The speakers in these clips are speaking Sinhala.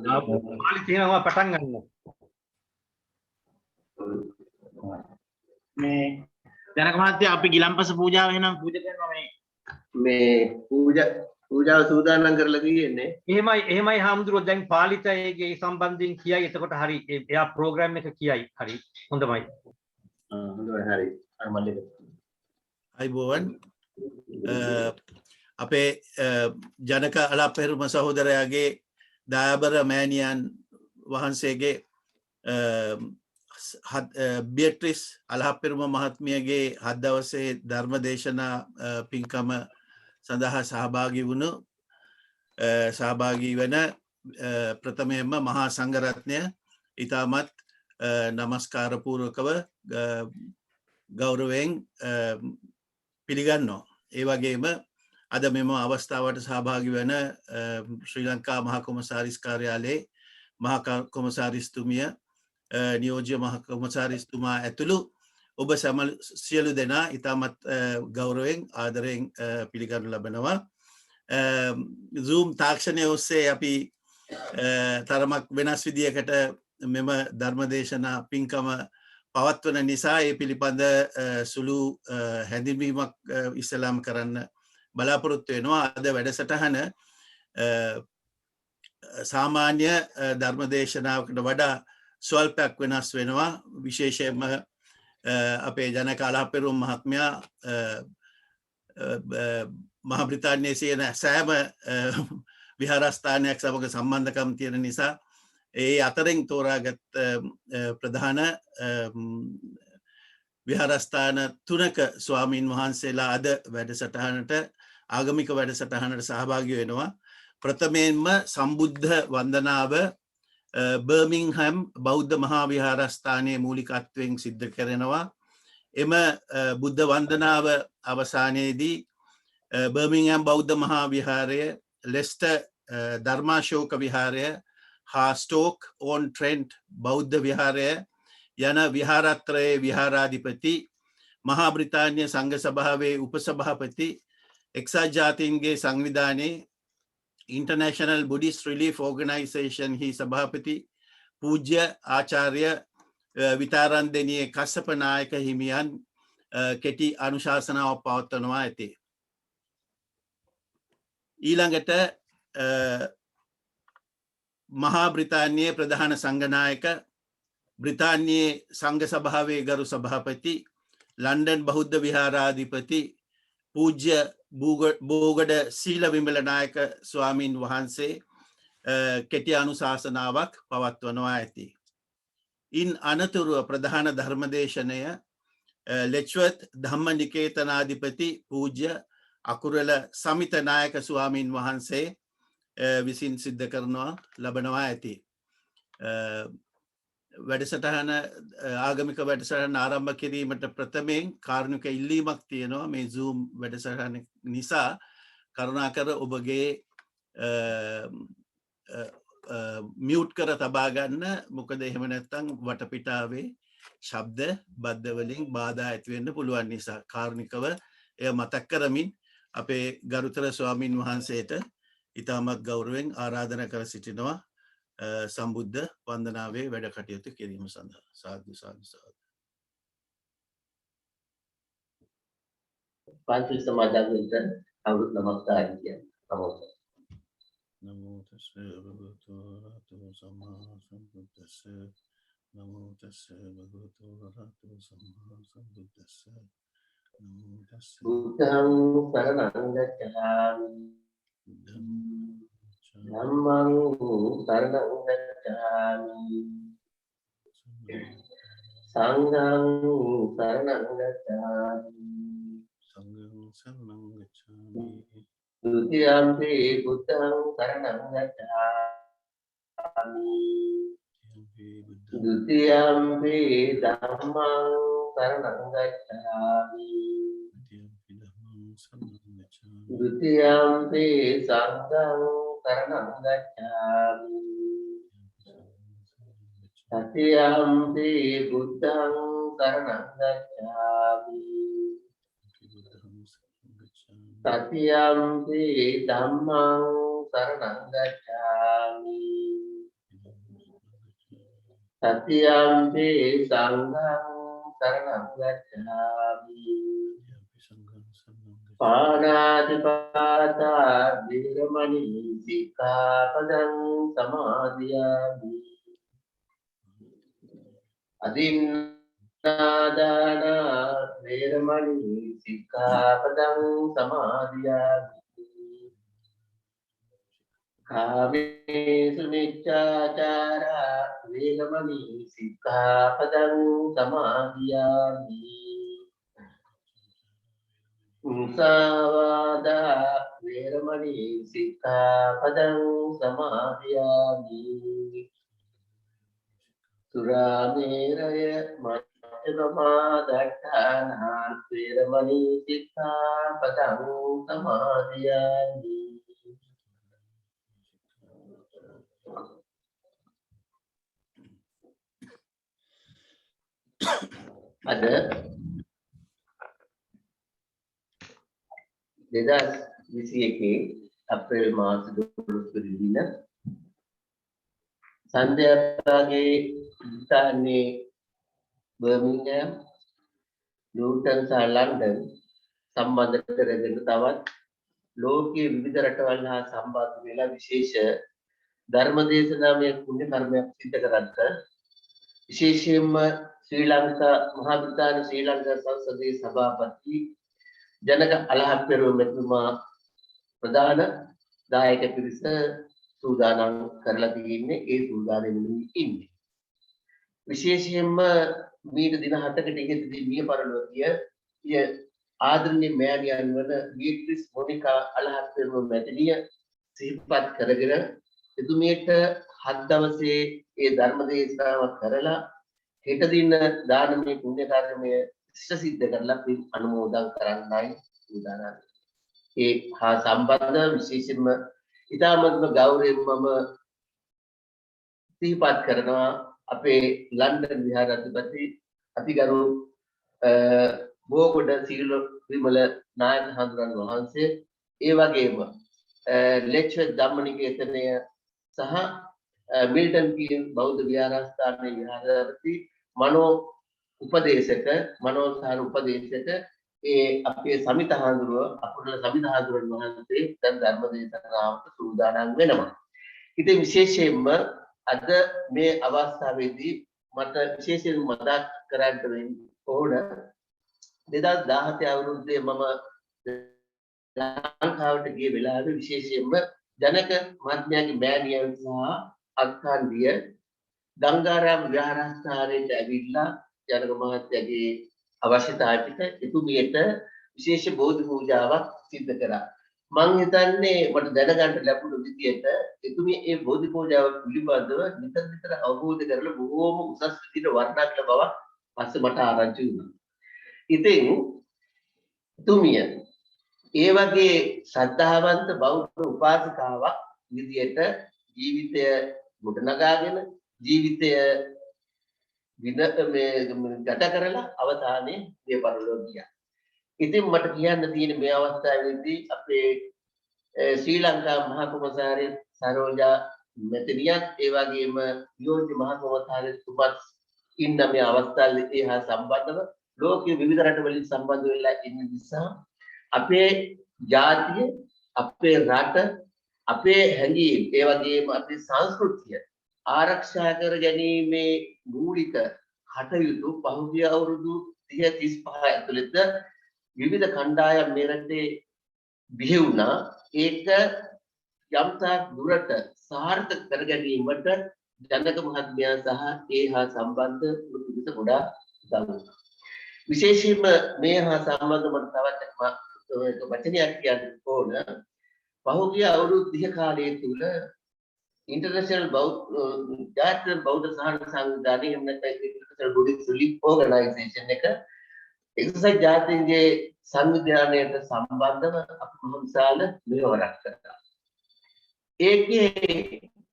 පාලි තියෙනවා පටන් ගන්න. මේ ජනක මහත්තයා අපි ගිලම්පස පූජාව එහෙනම් පූජා කරනවා මේ පූජාව සූදානම් කරලා තියෙන්නේ. එහෙමයි හාමුදුරුවෝ දැන් පාලිතයේ සම්බන්ධයෙන් කියයි. එතකොට හරි. එයා ප්‍රෝග්‍රෑම් එක කියයි. හරි. හොඳයි. හොඳයි හරි. අර මල්ලේ. අයිබෝවන් අපේ ජනක අලපෙරුම සහෝදරයාගේ දායබර මෑණියන් වහන්සේගේ බියට්‍රිස් අලහපෙරුම මහත්මියගේ 7 දවසේ ධර්ම දේශනා පින්කම සඳහා සහභාගී වන ප්‍රථමයෙන්ම මහා සංඝරත්නය ඉතාමත් නමස්කාර පූර්වකව ගෞරවයෙන් පිළිගන්නවා. ඒ වගේම අද මෙම අවස්ථාවට සහභාගී වන ශ්‍රී ලංකා මහා කොමසාරිස් කාර්යාලයේ මහා කොමසාරිස්තුමිය නියෝජ්‍ය මහා කොමසාරිස්තුමා ඇතුළු ඔබ සියලු දෙනා ඉතාමත් ගෞරවයෙන් ආදරයෙන් පිළිගනු ලබනවා. Zoom තාක්ෂණය ඔස්සේ අපි තරමක් වෙනස් විදියකට මෙම ධර්මදේශනා පින්කම පවත්වන නිසා ඒ පිළිබඳ සුළු හැඳින්වීමක් ඉස්සලාම් කරන්න බලාපොරොත්තු වෙනවා. අද වැඩසටහන සාමාන්‍ය ධර්මදේශනාවකට වඩා ස්වල්පයක් වෙනස් වෙනවා. විශේෂයෙන්ම අපේ ජනක අලහපෙරුම් මහත්මයා මහා බ්‍රිතාන්‍යයේ සියන සෑම විහාරස්ථානයක් සමග සම්බන්ධකම් තියෙන නිසා ඒ අතරින් තෝරාගත් ප්‍රධාන විහාරස්ථාන 3ක ස්වාමීන් වහන්සේලා අද වැඩසටහනට ආගමික වැඩසටහනට සහභාගී වෙනවා. ප්‍රථමයෙන්ම සම්බුද්ධ වන්දනාව බර්මින්ගම් බෞද්ධ මහා විහාරස්ථානයේ මූලිකත්වයෙන් සිද්ධ කරනවා. එම බුද්ධ වන්දනාව අවසානයේදී බර්මින්ගම් බෞද්ධ මහා විහාරය, ලෙස්ටර් ධර්මාශෝක විහාරය හා ස්ටෝක් ඕන් ට්‍රෙන්ට් බෞද්ධ විහාරය යන විහාරත්‍රයේ විහාරාධිපති, මහා බ්‍රිතාන්‍ය සංඝ සභාවේ උපසභාපති, එක්සත් ජාතීන්ගේ සංවිධානයේ International Buddhist Relief Organization හි සභාපති පූජ්‍ය ආචාර්ය විතාරන්දෙනියේ කස්සප නායක හිමියන් කෙටි අනුශාසනාවක් පවත්වනවා ඇති. ඊළඟට මහා බ්‍රිතාන්‍යයේ ප්‍රධාන සංඝනායක, බ්‍රිතාන්‍යයේ සංඝ සභාවේ ගරු සභාපති, ලන්ඩන් බෞද්ධ විහාරාධිපති පූජ්‍ය බෝගඩ සීල විමල නායක ස්වාමීන් වහන්සේ කෙටි අනුශාසනාවක් පවත්වනවා ඇති. ඉන් අනතුරුව ප්‍රධාන ධර්මදේශනය ලෙච්වර්ත් ධම්ම නිකේතනාධිපති පූජ්‍ය අකුරල සමිත නායක ස්වාමීන් වහන්සේ විසින් සිද්ධ කරනවා ලබනවා ඇති. වැඩසටහන ආගමික වැඩසටහන ආරම්භ කිරීමට ප්‍රථමයෙන් කාරුණික ඉල්ලීමක් තියෙනවා. මේ Zoom වැඩසටහන නිසා කරුණාකර ඔබගේ මියුට් කර තබා ගන්න. මොකද එහෙම නැත්නම් වටපිටාවේ ශබ්ද බද්ධ වලින් බාධා ඇති වෙන්න පුළුවන් නිසා කාරුණිකව එය මතක් කරමින් අපේ ගරුතර ස්වාමින් වහන්සේට ඉතාමත් ගෞරවයෙන් ආරාධනා කර සිටිනවා සම්බුද්ධ වන්දනාවේ වැඩ කටයුතු කිරීම සඳහා. සාදු සාදු සාදු. පන්සිල් සමාදන්වන්ට අවුරුදු නමස්කාරය කියනවා. නමෝ තස්සේ භගවතු වරහතෝ සම්මා සම්බුද්දස්සේ. නමෝ තස්සේ භගවතු වරහතෝ සම්මා සම්බුද්දස්සේ. නමෝ තස්සේ බුද්ධං සරණං ගච්ඡාමි. ධම්මං සරණං ගච්ඡාමි. සංඝං සරණං ගච්ඡාමි. සංඝං සරණං ගච්ඡාමි. ဒုတိယံ පි බුද්ධං සරණං ගච්ඡාමි. ဒုတိယံ පි ධම්මං සරණං ගච්ඡාමි. ဒုတိယံ පි සංඝං සරණං ගච්ඡාමි. තතියම්පි බුද්ධං සරණං ගච්ඡාමි. තතියම්පි ධම්මං සරණං ගච්ඡාමි. Satyampi sangham saranam gacchami. Panatipata viramani sikkhapadam samadhiyami. Adinadana viramani sikkhapadam samadhiyami. Kamesu miccācara vegamani sikkhapadam samadhiyami. Musāvādā vegamani sikkhapadam samadhiyami. Surāmeraya maccamādhatthānā vegamani sikkhapadam samadhiyami. Ada 2021 අප්‍රේල් මාස 12 වෙනි දින සන්ධ්‍යාවේ ස්ථානයේ බර්මින්ගම් ලූටන් සහ ලන්ඩන් සම්බන්ධ කරගෙන තවත් ලෝකයේ විවිධ රටවල් හා සම්බන්ධ වෙලා විශේෂ ධර්මදේශනාමය පුණ්‍ය කර්මයක් සිදු කරගත්ත විශේෂයෙන්ම ශ්‍රී ලංකා මහා බ්‍රිතාන්‍ය ශ්‍රී ලංකා සංසදීය සභාපති ජනක අලහත් පෙරමුණ මෙතුමා ප්‍රධාන දායක පිරිස සූදානම් කරලා තියෙන්නේ ඒ සූදානම්ෙමින් ඉන්නේ විශේෂයෙන්ම මීට දින 7කට ඉහතදී මිය පරලොව ගිය ආදරණීය මෑණියන් වන බීට්‍රිස් මොනිකා අලහත් පෙරමුණ මැතිණිය සිහිපත් කරගෙන එතුමියට 7 දවසේ ඒ ධර්ම දේශනාව කරලා හෙට දින දානමය පුණ්‍ය කර්මය සිද්ධ කරලා පින් අනුමෝදන් කරන්නයි සූදානම්. ඒ හා සම්බන්ධ විශේෂයෙන්ම ඉතාමත්ම ගෞරවයෙන් මම සිහිපත් කරනවා අපේ ලන්ඩන් විහාරාධිපති අතිගරු බෝගොඩ සීල විමල නායක හඳුරන් වහන්සේ ඒ වගේම ලෙක්චර් ධම්මනිකේතනය සහ මිල්ටන් කීන් බෞද්ධ විහාරස්ථානයේ විහාරාධිපති මනෝ සාර උපදේශක ඒ අපේ සමිත හඳුරුව අපුරුල සමිත හඳුරන් වහන්සේ දැන් ධර්ම දේශනාවට සූදානම් වෙනවා. ඉතින් විශේෂයෙන්ම අද මේ අවස්ථාවේදී මට විශේෂයෙන් මතක් කරගන්න වෙන්නේ ඕන 2017 අවුරුද්දේ මම ලංකාවට ගිය වෙලාවේ විශේෂයෙන්ම ජනක මහත්මයාගේ මෑණියන් සහ අක්කන්දිය ගංගාරාම විහාරස්ථානයට ඇවිල්ලා ජනක මහත්මයාගේ අවශ්‍යතාවය පිට එතුමියට විශේෂ බෝධි පූජාවක් සිදු කරා. මම හිතන්නේ මට දැනගන්න ලැබුණු විදියට එතුමිය ඒ බෝධි පූජාව පිළිබඳව නිතර අවබෝධ කරලා බොහෝම උසස් විදිහට වර්ණනා කළ බව පස්සේ මට ආරංචි වුණා. ඉතින් එතුමිය ඒ වගේ ශ්‍රද්ධාවන්ත බෞද්ධ උපාසිකාවක් විදියට ජීවිතය ගොඩනගාගෙන ජීවිතය ගත කරලා අවසානයේ මේ පරලෝක ගියා. ඉතින් මට කියන්න තියෙන මේ අවස්ථාවේදී අපේ ශ්‍රී ලංකා මහා කොමසාරිස් සරෝජා මෙතනියත් ඒ වගේම යෝජ්‍ය මහා කොමසාරිස් තුමත් ඉන්න මේ අවස්ථාවේ ඒ හා සම්බන්ධව ලෝකයේ විවිධ රටවලින් සම්බන්ධ වෙලා ඉන්න නිසා අපේ ජාතිය අපේ රට අපේ හැඟීම් ඒ වගේම අපේ සංස්කෘතිය ආරක්ෂා කර ගැනීමේ මූලික කටයුතු පහුගිය අවුරුදු 30-35 ඇතුළත විවිධ කණ්ඩායම් මේ රටේ බිහි වුණා. ඒක යම්තාක් දුරට සාර්ථක කර ගැනීමට ජනක මහත්මයා සහ ඒ හා සම්බන්ධ පිරිස ගොඩාක් උදව්. විශේෂයෙන්ම මේ හා සම්බන්ධව මට තවත් වචනයක් කියන්න ඕන. පහුගිය අවුරුදු 30 කාලය තුල इंटरनेशनल जातीय बौद्ध सहान संविधानी हमने इंटरनेशनल बुद्धिस्ट रिलीफ ऑर्गेनाइजेशन එක එක්සත් ජාතීන්ගේ සංවිධානයට සම්බන්ධව අපි මහවිශාල මෙහෙවරක් කරා. ඒකේ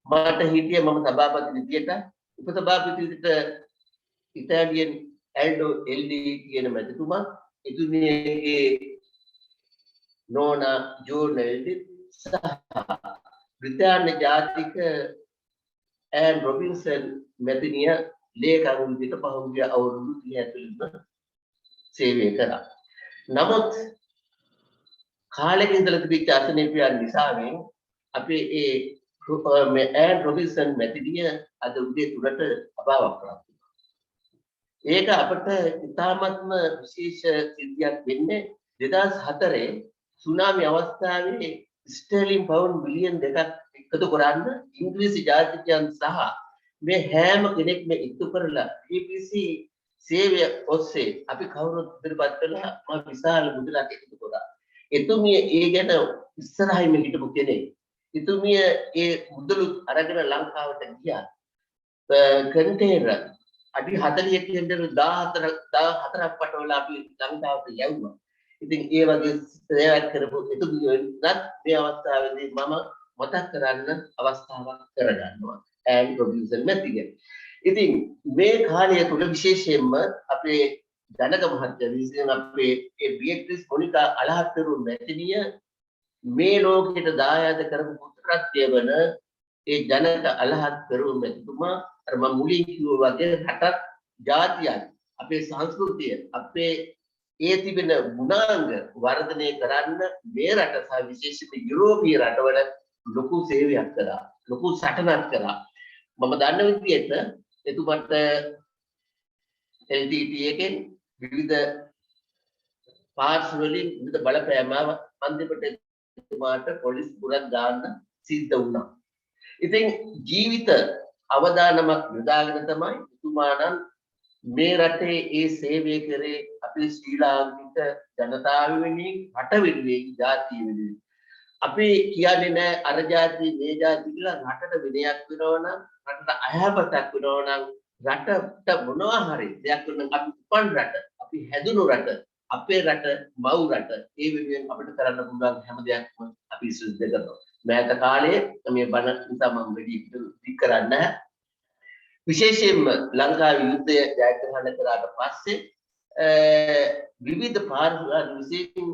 මට හිටියේ මම සභාපති විදියට උපසභාපති විදියට ඉතාලියන් ඇල්ඩෝ එල්ඩී කියන මැතිතුමා එතුමියගේ නෝනා ජෝන් එල්ඩී සහ බ්‍රිතාන්‍ය ජාතික ඇන් රොබින්සන් මැතිනිය ලේකම් විදිහට පහුගිය අවුරුදු 30 ඇතුළත සේවය කරා. නමුත් කාලෙක ඉඳලා තිබිච්ච අසනීපයන් නිසාවෙන් අපේ මේ ඇන් රොබින්සන් මැතිනිය අද උදේ 3ට අභාවක් කරා. ඒක අපට ඉතාමත්ම විශේෂ සිද්ධියක් වෙන්නේ 2004 සුනාමි අවස්ථාවේ ස්ටර්ලින් පවුන්ඩ් බිලියන් 2ක් එකතු කරන්න ඉංග්‍රීසි ජාතිකයන් සහ මේ හැම කෙනෙක්ම එකතු කරලා BBC සේවය ඔස්සේ අපි කවුරුත් ඉදිරිපත් කළා මා විශාල මුදලක් එකතු කරා. එතුමිය ඒ ගැන ඉස්සරහින් හිටපු කෙනෙක්. එතුමිය ඒ මුදලු අරගෙන ලංකාවට ගියා. කන්ටේනර් අඩි 40 කේන්දර 14ක් පටවලා අපි ලංකාවට යවුවා. ඉතින් ඒ වගේ සේවයක් කරපු එතුමියන්වත් මේ අවස්ථාවේදී මම මතක් කරන්න අවස්ථාවක් කරගන්නවා. ඇන් රොබින්සන් මැතිනිය. ඉතින් මේ කාලය තුල විශේෂයෙන්ම අපේ ජනක මහත්තයා විසින් අපේ ඒ බියට්‍රිස් මොනිකා අලහත්තුරු මැතිනිය මේ ලෝකෙට දායාද කරපු පුත්‍රත්වය වන ඒ ජනක අලහත්තුරු මැතිතුමා අර මම මුලින් කිව්වා වගේ රටක් ජාතියක් අපේ සංස්කෘතිය අපේ ඒ තිබෙන ගුණාංග වර්ධනය කරන්න මේ රට සහ විශේෂයෙන් යුරෝපීය රටවල ලොකු සේවයක් කරා ලොකු සටනක් කරා. මම දන්න විදිහට එතුමට LTT එකෙන් විවිධ පාර්ස් වලින් විවිධ බලපෑම අන්තිමට එතුමාට පොලිස් බුරක් දාන්න සිද්ධ වුණා. ඉතින් ජීවිත අවදානමක් යොදාගෙන තමයි එතුමා නම් මේ රටේ ඒ සේවය කරේ අපේ ශ්‍රී ලාංකික ජනතාව වෙනුවෙන් රට වෙනුවෙන් ජාතිය වෙනුවෙන්. අපි කියන්නේ නැහැ අර ජාති මේ ජාති කියලා රටට විනයක් වෙනවා නම් රටට අයහපතක් වෙනවා නම් රටට මොනවා හරි දෙයක් වෙන අපි උපන් රට අපි හැදුණු රට අපේ රට මව් රට ඒ වෙනුවෙන් අපිට කරන්න පුළුවන් හැම දෙයක්ම අපි සිද්ධ කරනවා. මෑත කාලයේ මේ බණ නිසා මම වැඩි ඉදිරි කරන්නේ නැහැ. විශේෂයෙන්ම ලංකාවේ යුද්ධය ජයග්‍රහණය කරාට පස්සේ විවිධ පාර්ශ්වයන් විශේෂයෙන්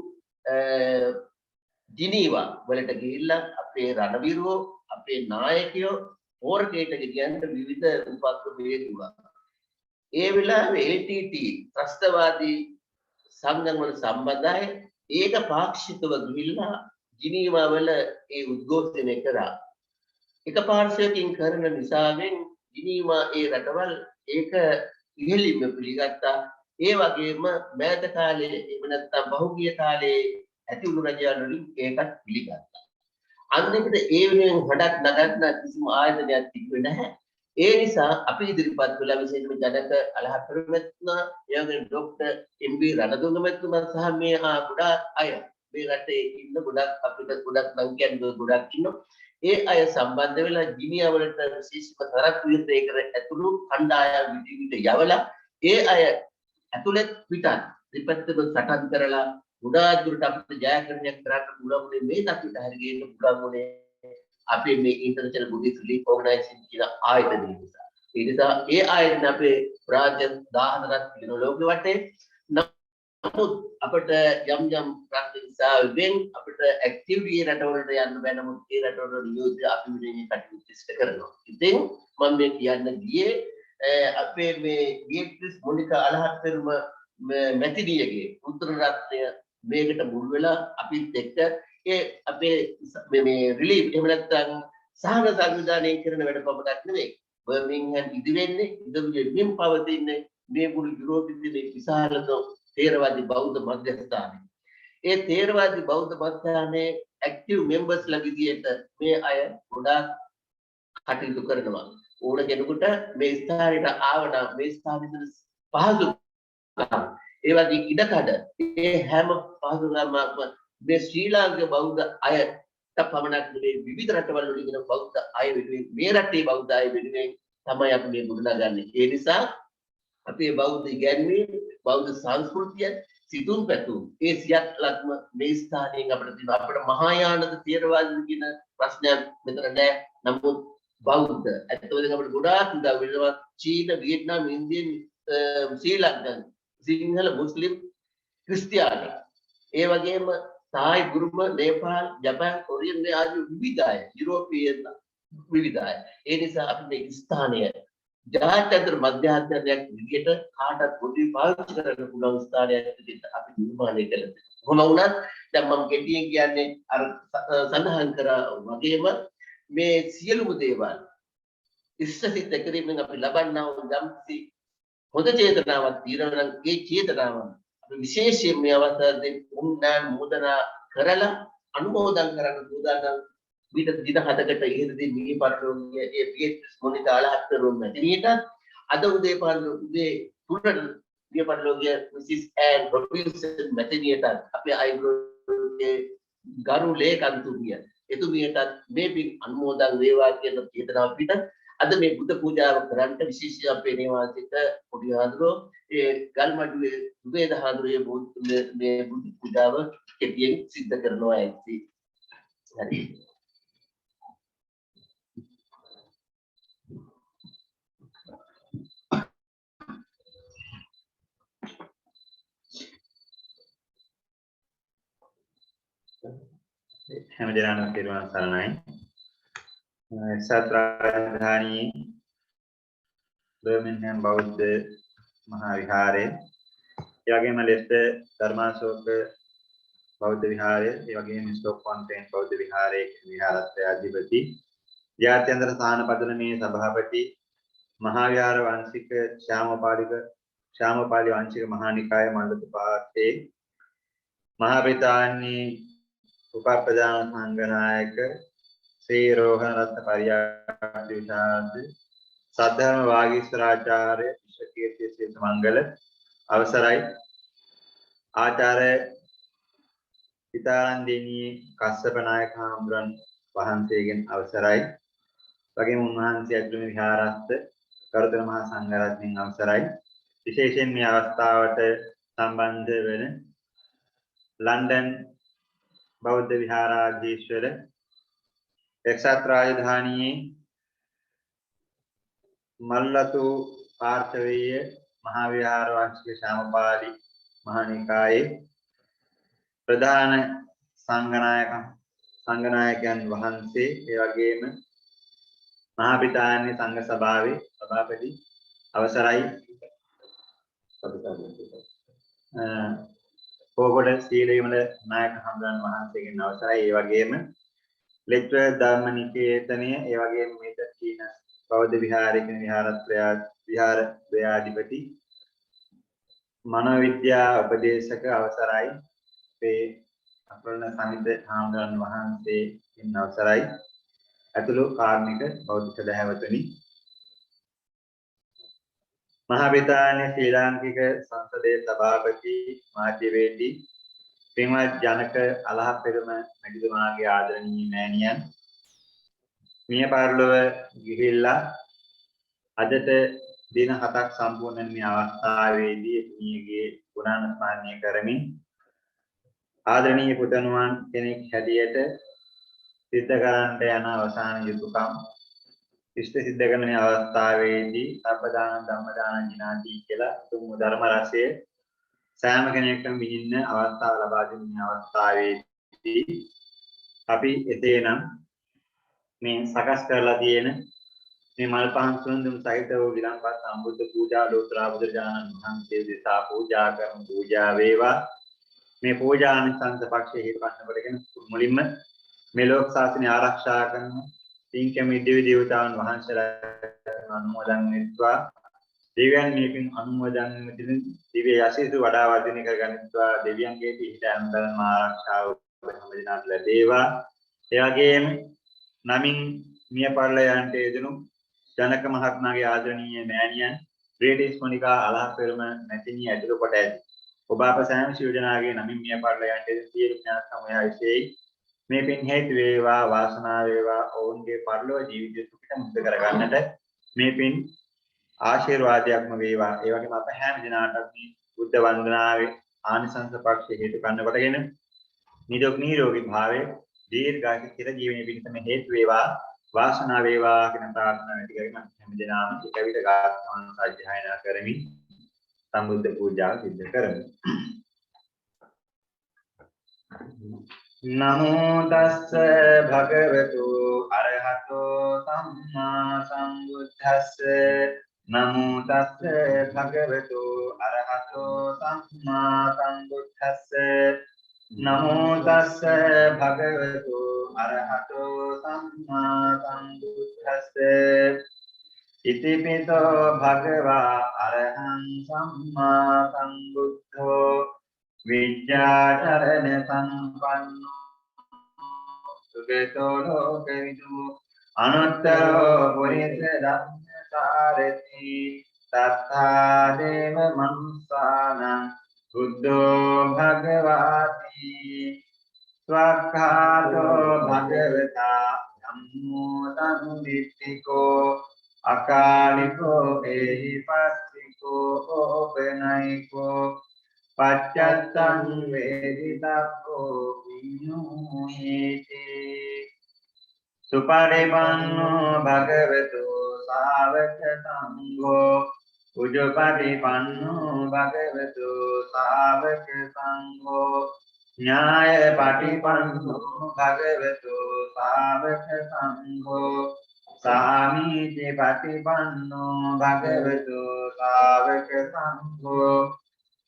ජිනීවා වලට ගිහිල්ලා අපේ රණවිරුවෝ අපේ නායකයෝ පෝරකයට ගෙනියන්න විවිධ උපක්‍රම වේදුවා. ඒ වෙලාවේ LTT ත්‍රස්තවාදී සංගම් වල සම්බන්ධය ඒක පාක්ෂිකව ගිහිල්ලා ජිනීවා වල ඒ උද්ඝෝෂණය කරා. එක පාර්ශ්වයකින් කරන නිසාවෙන් ජිනීවා ඒ රටවල් ඒක ඉහළින්ම පිළිගත්තා. ඒ වගේම මෑත කාලයේ එහෙම නැත්නම් බහුගිය කාලයේ ඇතිවුණු රජයන් වලින් ඒකත් පිළිගත්තා. අන්තිමට ඒ වෙනුවෙන් හඩක් නගන්න කිසිම ආයතනයක් තිබුණේ නැහැ. ඒ නිසා අපි ඉදිරිපත් කළ විශේෂම ජනක අලහත්තුරු මැතිතුමා, එයාගේ ડોක්ටර් MB රණදුංග මැතිතුමා සහ මේ ගොඩාක් අය මේ රටේ ඉන්න ගොඩක් අපිට ගොඩක් නම් කියන්නේ ගොඩක් ඉන්නවා. ඒ අය සම්බන්ධ වෙලා ජිනියා වලට විශේෂම තරක් විතර ඇතුළු කණ්ඩායම් විවිධ යවලා ඒ අය ඇතුළත් පිටත් දෙපැත්තම සටන් කරලා ගොඩාක් දුරට අපිට ජයග්‍රහණයක් කරන්න පුළුවන් මේ දක්විට හරි ගේන්න පුළුවන් අපේ මේ ඉන්ටර්නැෂනල් බුද්දිස්ට් ලීග් ඕගනයිසේෂන් කියන ආයතනය නිසා. ඒ නිසා ඒ ආයතන අපේ රාජ්‍ය 14ක් තියෙන ලෝකෙ වටේ. නමුත් අපිට යම් යම් ප්‍රශ්න නිසා වෙන් අපිට ඇක්ටිව්ලි රටවලට යන්න බෑ. නමුත් ඒ රටවල නියෝජ්‍ය අපි මේ කටයුතු ඉෂ්ට කරනවා. ඉතින් මම මේ කියන්න ගියේ අපේ මේ බියට්‍රිස් මොනිකා අලහත්තුරුම මැතිනියගේ පුත්‍ර රත්නය මේකට මුල් වෙලා අපිත් එක්ක ඒ අපේ මේ රිලීෆ් එහෙම නැත්නම් සහන සංවිධානය කරන වැඩ පමණක් නෙවෙයි බර්මින්ගම් ඉදිවෙන්නේ ඉදිරියෙන් පවතින්නේ මේ මුළු යුරෝපයේ විශාලතම තේරවාදී බෞද්ධ මධ්‍යස්ථානය. ඒ තේරවාදී බෞද්ධ මධ්‍යස්ථානයේ ඇක්ටිව් මෙම්බර්ස්ලා විදියට මේ අය ගොඩාක් කටයුතු කරනවා. ඕන කෙනෙකුට මේ ස්ථානයට ආවනම් මේ ස්ථානයේ පහසු ඒ වගේ ඉඩකඩ ඒ හැම පහසුකමක්ම මේ ශ්‍රී ලාංකික බෞද්ධ අයට පමණක් නෙවෙයි විවිධ රටවල ඉන්න බෞද්ධ අය වෙනුවෙන් මේ රටේ බෞද්ධ අය වෙනුවෙන් තමයි අපි මේ ගොඩනගන්නේ. ඒ නිසා අපේ බෞද්ධ ඉගැන්වීම් බෞද්ධ සංස්කෘතිය සිතුම් පැතුම් ඒ සියල්ලක්ම මේ ස්ථානයෙන් අපිට තියෙනවා. අපිට මහායානද තේරවාදී කියන ප්‍රශ්නයක් මෙතන නැහැ. නමුත් බෞද්ධ ඇත්තටම අපිට ගොඩාක් උදව් වෙනවා. චීන, වියට්නාම්, ඉන්දියන්, ශ්‍රී ලංකන්, සිංහල, මුස්ලිම්, ක්‍රිස්තියානි, ඒ වගේම තායි, බුරුම, නේපාල්, ජපාන්, කොරියන් ආදී විවිධ අය, යුරෝපීයන් විවිධයි. ඒ නිසා අපි මේ ස්ථානය ජාත්‍යන්තර මධ්‍යස්ථානයක් විදිහට කාටත් පොදු පාවිච්චි කරන්න පුළුවන් ස්ථානයක් විදිහට අපි නිර්මාණය කළා. කොහොම වුණත් දැන් මම ගෙඩියෙන් කියන්නේ අර සඳහන් කරා වගේම මේ සියලුම දේවල් ඉස්සසිත කිරීමෙන් අපි ලබන්නා වූ යම්කිසි හොඳ චේතනාවක් තියෙනවා නම් ඒ චේතනාව අපි විශේෂයෙන් මේ අවස්ථාවේ උන්නාන් මොදනා කරලා අනුමෝදන් කරන්න සූදානම් විතර දින 7කට ඉහළදී මිනි පරිලෝකයේ ඒ PHS මොනිටාලා හතරුම් නැතිනියට අද උදේ පාන්දර උදේ 3ට මිනි පරිලෝකයේ මිසිස් ඇන් රොබින්සන් නැතිනියට අපේ අයිබ්‍රෝගේ ගරු ලේකන්තුමිය එතුමියටත් මේ පින් අනුමෝදන් වේවා කියන චේතනාව පිට අද මේ බුද්ධ පූජාව කරන්න විශේෂයෙන් අපේ නිවාසිත පොඩි ආඳුරෝ ඒ ගල්මඩුවේ සුවේද ආඳුරේ මේ බුද්ධ පූජාව කෙටියෙන් සිද්ධ කරනවා ඇති. හරි. හැම දිනම පිරුවන් සරණයි. එක්සත් රාජධානියේ බර්මින්හම් බෞද්ධ මහා විහාරය, ඒ වගේම ලෙස්ටර් ධර්මාශෝක බෞද්ධ විහාරය, ඒ වගේම ස්ටොක්ෆොන්ටේන් බෞද්ධ විහාරයේ විහාරස්ථ අධිපති, ජාත්‍යන්තර සාහනපදනමේ සභාපති, මහා විහාර වංශික ශ්‍යාමපාලි වංශික මහා නිකාය මණ්ඩපපාතේ මහා ප්‍රධානී උපප්‍රධාන සංඝනායක ශ්‍රී රෝහණ රත්න පරියාප්ති විශාරද සද්ධර්ම වාගීස්වරාචාර්ය විශ්වකීර්ති සිත මංගල අවසරයි ආචාර්ය පිතාරන්දේනී කස්සප නායක හාමුදුරන් වහන්සේගෙන් අවසරයි වගේම උන්වහන්සේ ඇතුළු විහාරස්ථ ගරුතර මහා සංඝරත්නයන් අවසරයි විශේෂයෙන් මේ අවස්ථාවට සම්බන්ධ වෙන ලන්ඩන් බෞද්ධ විහාරාධීශ්වර එක්සත් රාජධානියේ මල්ලතු පාර්ශවීය මහා විහාර වංශික ශ්‍යාමපාලි මහා නිකායේ ප්‍රධාන සංඝනායකයන් වහන්සේ ඒ වගේම මහා පිතාණී සංඝ සභාවේ සභාපති අවසරයි පොගොඩ සීලවිමල නායක හඳුන් වහන්සේගෙන් අවසරයි ඒ වගේම ලෙක්චර් ධම්මනිකේතනය ඒ වගේම මේත කීන බෞද්ධ විහාරයක විහාරාධිපති මනෝවිද්‍යා උපදේශක අවසරයි මේ අපරණ සමිත හඳුන් වහන්සේගෙන් අවසරයි අතුළු කාර්මික බෞද්ධ සදහැවතුනි මහා පිතාණී ශ්‍රී ලාංකික සංසදයේ සභාපති මාධ්‍යවේදී පින්වත් ජනක අලහප්පෙරුම මැතිතුමාගේ ආදරණීය මෑණියන් මිය පරලොව ගිහිල්ලා අදට දින 7ක් සම්පූර්ණ මේ අවස්ථාවේදී මියගේ ගුණාන ස්මරණය කරමින් ආදරණීය පුතණුවන් කෙනෙක් හැටියට සිද්ධ කරන්නට යන අවසාන යුතුයකම් ඉෂ්ට සිද්ධ කරන මේ අවස්ථාවේදී සබ්බදාන ධම්මදාන ජිනාති කියලා තුන් ධර්ම රසය සෑම කෙනෙක්ටම විඳින්න අවස්ථාව ලබා දෙන මේ අවස්ථාවේදී අපි එතේනම් මේ සකස් කරලා තියෙන මේ මල් පහන් සුන්දුම් සහිත වූ විලම්පත් සම්බුද්ධ පූජා ලෝතර බුදුරජාණන් වහන්සේ දෙසා පූජා කරන පූජා වේවා මේ පූජානිසංස පක්ෂයේ හේතු වන්නකොටගෙන මුලින්ම මේ ලෝක ශාසනය ආරක්ෂා කරන තින්කමි දිව්‍ය දේවතාවුන් වහන්සේලා අනුමෝදන් වෙත්වා දෙවියන් මේකින් අනුමෝදන් වෙතින් දිව්‍ය යසීසු වඩා වර්ධනය කර ගනිත්වා දෙවියන්ගේ පිහිට අන්තරම ආරක්ෂාව හැම දිනකට ලැබේවා ඒ වගේම නමින් මිය පරලයන්ට යෙදුණු ජනක මහත්මයාගේ ආදරණීය මෑණියන් බ්‍රිටිෂ් මොනිකා අලහප්පෙරුම මැතිණිය ඇතුළු කොට ඇති ඔබ අප සෑම සියලුදෙනාගේ නමින් මිය පරලයන්ට යෙදුණු සියලු ඥාත සමූහය විශේෂයි මේ පින් හේතු වේවා වාසනාව වේවා ඔවුන්ගේ පරලෝක ජීවිතය සුඛිත මුක්ත කරගන්නට මේ පින් ආශිර්වාදයක්ම වේවා ඒ වගේම අප හැම දිනාටම මේ බුද්ධ වන්දනාවේ ආනිසංස පක්ෂ හේතු ගන්න කොටගෙන නිරෝගී භාවයේ දීර්ඝායු චිර ජීවනයේ පිණිසම හේතු වේවා වාසනාව වේවා කියන ප්‍රාර්ථනාව ඇති කරගෙන හැම දිනම එක විට ගාථාවන් සජ්ජායනා කරමින් සම්බුද්ධ පූජාව සිදු කරමු නමෝ තස්ස භගවතු අරහතෝ සම්මා සම්බුද්දස්ස නමෝ තස්ස භගවතු අරහතෝ සම්මා සම්බුද්දස්ස නමෝ තස්ස භගවතු අරහතෝ සම්මා සම්බුද්දස්ස ඉතිපිතෝ භගවා අරහං සම්මා සම්බුද්ධෝ විද්‍යාචරණ සම්පන්නෝ සුගතෝ ලෝකවිදු අනුත්තරෝ පුරිස ධම්මසාරති තත්ථා දේව මනුස්සානං බුද්ධෝ භගවාති ස්වක්ඛාතෝ භගවතා ධම්මෝ සම්දිත්තිකෝ අකාලිකෝ එහිපස්සිකෝ ඕපනයිකෝ පච්චත්තං වේදිතක්ඛෝ විඤ්ඤුහේති සුපරිපන්නෝ භගවතු ශාවක සංඝෝ උජ්ජපටිපන්නෝ භගවතු ශාවක සංඝෝ ඥාය පටිපන්නෝ භගවතු ශාවක සංඝෝ සාමීචි පටිපන්නෝ භගවතු ශාවක සංඝෝ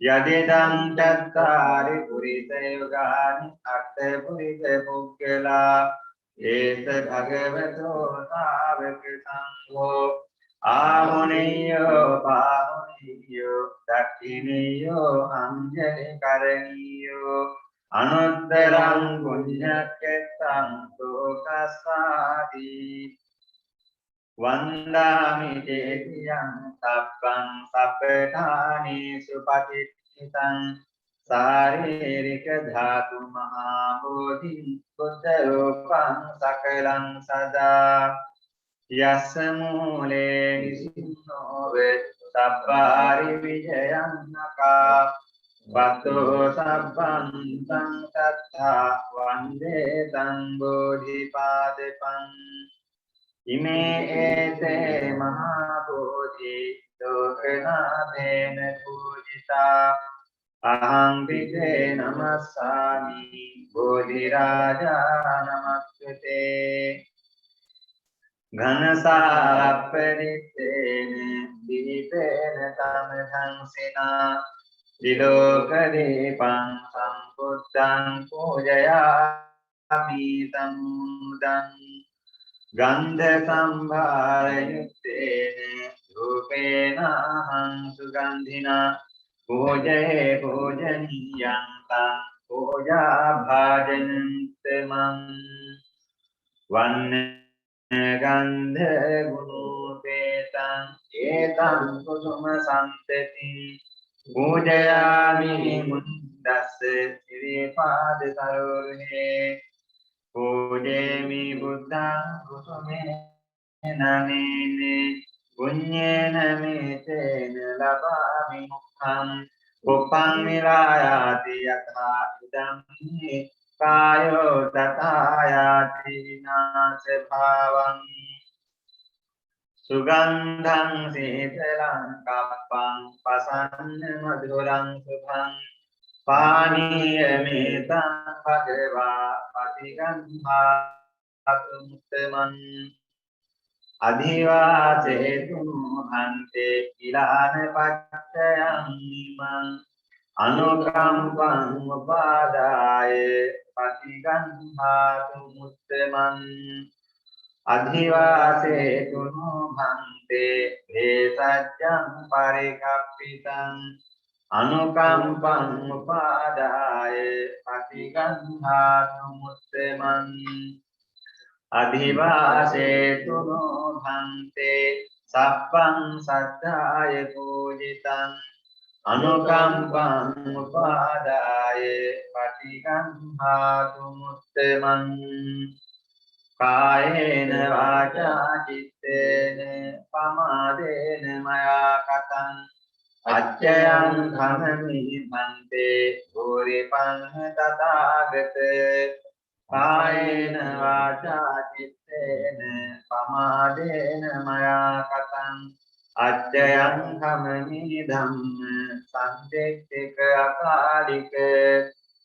යදිදං චත්තාරි පුරිස යෝගානි අට්ඨ පුරිස පුග්ගලා ඒස භගවතෝ ශාවක සංඝෝ ආමුනියෝ පාමුනියෝ දක්ඛිනියෝ අංජලි කරණීයෝ අනුත්තරං පුඤ්ඤක්ඛෙත්තං සෝකස්සාති වන්දාමි තේතියං සබ්බං සබ්බඨානේසු පටිච්චිතං සාරීරික ධාතු මහා බෝධි බුද්ධ රූපං සකලං සදා යස්ස මූලේ නිසින්නෝ වේ සබ්බාරි විජයන්නකා වතෝ සබ්බං සංසත්තා වන්දේ තං බෝධිපාදපං ඉමේ ඒතේ මහා බෝධි ලෝකනාථේන පූජිතා අහං විදේ නමස්සාමි බෝධි රාජා නමස්තේ ඝනසාරප්පරිත්තේන දීපේන තමධංසිනා විලෝකදීපං සම්බුද්ධං පූජයාමි සම්මුදං ගන්ධ සම්භාරයුත්තේන රූපේනහං සුගන්ධිනා පූජේ පූජනීයං තං පූජා භාජනන්තමං වන්න ගන්ධ ගුණෝපේතං ඒතං කුසුම සම්තති පූජයාමි මුද්දස්ස සිරිපාද සරෝහේ පූජේමි බුද්ධං කුසුමේ නමේනේ පුඤ්ඤේන මේතේන ලබාමි මුක්ඛං උපං නිරායාති යථා ඉදං කායෝ තථායාති විනාශ භාවං සුගන්ධං සීතලං කප්පං පසන්න මధుරං සුභං පානීය මේතං භගවා පටිගන්ධාතු මුත්තමං අධිවාසේතු හන්තේ කිලාන පච්චයං නිමං අනුකම්පං උපාදාය පටිගන්ධාතු මුත්තමං අධිවාසේතු හන්තේ හේසජ්ජං පරිකප්පිතං අනුකම්පං උපාදාය පටිගන්ධාතු මුත්තමං අධිවාසේතු භන්තේ සප්පං සද්ධාය පූජිතං අනුකම්පං උපාදාය පටිගන්ධාතු මුත්තමං කායේන වාචා චිත්තේන පමාදේන මයා කතං අච්චයං ධම්මි මන්තේ භූරිපං තථාගත කායේන වාචා චිත්තේන පමාදේන මයා කතං අච්චයං ධම්මි ධම්ම සම්දෙක්ඛක අකාලික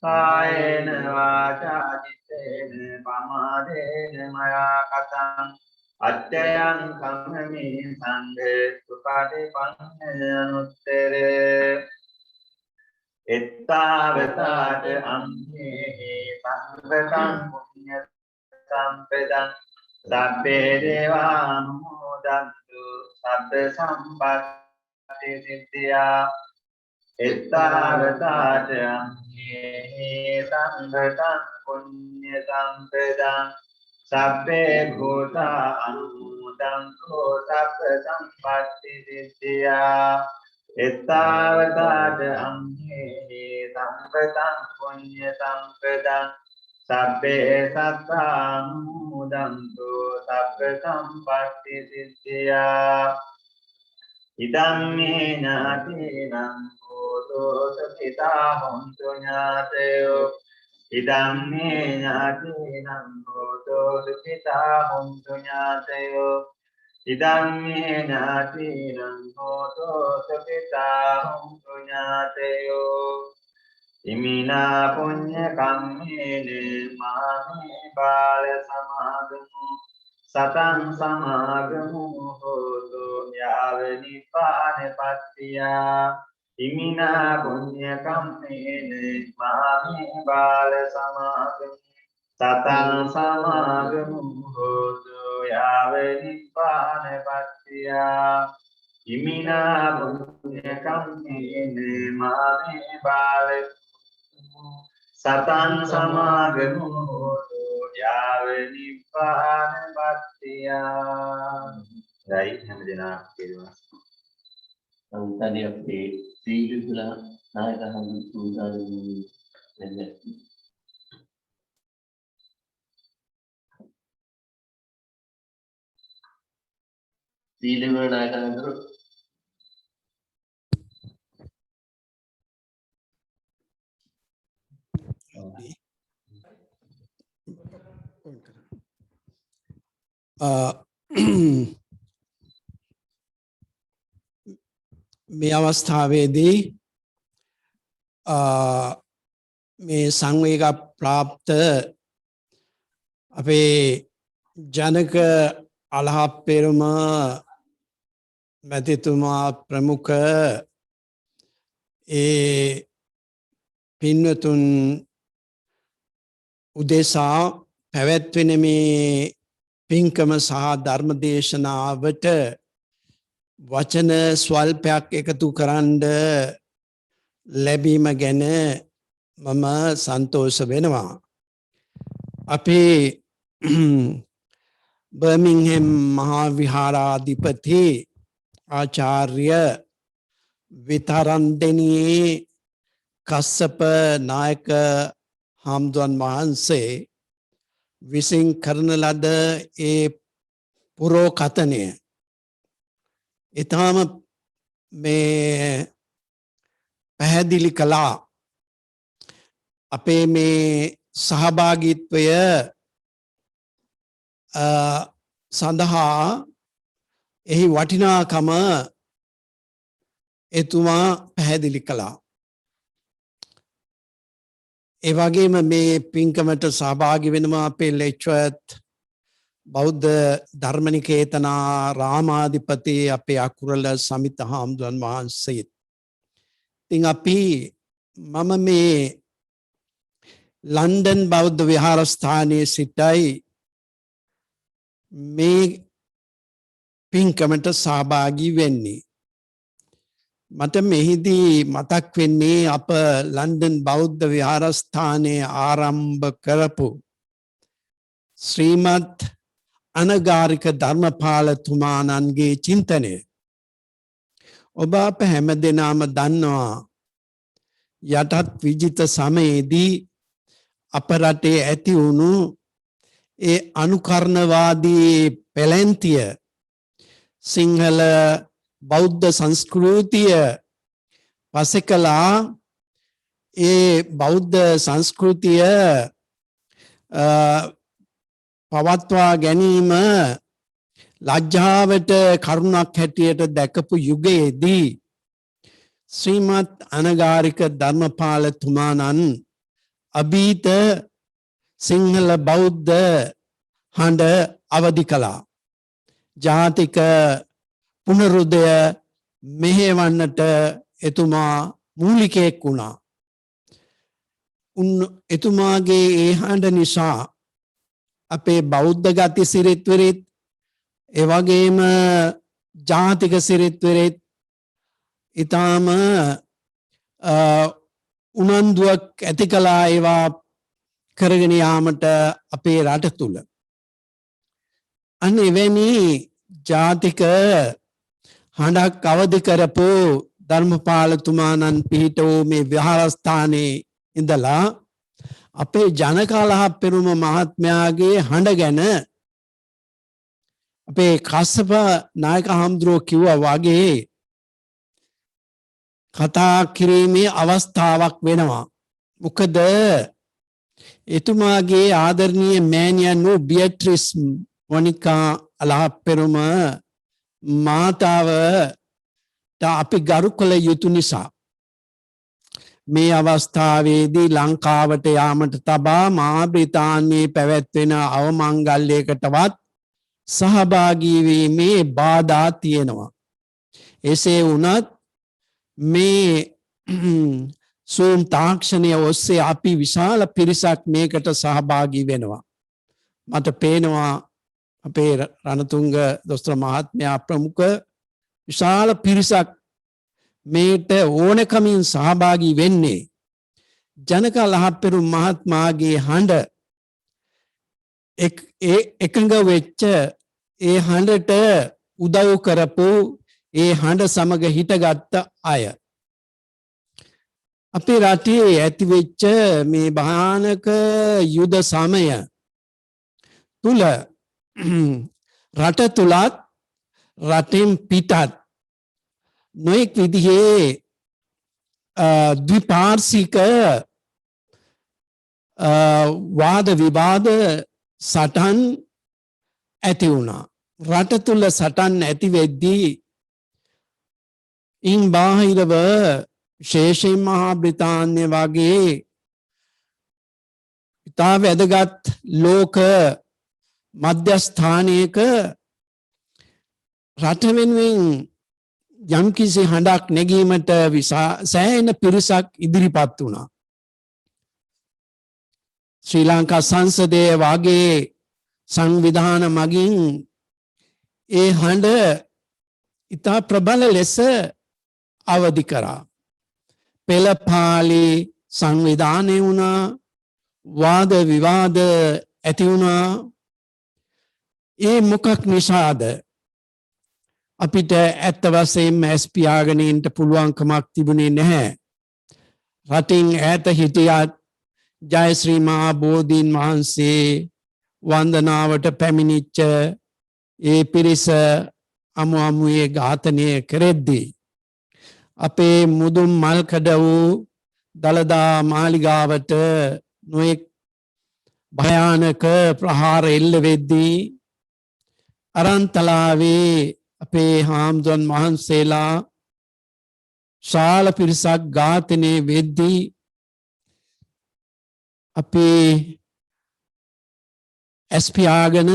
කායේන වාචා චිත්තේන පමාදේන මයා කතං අච්චයං කම්මේ සංඝේ සුපටිපන්න අනුත්තරේ එත්තාවතාට අම්මේ සංඝතං පුඤ්ඤ සම්පදං සබ්බේ දේවානුමෝදන්තු සබ්බ සම්පත්ති සිද්ධියා එත්තාවතාට අම්මේ සංඝතං පුඤ්ඤ සම්පදං සබ්බේ භූතා අනුමෝදන්තු සබ්බ සම්පත්ති සිද්ධියා එත්තාවතාට අම්මේ සංඝතං පුඤ්ඤ සම්පදං සබ්බේ සත්තානුමෝදන්තු සබ්බ සම්පත්ති සිද්ධියා ඉදං මේ ඥාතීනං හෝතෝ සුඛිතා හොන්තු ඥාතයෝ ඉදං මේ ඥාතීනං හෝතෝ සුඛිතා හොන්තු ඥාතයෝ ඉදං මේ ඥාතීනං හෝතෝ සුඛිතා හොන්තු ඥාතයෝ ඉමිනා පුඤ්ඤ කම්මේන මාමේ බාල සමාගමු සතං සමාගමු හෝතු යාව නිපානපත්තියා ඉමිනා පුඤ්ඤ කම්මේන මාමේ බාල සමාගමු සතං සමාගමු හෝතු යාව නිපානපත්තියා ඉමිනා පුඤ්ඤ කම්මේන මාමේ බාල සතං සමාගමු හෝතු යාව නිපානපත්තියා රයි හැම දෙනා කියනවා අන්තනිය අපේ සීලුලා නායක හඳුන්වන්නේ මෙන්න සීලුලා නායක හඳුරු මේ අවස්ථාවේදී මේ සංවේග ප්‍රාප්ත අපේ ජනක අලහප්පෙරුම මැතිතුමා ප්‍රමුඛ ඒ පින්වතුන් උදෙසා පැවැත්වෙන මේ පින්කම සහ ධර්මදේශනාවට වචන ස්වල්පයක් එකතු කරන්න ලැබීම ගැන මම සන්තෝෂ වෙනවා. අපේ බර්මින්හෙම් මහා විහාරාධිපති ආචාර්ය විතරන්දෙනියේ කස්සප නායක හාමුදුරන් වහන්සේ විසින් කරන ලද ඒ පුරෝකථනය ඊටම මේ පැහැදිලි කළා. අපේ මේ සහභාගීත්වය සඳහා එහි වටිනාකම එතුමා පැහැදිලි කළා. ඒ වගේම මේ පින්කමට සහභාගී වෙනවා අපේ ලෙක්චරර් බෞද්ධ ධර්මනිකේතනා රාමාධිපති අපේ අකුරල සමිත හාමුදුරන් වහන්සේ. ඉතින් අපි මම මේ ලන්ඩන් බෞද්ධ විහාරස්ථානයේ සිටයි මේ පින්කමට සහභාගී වෙන්නේ. මට මෙහිදී මතක් වෙන්නේ අප ලන්ඩන් බෞද්ධ විහාරස්ථානයේ ආරම්භ කරපු ශ්‍රීමත් අනගාരിക ධර්මපාලතුමාණන්ගේ චින්තනය. ඔබ අප හැම දෙනාම දන්නවා යටත් විජිත සමයේදී අප රටේ ඇති වුණු ඒ අනුකරණවාදී පෙළැන්තිය සිංහල බෞද්ධ සංස්කෘතිය පසෙකලා ඒ බෞද්ධ සංස්කෘතිය පවත්වා ගැනීම ලජ්ජාවට කරුණක් හැටියට දැකපු යුගයේදී ශ්‍රීමත් අනගාരിക ධර්මපාලතුමාණන් අභීත සිංහල බෞද්ධ හඬ අවදි කළා. ජාතික පුනරුදය මෙහෙවන්නට එතුමා මූලිකයෙක් වුණා. එතුමාගේ ඒ හඬ නිසා අපේ බෞද්ධ ගති සිරිත් විරිත් එවැගේම ජාතික සිරිත් විරිත් ඊටාම උනන්දුවක් ඇති කළා ඒවා කරගෙන යාමට අපේ රට තුල. අන්න එවැනි ජාතික හඬක් අවදි කරපු ධර්මපාලතුමාණන් පිහිට වූ මේ විහාරස්ථානයේ ඉඳලා අපේ ජනකාලහ පෙරුම මහත්මයාගේ හඬ ගැන අපේ කස්සප නායක හාමුදුරුවෝ කිව්වා වගේ කතා කිරීමේ අවස්ථාවක් වෙනවා. මොකද එතුමාගේ ආදරණීය මෑණියන් වූ බියට්‍රිස් මොනිකා අලහප්පෙරුම මාතාවට අපි ගරු කළ යුතු නිසා මේ අවස්ථාවේදී ලංකාවට යාමට තබා මහා බ්‍රිතාන්‍යයේ පැවැත්වෙන අවමංගල්‍යයකටවත් සහභාගී වීමේ බාධා තියෙනවා. එසේ වුණත් මේ සූම් තාක්ෂණය ඔස්සේ අපි විශාල පිරිසක් මේකට සහභාගී වෙනවා. මට පේනවා අපේ රණතුංග දොස්තර මහත්මයා ප්‍රමුඛ විශාල පිරිසක් මේට ඕනකමින් සහභාගී වෙන්නේ. ජනක ලහප්පෙරුම් මහත්මයාගේ හඬ එකඟ වෙච්ච ඒ හඬට උදව් කරපු ඒ හඬ සමග හිටගත්ත අය. අපේ රටේ ඇතිවෙච්ච මේ භයානක යුද සමය තුල රට තුලත් රටෙන් පිටත් නොයෙක් විදිහේ ද්විපාර්ශ්වික වාද විවාද සටන් ඇති වුණා. රට තුල සටන් ඇති වෙද්දී ඉන් බාහිරව විශේෂයෙන් මහා බ්‍රිතාන්‍ය වගේ ඉතා වැදගත් ලෝක මධ්‍යස්ථානයක රට වෙනුවෙන් යම්කිසි හඬක් නැගීමට සෑහෙන පිරිසක් ඉදිරිපත් වුණා. ශ්‍රී ලංකා සංසදයේ වගේ සංවිධාන මගින් ඒ හඬ ඉතා ප්‍රබල ලෙස අවදි කරා. පෙළපාලි සංවිධානය වුණා, වාද විවාද ඇති වුණා. ඒ මොකක් නිසාද? අපිට ඇත්ත වශයෙන්ම ඇස් පියාගෙන ඉන්න පුළුවන්කමක් තිබුණේ නැහැ. රටින් ඈත හිටියත් ජයශ්‍රී මහා බෝධීන් වහන්සේ වන්දනාවට පැමිණිච්ච ඒ පිරිස අමු අමුයේ ඝාතනය කෙරෙද්දී අපේ මුදුන් මල්කඩ වූ දළදා මාලිගාවට නොයෙක් භයානක ප්‍රහාර එල්ල වෙද්දී අරන්තලාවේ අපේ හාමුදුරන් වහන්සේලා ශාල පිරිසක් ඝාතනය වෙද්දී අපේ ඇස් පියාගෙන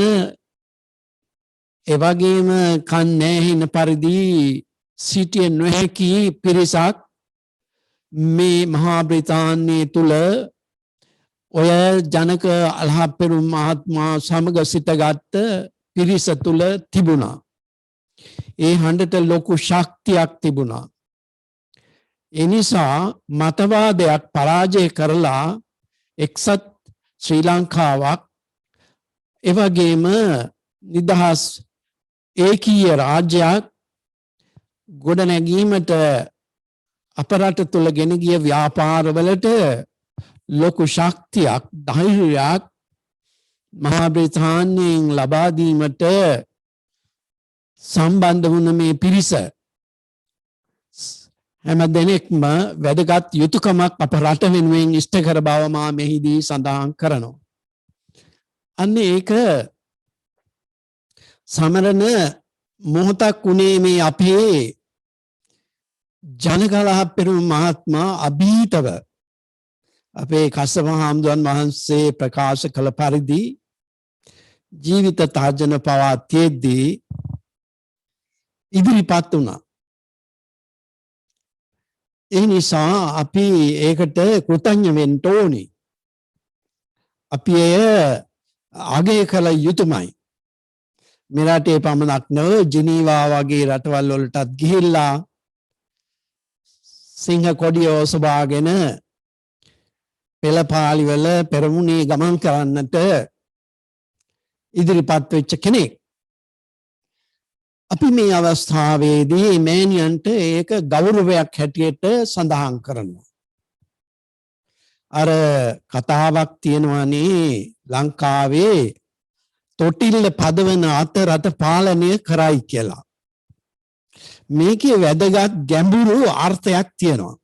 එවැගේම කන් නැහින පරිදි සිටිය නොහැකි පිරිසක් මේ මහා බ්‍රිතාන්‍යයේ තුල ඔය ජනක අලහප්පෙරුම් මහත්මයා සමග සිටගත් පිරිස තුල තිබුණා. ඒ හඬට ලොකු ශක්තියක් තිබුණා. ඒ නිසා මතවාදයක් පරාජය කරලා එක්සත් ශ්‍රී ලංකාවක් එවැගේම නිදහස් ඒකීය රාජ්‍යයක් ගොඩනැගීමට අප රට තුළ ගෙන ගිය ව්‍යාපාරවලට ලොකු ශක්තියක් ධෛර්යයක් මහා බ්‍රිතාන්‍යයෙන් ලබා දීමට සම්බන්ධ වුණ මේ පිරිස හැම දෙනෙක්ම වැදගත් යුතුයකමක් අප රට වෙනුවෙන් ඉෂ්ට කර බව මා මෙහිදී සඳහන් කරනවා. අන්න ඒක සමරන මොහොතක් වුණේ මේ අපේ ජනක ලහප්පෙරුම් මහත්මයා අභීතව අපේ කස්සප හාමුදුරන් වහන්සේ ප්‍රකාශ කළ පරිදි ජීවිත තර්ජන පවා තියෙද්දී ඉදිරිපත් වුණා. ඒ නිසා අපි ඒකට කෘතඥ වෙන්න ඕනි. අපි එය අගය කළ යුතුමයි. මෙරටේ පමණක් නොව ජිනීවා වගේ රටවල් වලටත් ගිහිල්ලා සිංහ කොඩිය ඔසවාගෙන පෙළපාලි වල පෙරමුණේ ගමන් කරන්නට ඉදිරිපත් වෙච්ච කෙනෙක්. අපි මේ අවස්ථාවේදී මෑණියන්ට ඒක ගෞරවයක් හැටියට සඳහන් කරනවා. අර කතාවක් තියෙනවානේ ලංකාවේ තොටිල්ල පදවන අත රට පාලනය කරයි කියලා. මේකේ වැදගත් ගැඹුරු අර්ථයක් තියෙනවා.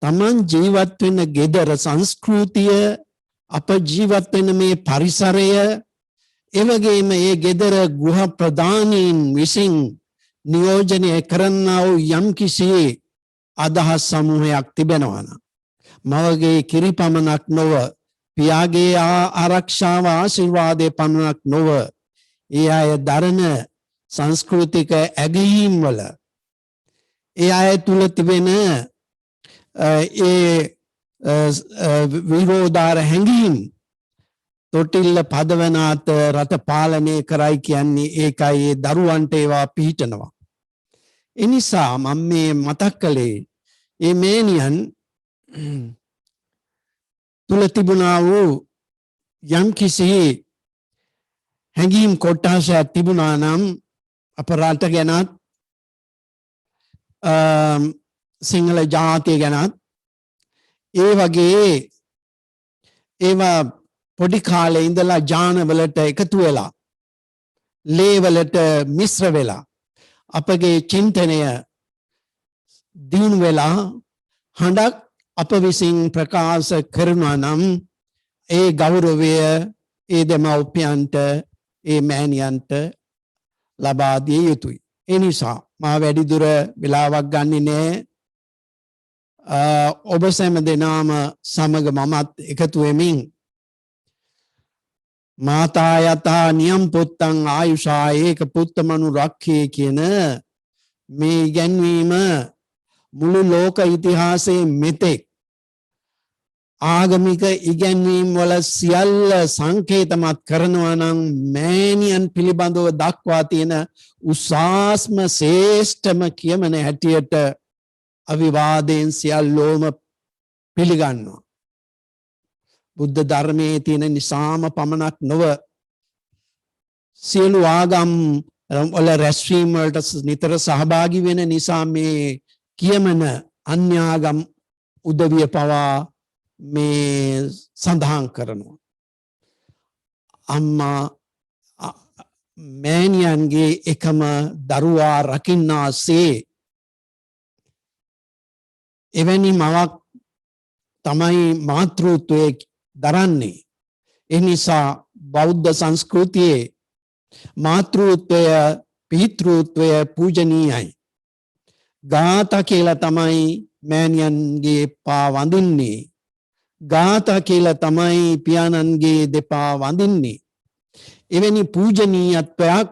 තමන් ජීවත් වෙන ගෙදර සංස්කෘතිය, අප ජීවත් වෙන මේ පරිසරය, එවැගේම මේ ගෙදර ගෘහ ප්‍රධානීන් විසින් නියෝජනය කරන්නා වූ යම්කිසි අදහස් සමූහයක් තිබෙනවා නම් මවගේ කිරි පමණක් නොව පියාගේ ආරක්ෂාව ආශිර්වාදේ පමණක් නොව ඒ අය දරන සංස්කෘතික ඇගීම් වල ඒ අය තුල තිබෙන විරෝධාර හැඟීම් තොටිල්ල පදවන අත රට පාලනය කරයි කියන්නේ ඒකයි. ඒ දරුවන්ට ඒවා පිහිටනවා. ඒ නිසා මම මේ මතක් කළේ මේ මෑණියන් තුල තිබුණා වූ යම්කිසි හැඟීම් කොටසක් තිබුණා නම් අප රට ගැනත් සිංහල ජාතිය ගැනත් ඒ වගේ ඒවා පොඩි කාලේ ඉඳලා ජානවලට එකතු වෙලා ලේවලට මිශ්‍ර වෙලා අපගේ චින්තනය දියුණු වෙලා හඬක් අප විසින් ප්‍රකාශ කරනවා නම් ඒ ගෞරවය ඒ දෙමව්පියන්ට ඒ මෑණියන්ට ලබා දිය යුතුයි. ඒ නිසා මා වැඩි දුර වෙලාවක් ගන්නේ නැහැ. ඔබ සෑම දෙනාම සමග මමත් එකතු වෙමින් මාතා යතා නියම් පුත්තං ආයුෂා ඒක පුත්තමනු රක්ඛේ කියන මේ ඉගැන්වීම මුළු ලෝක ඉතිහාසයේ මෙතෙක් ආගමික ඉගැන්වීම් වල සියල්ල සංකේතමත් කරනවා නම් මෑණියන් පිළිබඳව දක්වා තියෙන උසාස්ම ශ්‍රේෂ්ඨම කියමන හැටියට අවිවාදයෙන් සියල්ලෝම පිළිගන්නවා. බුද්ධ ධර්මයේ තියෙන නිසාම පමණක් නොව සියලු ආගම් වල රැස්වීම් වලට නිතර සහභාගී වෙන නිසා මේ කියමන අන්‍යාගම් උදවිය පවා මේ සඳහන් කරනවා. අම්මා මෑණියන්ගේ එකම දරුවා රකින්නාසේ එවැනි මවක් තමයි මාතෘත්වයේ දරන්නේ. ඒ නිසා බෞද්ධ සංස්කෘතියේ මාතෘත්වය පිතෘත්වය පූජනීයයි. ගාථා කියලා තමයි මෑණියන්ගේ පා වඳින්නේ. ගාථා කියලා තමයි පියාණන්ගේ දෙපා වඳින්නේ. එවැනි පූජනීයත්වයක්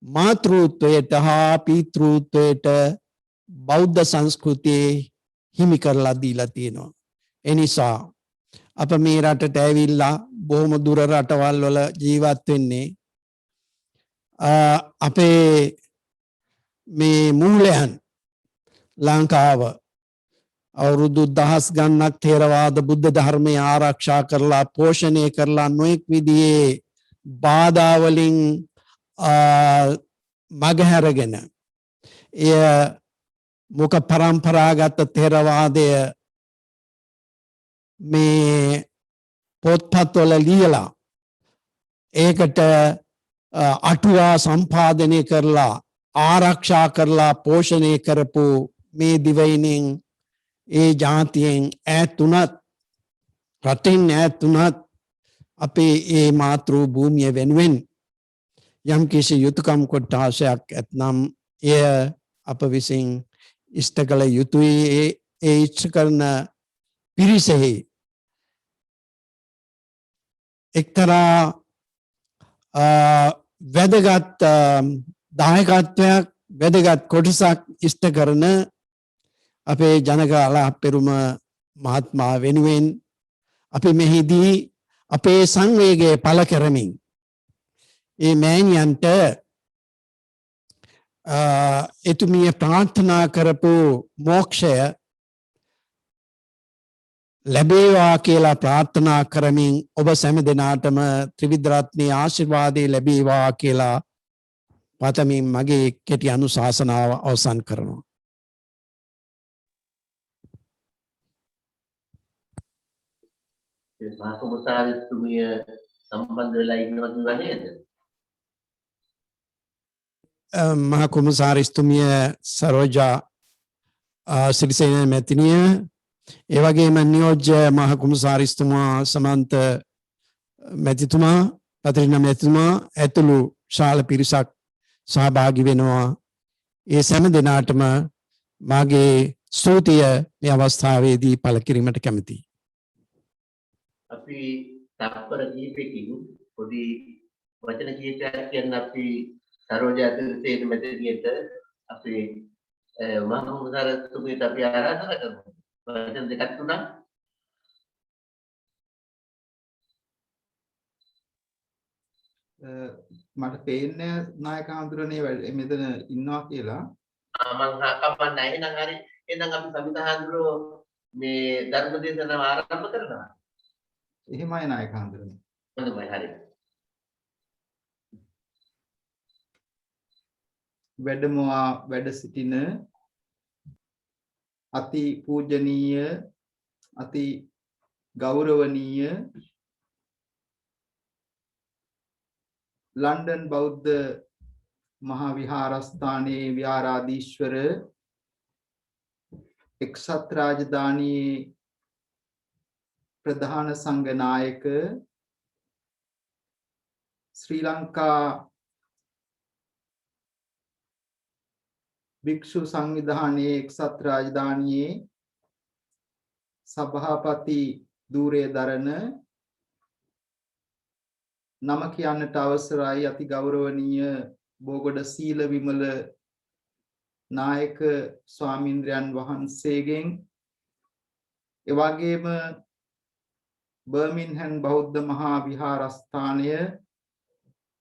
මාතෘත්වයට හා පිතෘත්වයට බෞද්ධ සංස්කෘතියේ හිමි කරලා දීලා තියෙනවා. ඒ නිසා අප මේ රටට ඇවිල්ලා බොහොම දුර රටවල් වල ජීවත් වෙන්නේ අපේ මේ මූලයන් ලංකාව අවුරුදු දහස් ගණනක් ථේරවාද බුද්ධ ධර්මය ආරක්ෂා කරලා පෝෂණය කරලා නොඑක් විදිහේ බාධා වලින් මගහැරගෙන එය මුක පරම්පරාගත ථේරවාදය මේ පොත්පත්වල ලියලා ඒකට අටුවා සම්පාදනය කරලා ආරක්ෂා කරලා පෝෂණය කරපු මේ දිවයිනෙන් ඒ ජාතියෙන් ඈත් වුණත් රටින් ඈත් වුණත් අපේ ඒ මාතෘ භූමිය වෙනුවෙන් යම් කිසි යුතුයකම් කොටසක් ඇතනම් එය අප විසින් ඉෂ්ට කළ යුතුයි. ඒ ඉෂ්ට කරන පිරිසෙහි එක්තරා වැදගත් දායකත්වයක් වැදගත් කොටසක් ඉෂ්ට කරන අපේ ජනක අලහප්පෙරුම මහත්මයා වෙනුවෙන් අපි මෙහිදී අපේ සංවේගය පළ කරමින් ඒ මෑණියන්ට එතුමිය ප්‍රාර්ථනා කරපු මෝක්ෂය ලැබේවා කියලා ප්‍රාර්ථනා කරමින් ඔබ සෑම දෙනාටම ත්‍රිවිධ රත්නයේ ආශිර්වාදය ලැබේවා කියලා පතමින් මගේ කෙටි අනුශාසනාව අවසන් කරනවා. මහකොමසාරිස්තුමිය සම්බන්ධ වෙලා ඉන්නවද නේද? මහ කොමසාරිස්තුමිය සරෝජා සිරිසේන මැතිනිය ඒ වගේම නියෝජ්‍ය මහ කොමසාරිස්තුමා සමන්ත මැතිතුමා පත්‍රින මැතිතුමා ඇතුළු ශාල පිරිසක් සහභාගී වෙනවා. ඒ සෑම දෙනාටම මාගේ ස්තුතිය මේ අවස්ථාවේදී පළ කිරීමට කැමැතියි. අපි තත්පර කීපකින් පොඩි වචන කීපයක් කියන්න අපි සරෝජා සිරිසේන මැතිණියට අපේ මහකොමසාරිස්තුමියට අපි ආරාධනා කරමු. වචන දෙකක් තුනක් මට පේන්නේ නායක හඳුරන්නේ මෙතන ඉන්නවා කියලා. මම කපන්න එහෙනම් හරි. එහෙනම් අපි සමිතහඳුරෝ මේ ධර්ම දේශනාව ආරම්භ කරනවා. එහෙමයි නායක හඳුරන්නේ. හොඳයි හරි. වැඩමවා වැඩ සිටින අති පූජනීය අති ගෞරවනීය ලන්ඩන් බෞද්ධ මහා විහාරස්ථානයේ විහාරාධීශ්වර එක්සත් රාජධානියේ ප්‍රධාන සංඝ නායක ශ්‍රී ලංකා භික්ෂු සංවිධානයේ එක්සත් රාජධානියේ සභාපති ධූරය දරන නම කියන්නට අවසරයි අති ගෞරවනීය බෝගොඩ සීල විමල නායක ස්වාමීන්ද්‍රයන් වහන්සේගෙන් එවැගේම බර්මින්හම් බෞද්ධ මහා විහාරස්ථානය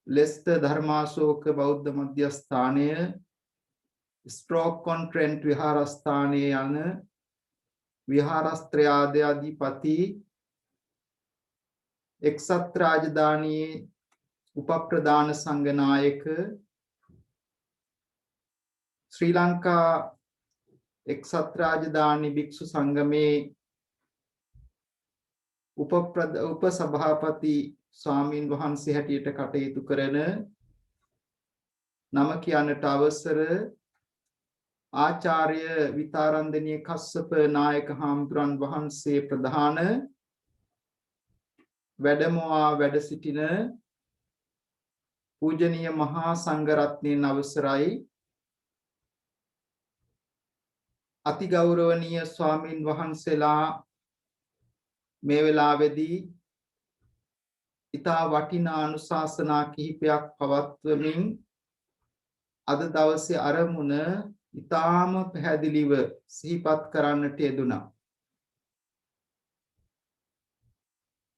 ලෙස්ටර් ධර්මාශෝක බෞද්ධ මධ්‍යස්ථානය ස්ට්‍රෝක්-ඔන්-ට්‍රෙන්ට් විහාරස්ථානයේ යන විහාරස්ත්‍රාධිපති එක්සත් රාජධානියේ උපප්‍රධාන සංඝ නායක ශ්‍රී ලංකා එක්සත් රාජධානි භික්ෂු සංගමේ උපසභාපති ස්වාමීන් වහන්සේ හැටියට කටයුතු කරන නම කියන්නට අවසර ආචාර්ය විතාරන්දනීය කස්සප නායක හාමුදුරන් වහන්සේ ප්‍රධාන වැඩමවා වැඩ සිටින පූජනීය මහා සංඝරත්නයන් අවසරයි අති ගෞරවනීය ස්වාමින් වහන්සේලා මේ වෙලාවේදී ඉතා වටිනා අනුශාසනා කිහිපයක් පවත්වමින් අද දවසේ ආරමුණ ඉතාම පැහැදිලිව සිහිපත් කරන්නට යෙදුණා.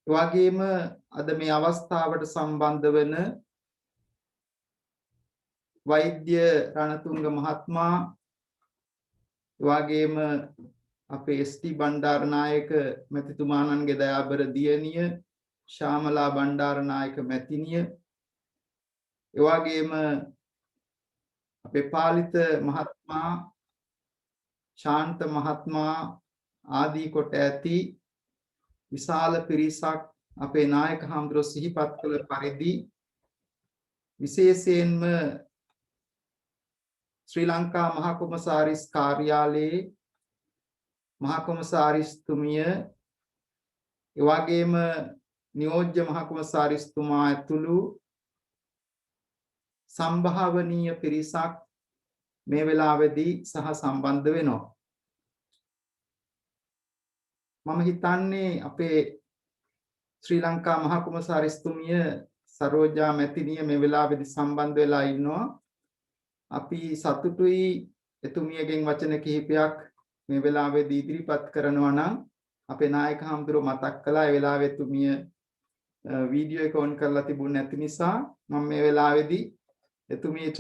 එවැගේම අද මේ අවස්ථාවට සම්බන්ධ වන වෛද්‍ය රණතුංග මහත්මයා එවැගේම අපේ එස්.ටී. බණ්ඩාරනායක මැතිතුමාණන්ගේ දයාබර දියණිය ශාමලා බණ්ඩාරනායක මැතිණිය එවැගේම අපේ පාලිත මහත්මයා ශාන්ත මහත්මයා ආදී කොට ඇති විශාල පිරිසක් අපේ නායක හඳුර සිහිපත් කළ පරිදි විශේෂයෙන්ම ශ්‍රී ලංකා මහා කොමසාරිස් කාර්යාලයේ මහා කොමසාරිස්තුමිය එවැගේම නියෝජ්‍ය මහා කොමසාරිස්තුමා ඇතුළු සම්භාවනීය පිරිසක් මේ වෙලාවේදී සහ සම්බන්ධ වෙනවා. මම හිතන්නේ අපේ ශ්‍රී ලංකා මහා කුමසාරිස්තුමිය සරෝජා මැතිණිය මේ වෙලාවේදී සම්බන්ධ වෙලා ඉන්නවා. අපි සතුටුයි එතුමියගෙන් වචන කිහිපයක් මේ වෙලාවේදී ඉදිරිපත් කරනවා නම් අපේ නායක හඳුරෝ මතක් කළා ඒ වෙලාවේ එතුමිය වීඩියෝ එක ඔන් කරලා තිබුණ නැති නිසා මම මේ වෙලාවේදී එතුමියට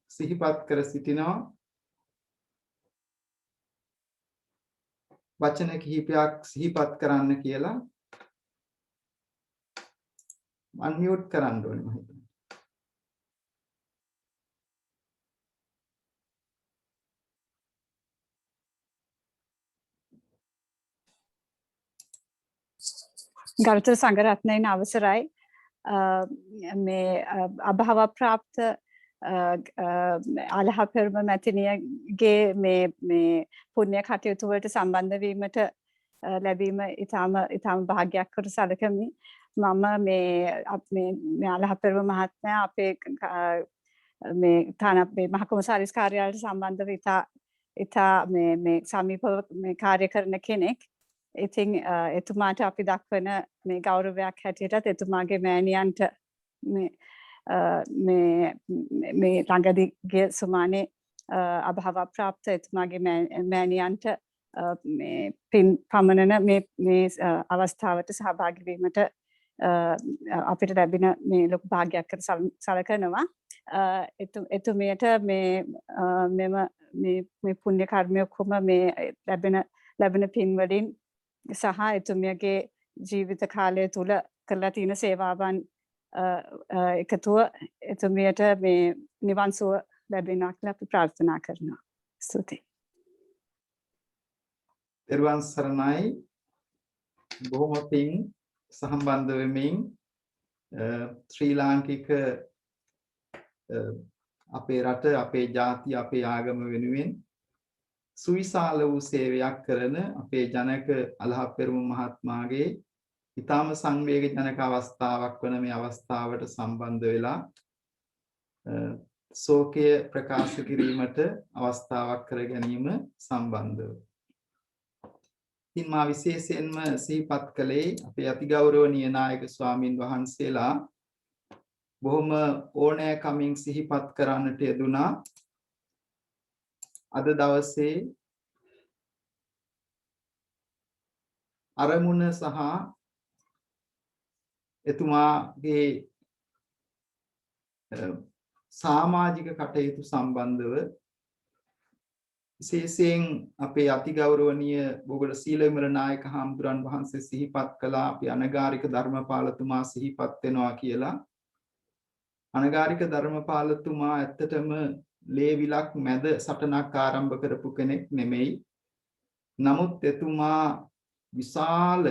සිහිපත් කර සිටිනවා. වචන කිහිපයක් සිහිපත් කරන්න කියලා අන්මියුට් කරන්න ඕනේ මම හිතන්නේ. ගරුතර සංඝරත්නයන් අවසරයි මේ අභාව ප්‍රාප්ත අලහපෙරම මැතිණියගේ මේ පුණ්‍ය කටයුතු වලට සම්බන්ධ වීමට ලැබීම ඊටාම භාග්‍යයක් කොට සැලකමි. මම මේ අලහපෙරම මහත්මයා අපේ මේ මහ කොමසාරිස් කාර්යාලයට සම්බන්ධව ඉතා මේ සමීපව මේ කාර්ය කරන කෙනෙක්. ඉතින් එතුමාට අපි දක්වන මේ ගෞරවයක් හැටියටත් එතුමාගේ මෑණියන්ට මේ ළඟදී ගිය සුමානේ අභාව ප්‍රාප්ත එතුමාගේ මෑණියන්ට මේ පින් පමනන මේ අවස්ථාවට සහභාගී වීමට අපිට ලැබෙන මේ ලොකු භාග්‍යයක් කර සැලකනවා. එතුමියට මේ පුණ්‍ය කර්මය ඔක්කොම මේ ලැබෙන පින් වලින් සහ එතුමියගේ ජීවිත කාලය තුල කරලා තියෙන සේවාවන් එකතුව එතුමියට මේ නිවන් සුව ලැබෙනවා කියලා අපි ප්‍රාර්ථනා කරනවා. ස්තුතියි. දරුවන් සරණයි. බොහොම පිං සම්බන්ධ වෙමින් ශ්‍රී ලාංකික අපේ රට අපේ ජාතිය අපේ ආගම වෙනුවෙන් සුවිශාල වූ සේවයක් කරන අපේ ජනක අලහප්පෙරුම මහත්මයාගේ ඊටාම සංවේග ජනක අවස්ථාවක් වන මේ අවස්ථාවට සම්බන්ධ වෙලා ශෝකය ප්‍රකාශ කිරීමට අවස්ථාවක් කර ගැනීම සම්බන්ධව. ඉතින් මා විශේෂයෙන්ම සිහිපත් කළේ අපේ අතිගෞරවනීය නායක ස්වාමින් වහන්සේලා බොහොම ඕනෑකමින් සිහිපත් කරන්නට යෙදුනා. අද දවසේ අරමුණ සහ එතුමාගේ සමාජික කටයුතු සම්බන්ධව විශේෂයෙන් අපේ අතිගෞරවනීය බෝගල සීලවිමල නායක හාමුදුරන් වහන්සේ සිහිපත් කළා. අපි අනගාരിക ධර්මපාලතුමා සිහිපත් වෙනවා කියලා. අනගාരിക ධර්මපාලතුමා ඇත්තටම ලේවිලක් මැද සටනක් ආරම්භ කරපු කෙනෙක් නෙමෙයි. නමුත් එතුමා විශාල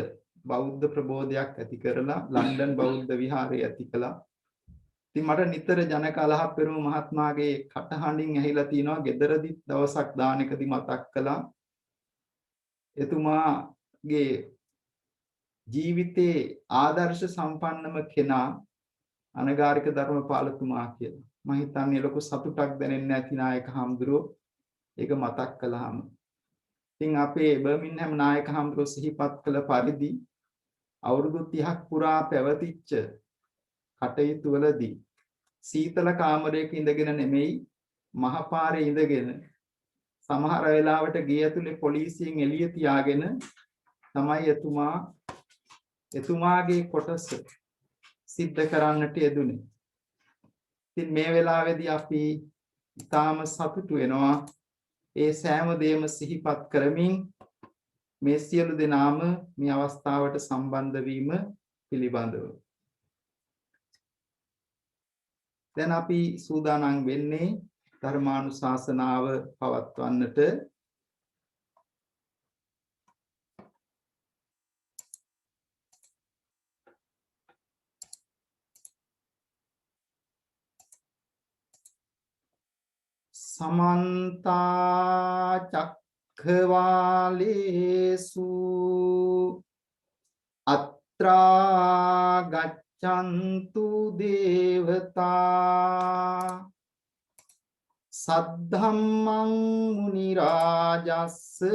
බෞද්ධ ප්‍රබෝධයක් ඇති කරලා ලන්ඩන් බෞද්ධ විහාරය ඇති කළා. ඉතින් මට නිතර ජනක අලහප්පෙරුම මහත්මයාගේ කටහඬින් ඇහිලා තිනවා ගෙදරදි දවසක් දානකදී මතක් කළා. එතුමාගේ ජීවිතේ ආදර්ශ සම්පන්නම කෙනා අනගාരിക ධර්මපාලතුමා කියලා. මම හිතන්නේ ලොකු සතුටක් දැනෙන්නේ නැති නායක හඳුරෝ ඒක මතක් කළාම. ඉතින් අපේ බර්මින්හම් නායක හඳුරෝ සිහිපත් කළ පරිදි අවුරුදු 30ක් පුරා පැවතිච්ච කටයුතු වලදී සීතල කාමරයක ඉඳගෙන නෙමෙයි මහපාරේ ඉඳගෙන සමහර වෙලාවට ගේ ඇතුලේ පොලිසියෙන් එළිය තියාගෙන තමයි එතුමාගේ කොටස සිද්ධ කරන්නට යෙදුනේ. ඉතින් මේ වෙලාවේදී අපි ඊටාම සතුටු වෙනවා ඒ සෑම දෙයක්ම සිහිපත් කරමින් මේ සියලු දෙනාම මේ අවස්ථාවට සම්බන්ධ වීම පිළිබඳව. දැන් අපි සූදානම් වෙන්නේ ධර්මානුශාසනාව පවත්වන්නට. समन्ता चक्रवालेषु अत्रा गच्छन्तु देवता सद्धम्मं मुनिराजस्य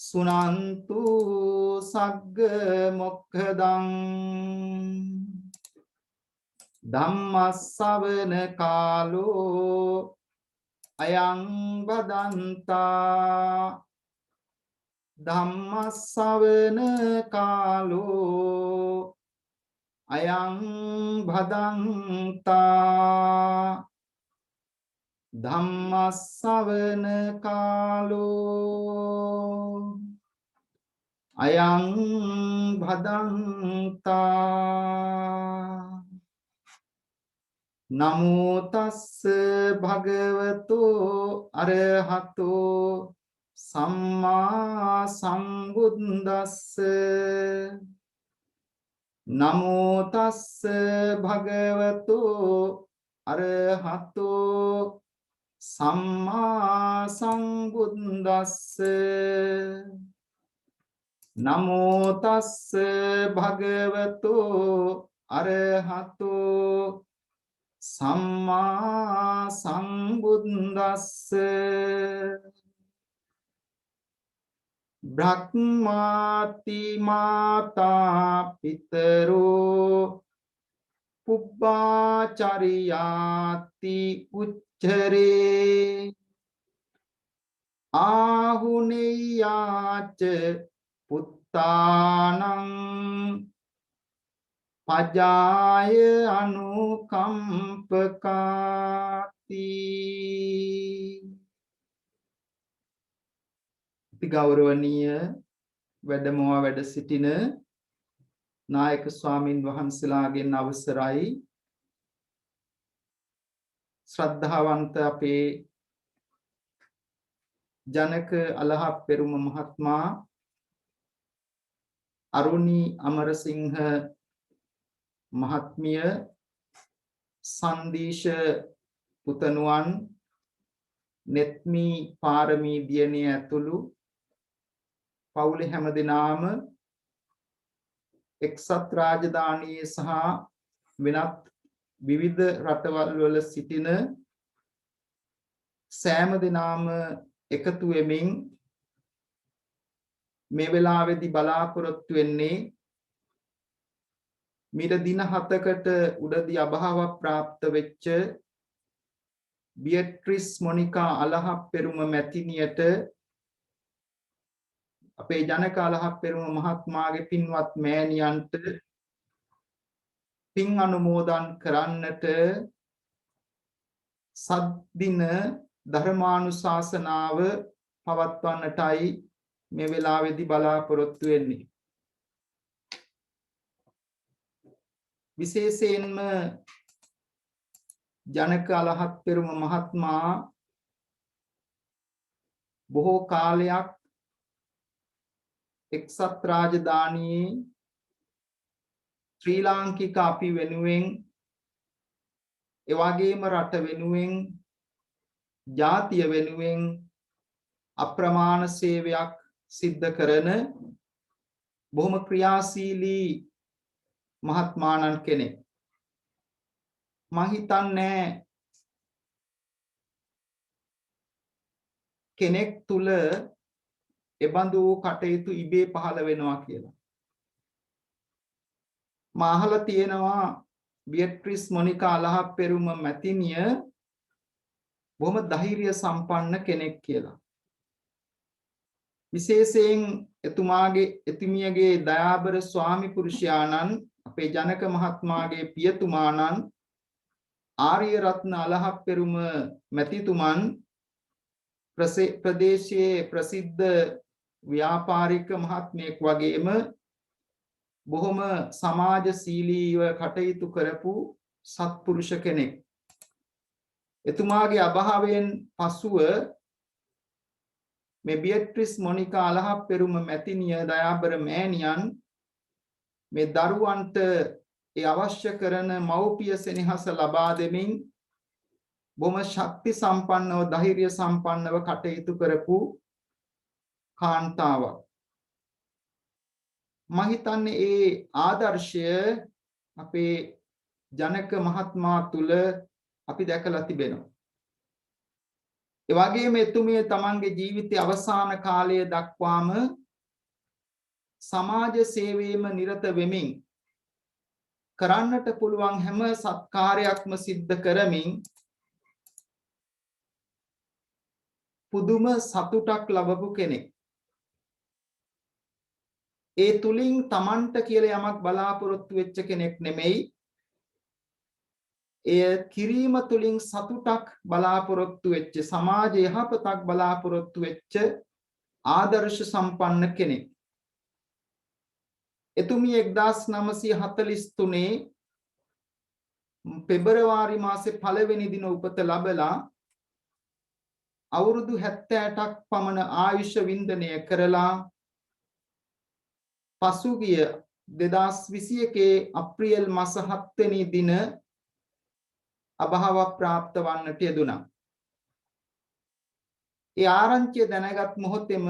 සුනන්තු සග්ග මොක්ඛදං ධම්මස්සවන කාලෝ අයං බදන්තා ධම්මස්සවන කාලෝ අයං භදන්තා ධම්මස්සවන කාලෝ අයං භදන්තා නමෝ තස්ස භගවතෝ අරහතෝ සම්මා සම්බුද්දස්ස නමෝ තස්ස භගවතෝ අරහතෝ සම්මා සම්බුද්දස්ස නමෝ තස්ස භගවතෝ අරහතෝ සම්මා සම්බුද්දස්ස බ්‍රහ්මාති මාතා පිතරෝ පුබ්බාචරියාති උච්චරේ ආහුනේයාච පුත්තානං පජාය අනුකම්පකාති ගෞරවනීය වැඩමවා වැඩ සිටින නායක ස්වාමින් වහන්සේලාගෙන් අවසරයි ශ්‍රද්ධාවන්ත අපේ ජනක අලහප් පෙරුම මහත්මයා අරුණි අමරසිංහ මහත්මිය සන්දීශ පුතණුවන් නෙත්මි පාරමී දියණිය ඇතුළු පවුලේ හැමදෙනාම එක්සත් රාජධානියේ සහ වෙනත් විවිධ රටවල් වල සිටින සෑම දෙනාම එකතු වෙමින් මේ වෙලාවේදී බලාපොරොත්තු වෙන්නේ මිට දින 7කට උඩදී අභාව ප්‍රාප්ත වෙච්ච බියට්‍රිස් මොනිකා අලහප් පෙරුම මැතිණියට අපේ ජනක අලහප් පෙරුම මහත්මයාගේ පින්වත් මෑණියන්ට පින් අනුමෝදන් කරන්නට සද්දින ධර්මානුශාසනාව පවත්වන්නටයි මේ වෙලාවේදී බලාපොරොත්තු වෙන්නේ. විශේෂයෙන්ම ජනක අලහත් පෙරුම මහත්මයා බොහෝ කාලයක් එක්සත් රාජධානියේ ශ්‍රී ලාංකික අපි වෙනුවෙන් එවැගේම රට වෙනුවෙන් ජාතිය වෙනුවෙන් අප්‍රමාණ සේවයක් සිද්ධ කරන බොහොම ක්‍රියාශීලී මහත්මාණන් කෙනෙක්. මම හිතන්නේ කෙනෙක් තුල එබඳු කටයුතු ඉබේ පහළ වෙනවා කියලා. මම අහලා තියෙනවා බියට්‍රිස් මොනිකා අලහප් පෙරුම මැතිණිය බොහොම ධෛර්ය සම්පන්න කෙනෙක් කියලා. විශේෂයෙන් එතුමියගේ දයාබර ස්වාමි පුරුෂයාණන් අපේ ජනක මහත්මයාගේ පියතුමාණන් ආර්ය රත්න අලහප් පෙරුම මැතිතුමන් ප්‍රදේශයේ ප්‍රසිද්ධ ව්‍යාපාරික මහත්මයෙක් වගේම බොහොම සමාජශීලීව කටයුතු කරපු සත්පුරුෂ කෙනෙක්. එතුමාගේ අභාවයෙන් පසුව මේ බියට්‍රිස් මොනිකා අලහප් පෙරුම මැතිණිය දයාබර මෑණියන් මේ දරුවන්ට ඒ අවශ්‍ය කරන මව්පිය සෙනෙහස ලබා දෙමින් බොහොම ශක්ති සම්පන්නව ධෛර්ය සම්පන්නව කටයුතු කරපු කාන්තාවක්. මම හිතන්නේ ඒ ආදර්ශය අපේ ජනක මහත්මයා තුල අපි දැකලා තිබෙනවා. ඒ වගේම එතුමිය තමන්ගේ ජීවිතයේ අවසාන කාලය දක්වාම සමාජ සේවයේම නිරත වෙමින් කරන්නට පුළුවන් හැම සත්කාරයක්ම සිද්ධ කරමින් පුදුම සතුටක් ලබපු කෙනෙක්. ඒ තුලින් තමන්ට කියලා යමක් බලාපොරොත්තු වෙච්ච කෙනෙක් නෙමෙයි. එය කිරීම තුලින් සතුටක් බලාපොරොත්තු වෙච්ච සමාජ යහපතක් බලාපොරොත්තු වෙච්ච ආදර්ශ සම්පන්න කෙනෙක්. එතුමිය 1943 පෙබරවාරි මාසේ 1 වෙනි දින උපත ලැබලා අවුරුදු 78ක් පමණ ආයුෂ වින්දනය කරලා පසුගිය 2021 අප්‍රේල් මාස 7 වෙනි දින අභාව ප්‍රාප්ත වන්නට යෙදුණා. ඒ ආරංචිය දැනගත් මොහොතේම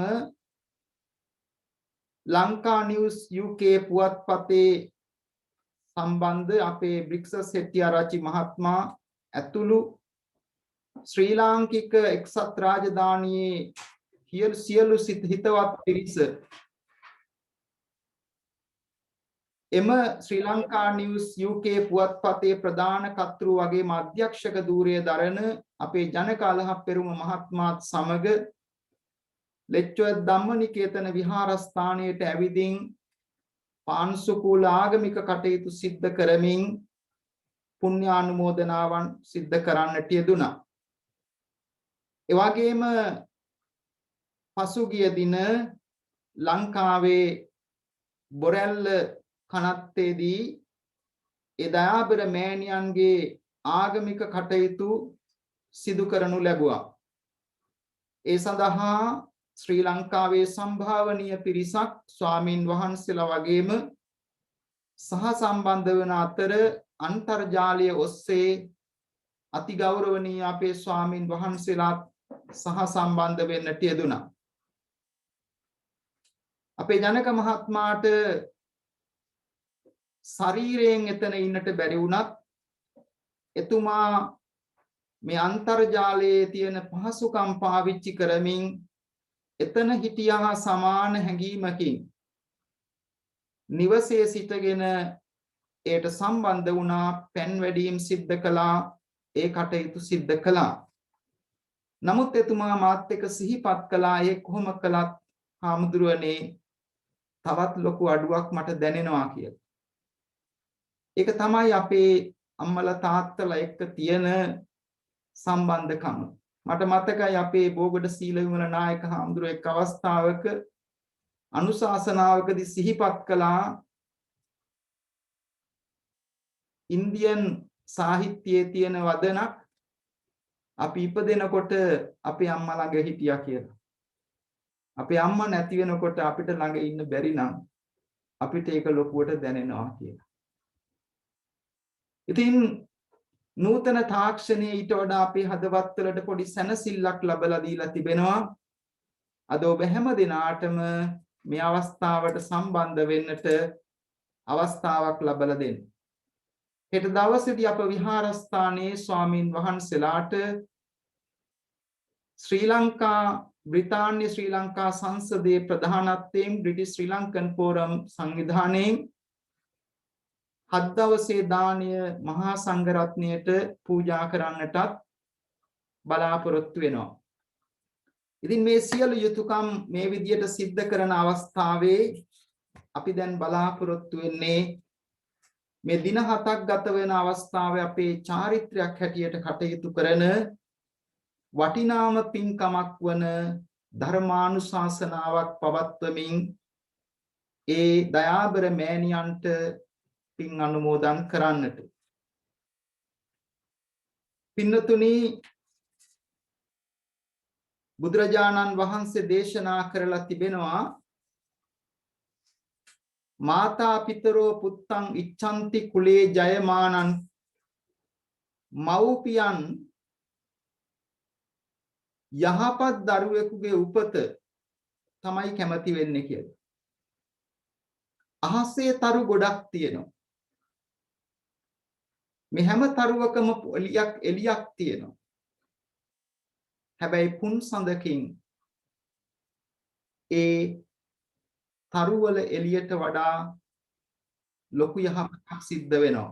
ලංකා නිවුස් UK පුවත්පතේ සම්බන්ධ අපේ බ්‍රික්සස් හෙට්ටිආරච්චි මහත්මයා ඇතුළු ශ්‍රී ලාංකික එක්සත් රාජධානියේ සියලු හිතවත් පිරිස එම ශ්‍රී ලංකා නිවුස් UK පුවත්පතේ ප්‍රධාන කර්තෘ වගේම අධ්‍යක්ෂක ධූරය දරන අපේ ජනක අලහප් පෙරුම මහත්මයාත් සමග ලෙච්චුව ධම්මනිකේතන විහාරස්ථානයට ඇවිදින් පාන්සුකූල ආගමික කටයුතු සිද්ධ කරමින් පුණ්‍යානුමෝදනාවන් සිද්ධ කරන්නට යෙදුණා. ඒ වගේම පසුගිය දින ලංකාවේ බොරැල්ල කනත්තේදී ඒ දයාබර මෑණියන්ගේ ආගමික කටයුතු සිදු කරනු ලැබුවා. ඒ සඳහා ශ්‍රී ලංකාවේ සම්භාවනීය පිරිසක් ස්වාමින් වහන්සේලා වගේම සහ සම්බන්ධ වන අතර අන්තර්ජාලය ඔස්සේ අතිගෞරවනීය අපේ ස්වාමින් වහන්සේලා සහ සම්බන්ධ වෙන්නට යෙදුණා. අපේ ජනක මහත්මයාට ශරීරයෙන් එතන ඉන්නට බැරි වුණත් එතුමා මේ අන්තර්ජාලයේ තියෙන පහසුකම් පාවිච්චි කරමින් එතන හිටියා සමාන හැඟීමකින් නිවසේ සිටගෙන ඒට සම්බන්ධ වුණා, පෙන් වැඩීම් සිද්ධ කළා, ඒ කටයුතු සිද්ධ කළා. නමුත් එතුමා මාත් එක්ක සිහිපත් කළා ඒ කොහොම කළත් හාමුදුරුවනේ තවත් ලොකු අඩුවක් මට දැනෙනවා කියලා. ඒක තමයි අපේ අම්මලා තාත්තලා එක්ක තියෙන සම්බන්ධකම. මට මතකයි අපේ බෝගඩ සීලවිමල නායක හාමුදුරුවෝ එක් අවස්ථාවක අනුශාසනාවකදී සිහිපත් කළා ඉන්දියන් සාහිත්‍යයේ තියෙන වදනක් අපි ඉපදෙනකොට අපේ අම්මා ළඟ හිටියා කියලා. අපේ අම්මා නැති වෙනකොට අපිට ළඟ ඉන්න බැරි නම් අපිට ඒක ලොකුවට දැනෙනවා කියලා. ඉතින් නූතන තාක්ෂණයේ ඊට වඩා අපේ හදවත්වලට පොඩි සැනසෙල්ලක් ලැබලා දීලා තිබෙනවා. අද ඔබ හැම දිනාටම මේ අවස්ථාවට සම්බන්ධ වෙන්නට අවස්ථාවක් ලැබලා දෙන්න. හෙට දවසේදී අප විහාරස්ථානයේ ස්වාමින් වහන්සේලාට ශ්‍රී ලංකා බ්‍රිතාන්‍ය ශ්‍රී ලංකා සංසදයේ ප්‍රධානත්වයෙන් බ්‍රිටිෂ් ශ්‍රී ලංකන් ෆෝරම් සංවිධානයෙන් 7 දවසේ දානය මහා සංඝරත්නයට පූජා කරන්නටත් බලාපොරොත්තු වෙනවා. ඉතින් මේ සියලු යුතුයකම් මේ විදියට සිද්ධ කරන අවස්ථාවේ අපි දැන් බලාපොරොත්තු වෙන්නේ මේ දින 7ක් ගත වෙන අවස්ථාවේ අපේ චාරිත්‍රාක් හැටියට කටයුතු කරන වටිනාම පින්කමක් වන ධර්මානුශාසනාවක් පවත්වමින් ඒ දයාබර මෑණියන්ට පින් අනුමෝදන් කරන්නට. පින්නතුනි, බුදුරජාණන් වහන්සේ දේශනා කරලා තිබෙනවා මාතා පිතරෝ පුත්තං ඉච්ඡන්ති කුලේ ජයමානං. මව්පියන් යහපත් දරුවෙකුගේ උපත තමයි කැමති වෙන්නේ කියලා. අහසේ තරු ගොඩක් තියෙනවා. මේ හැම තරුවකම එලියක් තියෙනවා. හැබැයි පුන් සඳකින් ඒ තරුවල එළියට වඩා ලොකු යහපතක් සිද්ධ වෙනවා.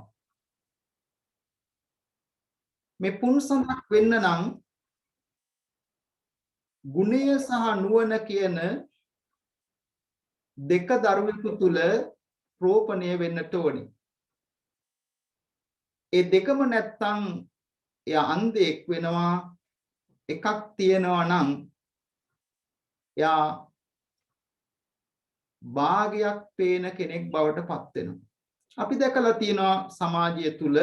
මේ පුන් සඳක් වෙන්න නම් ගුණය සහ නුවණ කියන දෙක දරුවෙකු තුල රෝපණය වෙන්නට ඕනි. ඒ දෙකම නැත්තම් එයා අන්ධයෙක් වෙනවා. එකක් තියෙනවා නම් එයා භාගයක් පේන කෙනෙක් බවට පත් වෙනවා. අපි දැකලා තියෙනවා සමාජය තුල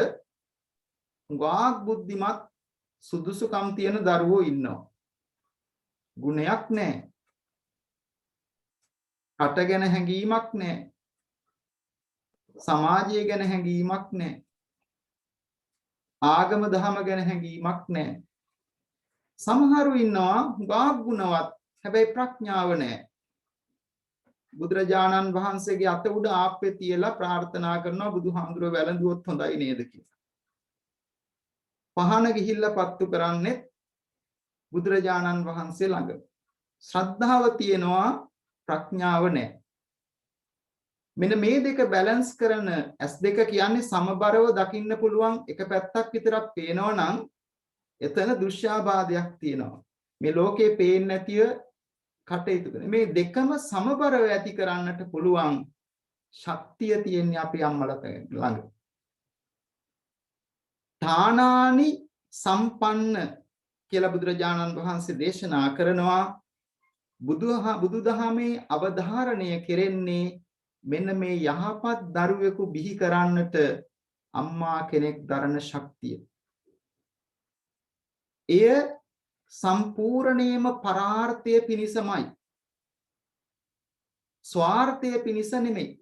ගාක් බුද්ධිමත් සුදුසුකම් තියෙන දරුවෝ ඉන්නවා. ගුණයක් නැහැ. රට ගැන හැඟීමක් නැහැ. සමාජය ගැන හැඟීමක් නැහැ. ආගම දහම ගැන හැඟීමක් නැහැ. සමහරු ඉන්නවා ගාක් ගුණවත් හැබැයි ප්‍රඥාව නැහැ. බුදුරජාණන් වහන්සේගේ අත උඩ ආප්පේ තියලා ප්‍රාර්ථනා කරනවා බුදුහාමුදුරුවෝ වැළඳුවොත් හොඳයි නේද කියලා. පහන ගිහිල්ලා පත්තු කරන්නේ බුදුරජාණන් වහන්සේ ළඟ. ශ්‍රද්ධාව තියෙනවා ප්‍රඥාව නැහැ. මෙන්න මේ දෙක බැලන්ස් කරන S2 කියන්නේ සමබරව දකින්න පුළුවන් එක පැත්තක් විතරක් පේනවා නම් එතන දෘශ්‍යාබාධයක් තියෙනවා. මේ ලෝකේ පේන්නේ නැතිව කටයුතු කරන මේ දෙකම සමබරව ඇති කරන්නට පුළුවන් ශක්තිය තියෙන්නේ අපේ අම්මලා ළඟ. තානානි සම්පන්න කියලා බුදුරජාණන් වහන්සේ දේශනා කරනවා. බුදුදහමේ අවධාරණය කෙරෙන්නේ මෙන්න මේ යහපත් දරුවෙකු බිහි කරන්නට අම්මා කෙනෙක් දරන ශක්තිය. එය සම්පූර්ණයෙන්ම පරාර්ථය පිණිසමයි. ස්වාර්ථය පිණිස නෙමෙයි.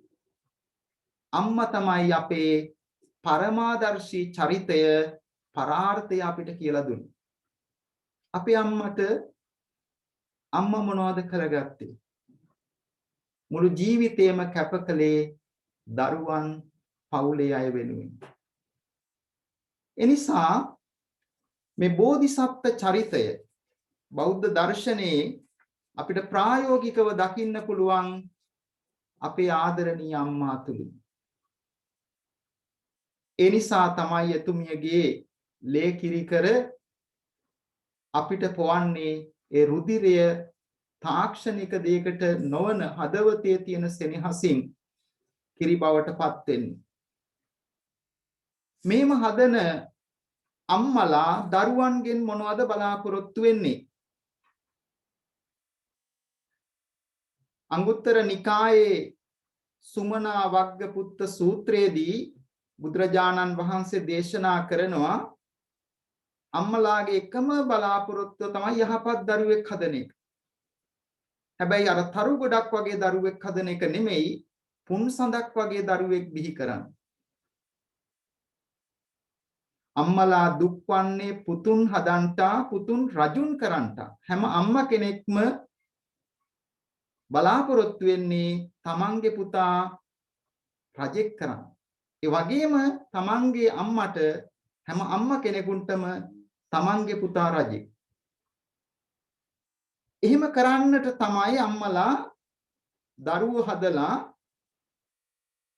අම්මා තමයි අපේ පරමාදර්ශී චරිතය පරාර්ථය අපිට කියලා දුන්නේ. අපේ අම්මට අම්මා මොනවද කරගත්තේ? මුළු ජීවිතේම කැප කළේ දරුවන් පවුලේ අය වෙනුවෙන්. එනිසා මේ බෝධිසත්ව චරිතය බෞද්ධ දර්ශනයේ අපිට ප්‍රායෝගිකව දකින්න පුළුවන් අපේ ආදරණීය අම්මා තුලින්. ඒ නිසා තමයි එතුමියගේ ලේ කිරි කර අපිට පොවන්නේ ඒ රුධිරය තාක්ෂණික දෙයකට නොවන හදවතේ තියෙන සෙනෙහසින් කිරි බවට පත් වෙන්නේ. මේම හදන අම්මලා දරුවන්ගෙන් මොනවද බලාපොරොත්තු වෙන්නේ? අංගුත්තර නිකායේ සුමනා වග්ගපුත්ත සූත්‍රයේදී බුදුරජාණන් වහන්සේ දේශනා කරනවා අම්මලාගේ එකම බලාපොරොත්තුව තමයි යහපත් දරුවෙක් හදන එක. හැබැයි අර තරු ගොඩක් වගේ දරුවෙක් හදන එක නෙමෙයි පුන් සඳක් වගේ දරුවෙක් බිහි කරන්න. අම්මලා දුක්වන්නේ පුතුන් හදන්ටා පුතුන් රජුන් කරන්ටා. හැම අම්මා කෙනෙක්ම බලාපොරොත්තු වෙන්නේ තමන්ගේ පුතා රජෙක් කරන්න. ඒ වගේම තමන්ගේ අම්මට හැම අම්මා කෙනෙකුටම තමන්ගේ පුතා රජෙක්. එහෙම කරන්නට තමයි අම්මලා දරුවෝ හදලා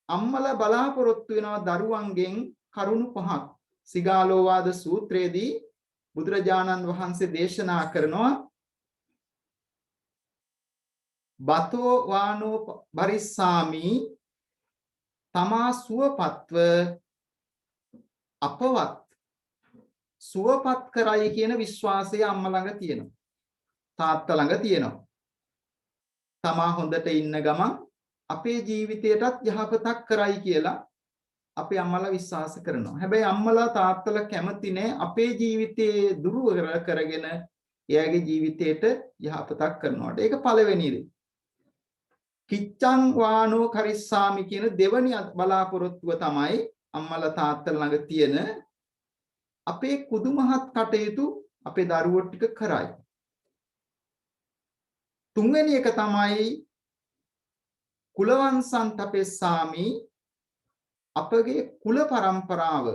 අම්මලා බලාපොරොත්තු වෙනවා දරුවන්ගෙන් කරුණු පහක්. සිගාලෝවාද සූත්‍රයේදී බුදුරජාණන් වහන්සේ දේශනා කරනවා බතෝ වානෝ බරිස්සාමි තමා සුවපත්ව අපවත් සුවපත් කරයි කියන විශ්වාසය අම්මා ළඟ තියෙනවා. තාත්තා ළඟ තියෙනවා. තමා හොඳට ඉන්න ගමන් අපේ ජීවිතයටත් යහපතක් කරයි කියලා අපේ අම්මලා විශ්වාස කරනවා. හැබැයි අම්මලා තාත්තලා කැමති නැහැ අපේ ජීවිතේ දුර්වල කරගෙන එයාගේ ජීවිතයට යහපතක් කරනවට. ඒක පළවෙනි දේ. කිච්ඡං වානෝ කරිස්සාමි කියන දෙවනි බලාපොරොත්තුව තමයි අම්මලා තාත්තලා ළඟ තියෙන අපේ කුදුමහත් කටයුතු අපේ දරුවෝ ටික කරයි. තුන්වෙනි එක තමයි කුලවංශං තපෙස්සාමි අපගේ කුල පරම්පරාව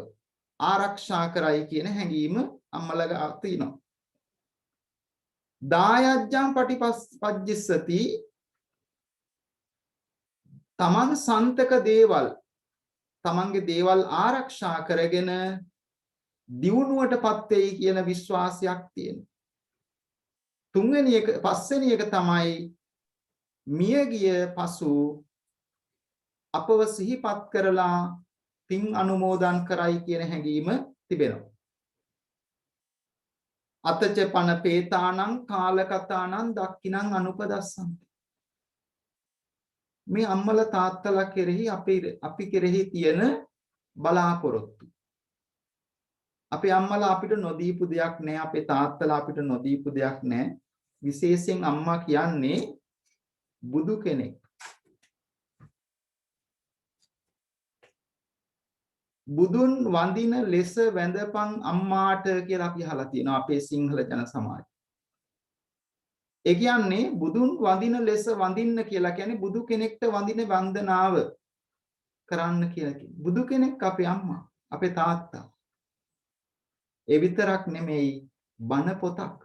ආරක්ෂා කරයි කියන හැඟීම අම්මලගා තියෙනවා. දායජ්ජං පටිපස්සති තමන් සන්තක දේවල් තමන්ගේ දේවල් ආරක්ෂා කරගෙන දියුණුවටපත් වෙයි කියන විශ්වාසයක් තියෙනවා. තුන්වෙනි එක පස්වෙනි එක තමයි මියගිය පසු අපව සිහිපත් කරලා පින් අනුමෝදන් කරයි කියන හැඟීම තිබෙනවා. අතච පන පේතානං කාලකතානං දක්ඛිනං අනුපදස්සන්ති. මේ අම්මලා තාත්තලා කෙරෙහි අපි කෙරෙහි තියෙන බලාපොරොත්තු. අපේ අම්මලා අපිට නොදීපු දෙයක් නැහැ, අපේ තාත්තලා අපිට නොදීපු දෙයක් නැහැ. විශේෂයෙන් අම්මා කියන්නේ බුදු කෙනෙක්. බුදුන් වඳින ලෙස වැඳපන් අම්මාට කියලා අපි අහලා තියෙනවා අපේ සිංහල ජන සමාජය. ඒ කියන්නේ බුදුන් වඳින ලෙස වඳින්න කියලා කියන්නේ බුදු කෙනෙක්ට වඳින වන්දනාව කරන්න කියලා කියනවා. බුදු කෙනෙක් අපේ අම්මා, අපේ තාත්තා. ඒ විතරක් නෙමෙයි බණ පොතක්.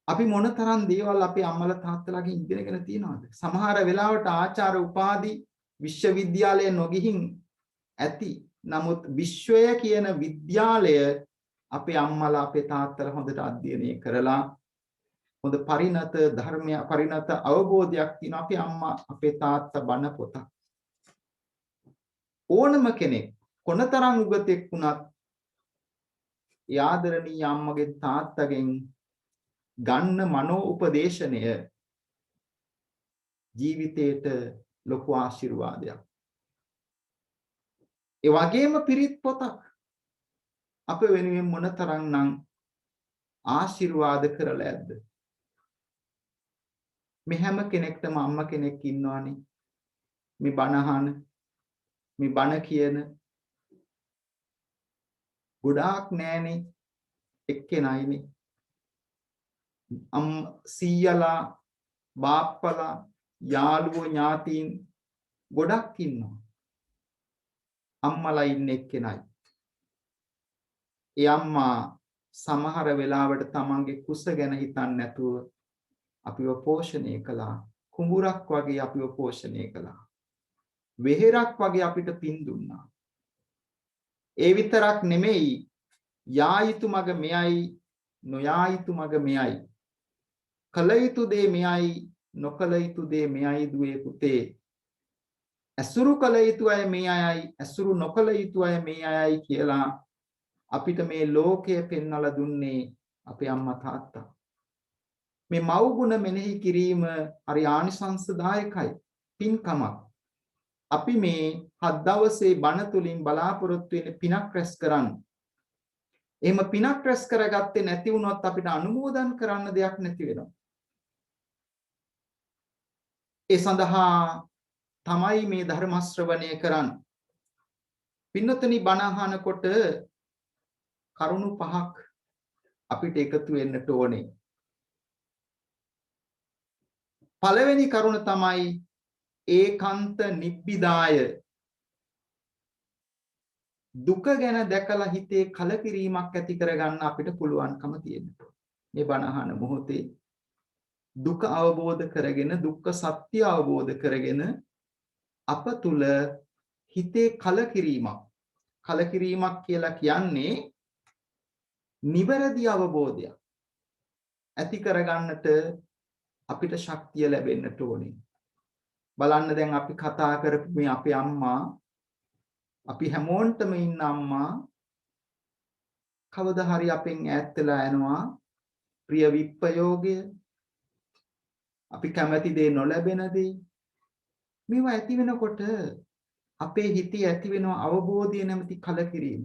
අපි මොනතරම් දේවල් අපේ අම්මලා තාත්තලාගෙන් ඉගෙනගෙන තියෙනවද? සමහර වෙලාවට ආචාර උපාධි විශ්වවිද්‍යාලය නොගිහින් ඇති. නමුත් විශ්වය කියන විද්‍යාලය අපේ අම්මලා අපේ තාත්තලා හොඳට අධ්‍යයනය කරලා හොඳ පරිණත ධර්මය පරිණත අවබෝධයක් තියෙන අපේ අම්මා අපේ තාත්තා බණ පොතක්. ඕනම කෙනෙක් කොනතරම් උගතෙක් වුණත් ආදරණීය අම්මගේ තාත්තගෙන් ගන්න මනෝ උපදේශනය ජීවිතේට ලොකු ආශිර්වාදයක්. ඒ වගේම පිරිත් පොතක් අප වෙනුවෙන් මොනතරම්නම් ආශිර්වාද කරලා ඇද්ද? මේ හැම කෙනෙක්ටම අම්මා කෙනෙක් ඉන්නවනේ. මේ බණ අහන, මේ බණ කියන ගොඩාක් නෑනේ, එක්කෙනයිනේ. සීයලා, බාප්පලා, යාළුවෝ ඥාතීන් ගොඩක් ඉන්නවා. අම්මලා ඉන්නේ එක්කෙනයි. ඒ අම්මා සමහර වෙලාවට තමන්ගේ කුස ගැන හිතන්නේ නැතුව අපිව පෝෂණය කළා. කුඹුරක් වගේ අපිව පෝෂණය කළා. වෙහෙරක් වගේ අපිට පින් දුන්නා. ඒ විතරක් නෙමෙයි, යා යුතු මග මෙයයි, නොයා යුතු මග මෙයයි. කල යුතු දේ මෙයයි, නොකල යුතු දේ මෙයයි දුවේ පුතේ. ඇසුරු කල යුතු අය මේ අයයි, ඇසුරු නොකල යුතු අය මේ අයයි කියලා අපිට මේ ලෝකය පෙන්වලා දුන්නේ අපේ අම්මා තාත්තා. මේ මව් ගුණ මෙනෙහි කිරීම හරි ආනිසංසදායකයි, පින්කමක්. අපි මේ 7 දවසේ බණ තුලින් බලාපොරොත්තු වෙන පිනක් රැස් කරන්න. එහෙම පිනක් රැස් කරගත්තේ නැති වුණොත් අපිට අනුමෝදන් කරන්න දෙයක් නැති වෙනවා. ඒ සඳහා තමයි මේ ධර්ම ශ්‍රවණය කරන්නේ. පින්නතනි බණ අහනකොට කරුණු 5ක් අපිට එකතු වෙන්නට ඕනේ. පළවෙනි කරුණ තමයි ඒකාන්ත නිබ්බිදාය. දුක ගැන දැකලා හිතේ කලකිරීමක් ඇති කරගන්න අපිට පුළුවන්කම තියෙනවා. මේ බණ අහන මොහොතේ දුක අවබෝධ කරගෙන, දුක්ඛ සත්‍ය අවබෝධ කරගෙන අප තුල හිතේ කලකිරීමක් කියලා කියන්නේ නිවැරදි අවබෝධයක් ඇති කරගන්නට අපිට ශක්තිය ලැබෙන්නට ඕනේ. බලන්න දැන් අපි කතා කරපු මේ අපේ අම්මා, අපි හැමෝන්ටම ඉන්න අම්මා කවදා හරි අපෙන් ඈත් වෙලා යනවා. ප්‍රිය විප්පයෝගය, අපි කැමති දේ නොලැබෙන දේ, මේවා ඇති වෙනකොට අපේ හිතේ ඇති වෙන අවබෝධය නැමැති කලකිරීම.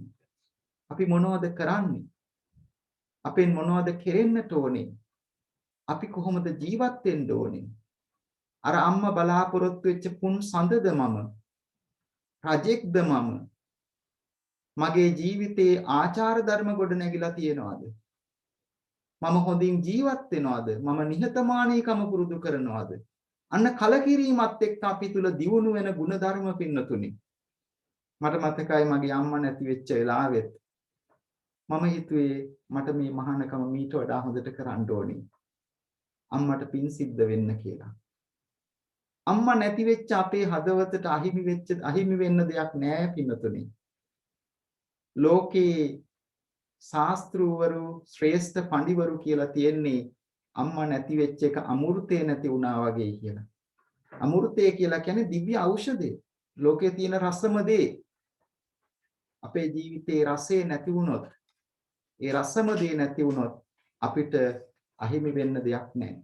අපි මොනවද කරන්නේ? අපෙන් මොනවද කෙරෙන්නට ඕනේ? අපි කොහොමද ජීවත් වෙන්න ඕනේ? අර අම්මා බලාපොරොත්තු වෙච්ච පුන් සඳද මම? රජෙක්ද මම? මගේ ජීවිතේ ආචාර ධර්ම ගොඩ නැගිලා තියෙනවද? මම හොඳින් ජීවත් වෙනවද? මම නිහතමානීකම පුරුදු කරනවද? අන්න කලකිරීමත් එක්ක අපි තුල දියුණු වෙන ಗುಣධර්ම පින්නතුනි. මට මතකයි මගේ අම්මා නැති වෙච්ච වෙලාවෙත් මම හිතුවේ මට මේ මහානකම මීට වඩා හොඳට කරන්න ඕනේ. අම්මට පින් සිද්ධ වෙන්න කියලා. අම්මා නැති වෙච්ච අපේ හදවතට අහිමි වෙන්න දෙයක් නෑ පින්නතුනේ. ලෝකේ ශාස්ත්‍රූවරු ශ්‍රේෂ්ඨ පඬිවරු කියලා තියෙන්නේ අම්මා නැති වෙච්ච එක අමෘතේ නැති වුණා වගේ කියලා. අමෘතේ කියලා කියන්නේ දිව්‍ය ඖෂධය. ලෝකේ තියෙන රසම දේ. අපේ ජීවිතේ රසේ නැති වුණොත්, ඒ රසම දේ නැති වුණොත් අපිට අහිමි වෙන්න දෙයක් නැහැ.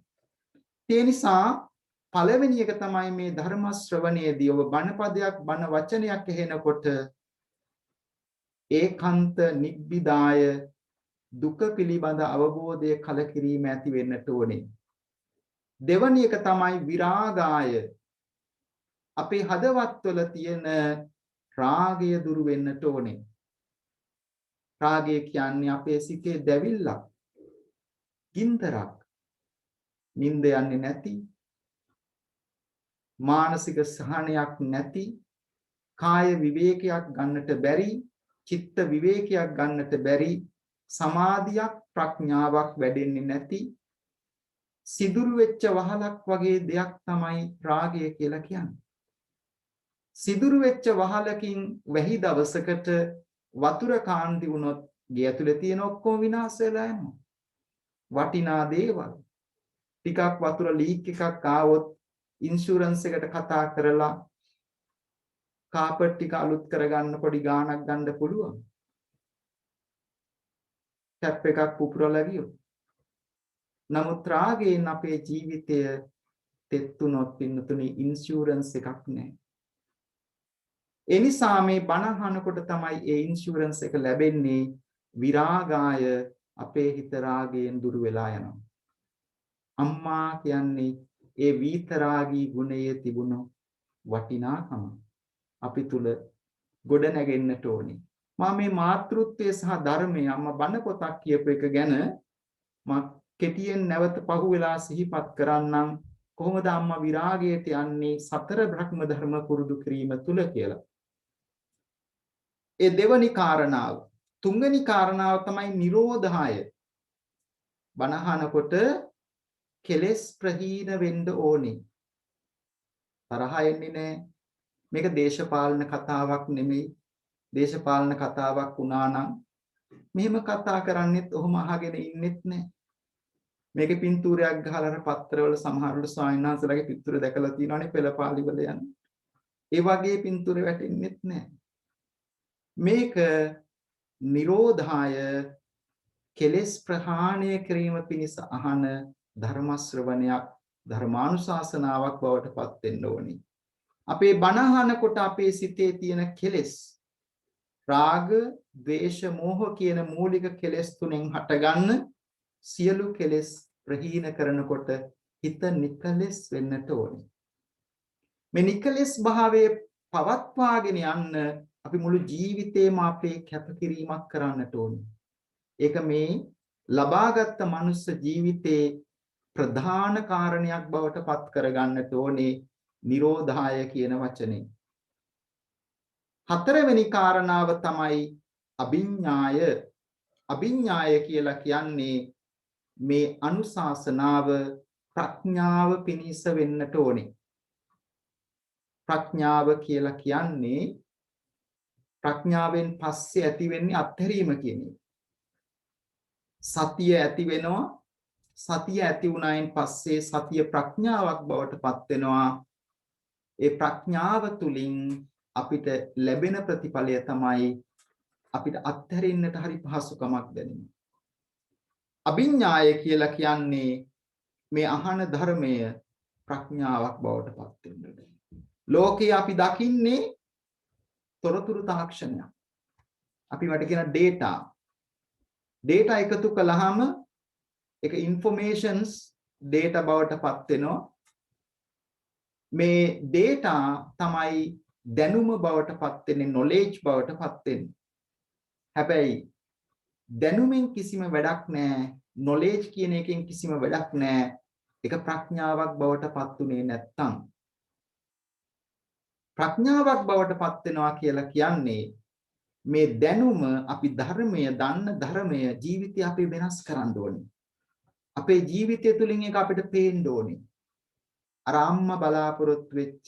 ඒ නිසා පළවෙනි එක තමයි මේ ධර්ම ශ්‍රවණයේදී ඔබ බණපදයක් බණ වචනයක් ඇහෙනකොට ඒකාන්ත නිබ්බිදාය දුක පිළිබඳ අවබෝධය කලකිරීම ඇති වෙන්නට ඕනේ. දෙවැනි එක තමයි විරාගාය. අපේ හදවත්වල තියෙන රාගය දුරු වෙන්නට ඕනේ. රාගය කියන්නේ අපේ සිතේ දැවිල්ලක්, ගින්දරක්, නිින්ද යන්නේ නැති, මානසික සහනයක් නැති, කාය විවේකයක් ගන්නට බැරි, චිත්ත විවේකයක් ගන්නට බැරි, සමාධියක් ප්‍රඥාවක් වැඩෙන්නේ නැති සිදුරු වෙච්ච වහලක් වගේ දෙයක් තමයි රාගය කියලා කියන්නේ. සිදුරු වෙච්ච වහලකින් වැහි දවසකට වතුර කාන්ති වුණොත් ගේ ඇතුලේ තියෙන ඔක්කොම විනාශ වෙලා යනවා. වටිනා දේවල් ටිකක් වතුර ලීක් එකක් ආවොත් ඉන්ෂුරන්ස් එකට කතා කරලා කාපට් ටික අලුත් කරගන්න පොඩි ගාණක් ගන්න පුළුවන්. ටැප් එකක් පුපුරලා ගියොත්. නමුත් රාගයෙන් අපේ ජීවිතය තෙත්තුනොත් පින්නතුනි ඉන්ෂුරන්ස් එකක් නැහැ. ඒ නිසා මේ බණ අහනකොට තමයි ඒ ඉන්ෂුරන්ස් එක ලැබෙන්නේ. විරාගාය අපේ හිත රාගයෙන් දුර වෙලා යනවා. අම්මා කියන්නේ ඒ විතරාගී ගුණයේ තිබුණු වටිනාකම අපි තුල ගොඩ නැගෙන්නට ඕනේ. මම මේ මාතෘත්වයේ සහ ධර්මයේ අම්මා බණ පොතක් කියපු එක ගැන මම කෙටියෙන් නැවත පහුවෙලා සිහිපත් කරන්නම්. කොහොමද අම්මා විරාගයට යන්නේ සතර බ්‍රහ්ම ධර්ම පුරුදු කිරීම තුල කියලා. ඒ දෙවනි කාරණාව. තුන්වෙනි කාරණාව තමයි නිරෝධාය. බණහනකොට කෙලෙස් ප්‍රහීන වෙන්න ඕනේ. තරහ එන්නේ නැහැ. මේක දේශපාලන කතාවක් නෙමෙයි. දේශපාලන කතාවක් වුණා නම් මෙහෙම කතා කරන්නෙත් ඔහොම අහගෙන ඉන්නෙත් නැහැ. මේකේ පින්තූරයක් ගහලා අර පත්‍රවල සමහරවල ස්වාමීන් වහන්සේලාගේ පින්තූර දැකලා තියෙනවානේ පෙළපාලි වල යන. ඒ වගේ පින්තූර වැටෙන්නෙත් නැහැ. මේක නිරෝධාය කෙලෙස් ප්‍රහාණය කිරීම පිණිස අහන ධර්ම ශ්‍රවණයක්, ධර්මානුශාසනාවක් බවට පත් වෙන්න ඕනේ. අපේ බණ අහනකොට අපේ සිතේ තියෙන කෙලෙස් රාග, ද්වේෂ, මෝහ කියන මූලික කෙලෙස් තුනෙන් හටගන්න සියලු කෙලෙස් ප්‍රහීන කරනකොට හිත නිකලෙස් වෙන්නට ඕනේ. මේ නිකලෙස් භාවයේ පවත්වාගෙන යන්න අපි මුළු ජීවිතේම අපේ කැපකිරීමක් කරන්නට ඕනේ. ඒක මේ ලබාගත් මනුස්ස ජීවිතේ ප්‍රධාන කාරණයක් බවට පත් කරගන්නට ඕනේ නිරෝධාය කියන වචනේ. හතරවෙනි කාරණාව තමයි අභිඥාය. අභිඥාය කියලා කියන්නේ මේ අනුශාසනාව ප්‍රඥාව පිණිස වෙන්නට ඕනේ. ප්‍රඥාව කියලා කියන්නේ ප්‍රඥාවෙන් පස්සේ ඇති වෙන්නේ අත්හැරීම කියන එක. සතිය ඇති වෙනවා. සතිය ඇති වුණායින් පස්සේ සතිය ප්‍රඥාවක් බවට පත් වෙනවා. ඒ ප්‍රඥාව තුලින් අපිට ලැබෙන ප්‍රතිඵලය තමයි අපිට අත්හැරෙන්නට හරි පහසුකමක් දැනෙනවා. අභිඥාය කියලා කියන්නේ මේ අහන ධර්මය ප්‍රඥාවක් බවට පත් වෙනවා. ලෝකේ අපි දකින්නේ තොරතුරු තාක්ෂණයක්. අපි වට කියන data. data එකතු කළාම ඒක informations data බවට පත් වෙනවා. මේ data තමයි දැනුම බවට පත් වෙන්නේ, knowledge බවට පත් වෙන්නේ. හැබැයි දැනුමින් කිසිම වැඩක් නැහැ, knowledge කියන එකෙන් කිසිම වැඩක් නැහැ. ඒක ප්‍රඥාවක් බවට පත් උනේ නැත්තම්. ප්‍රඥාවක් බවට පත් වෙනවා කියලා කියන්නේ මේ දැනුම අපි ධර්මය දන්න ධර්මය ජීවිතය අපි වෙනස් කරන්න ඕනේ. අපේ ජීවිතය තුළින් ඒක අපිට පේන්න ඕනේ. අර අම්මා බලාපොරොත්තු වෙච්ච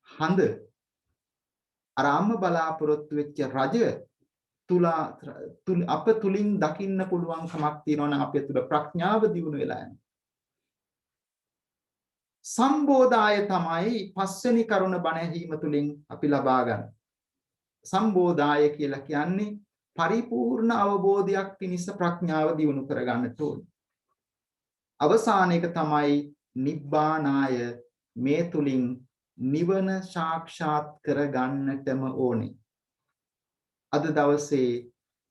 හඳ අර අම්මා බලාපොරොත්තු වෙච්ච රජ අප තුලින් දකින්න පුළුවන් කමක් තියෙනවා නම් අපේ තුල ප්‍රඥාව දියුණු වෙලා යනවා. සම්බෝධාය තමයි පස්වෙනි කරුණ බණ ඇහිීම තුලින් අපි ලබා ගන්න. සම්බෝධාය කියලා කියන්නේ පරිපූර්ණ අවබෝධයක් පිණිස ප්‍රඥාව දියුණු කර ගන්නට ඕනේ. අවසාන එක තමයි නිබ්බානාය මේ තුලින් නිවන සාක්ෂාත් කර ගන්නටම ඕනේ. අද දවසේ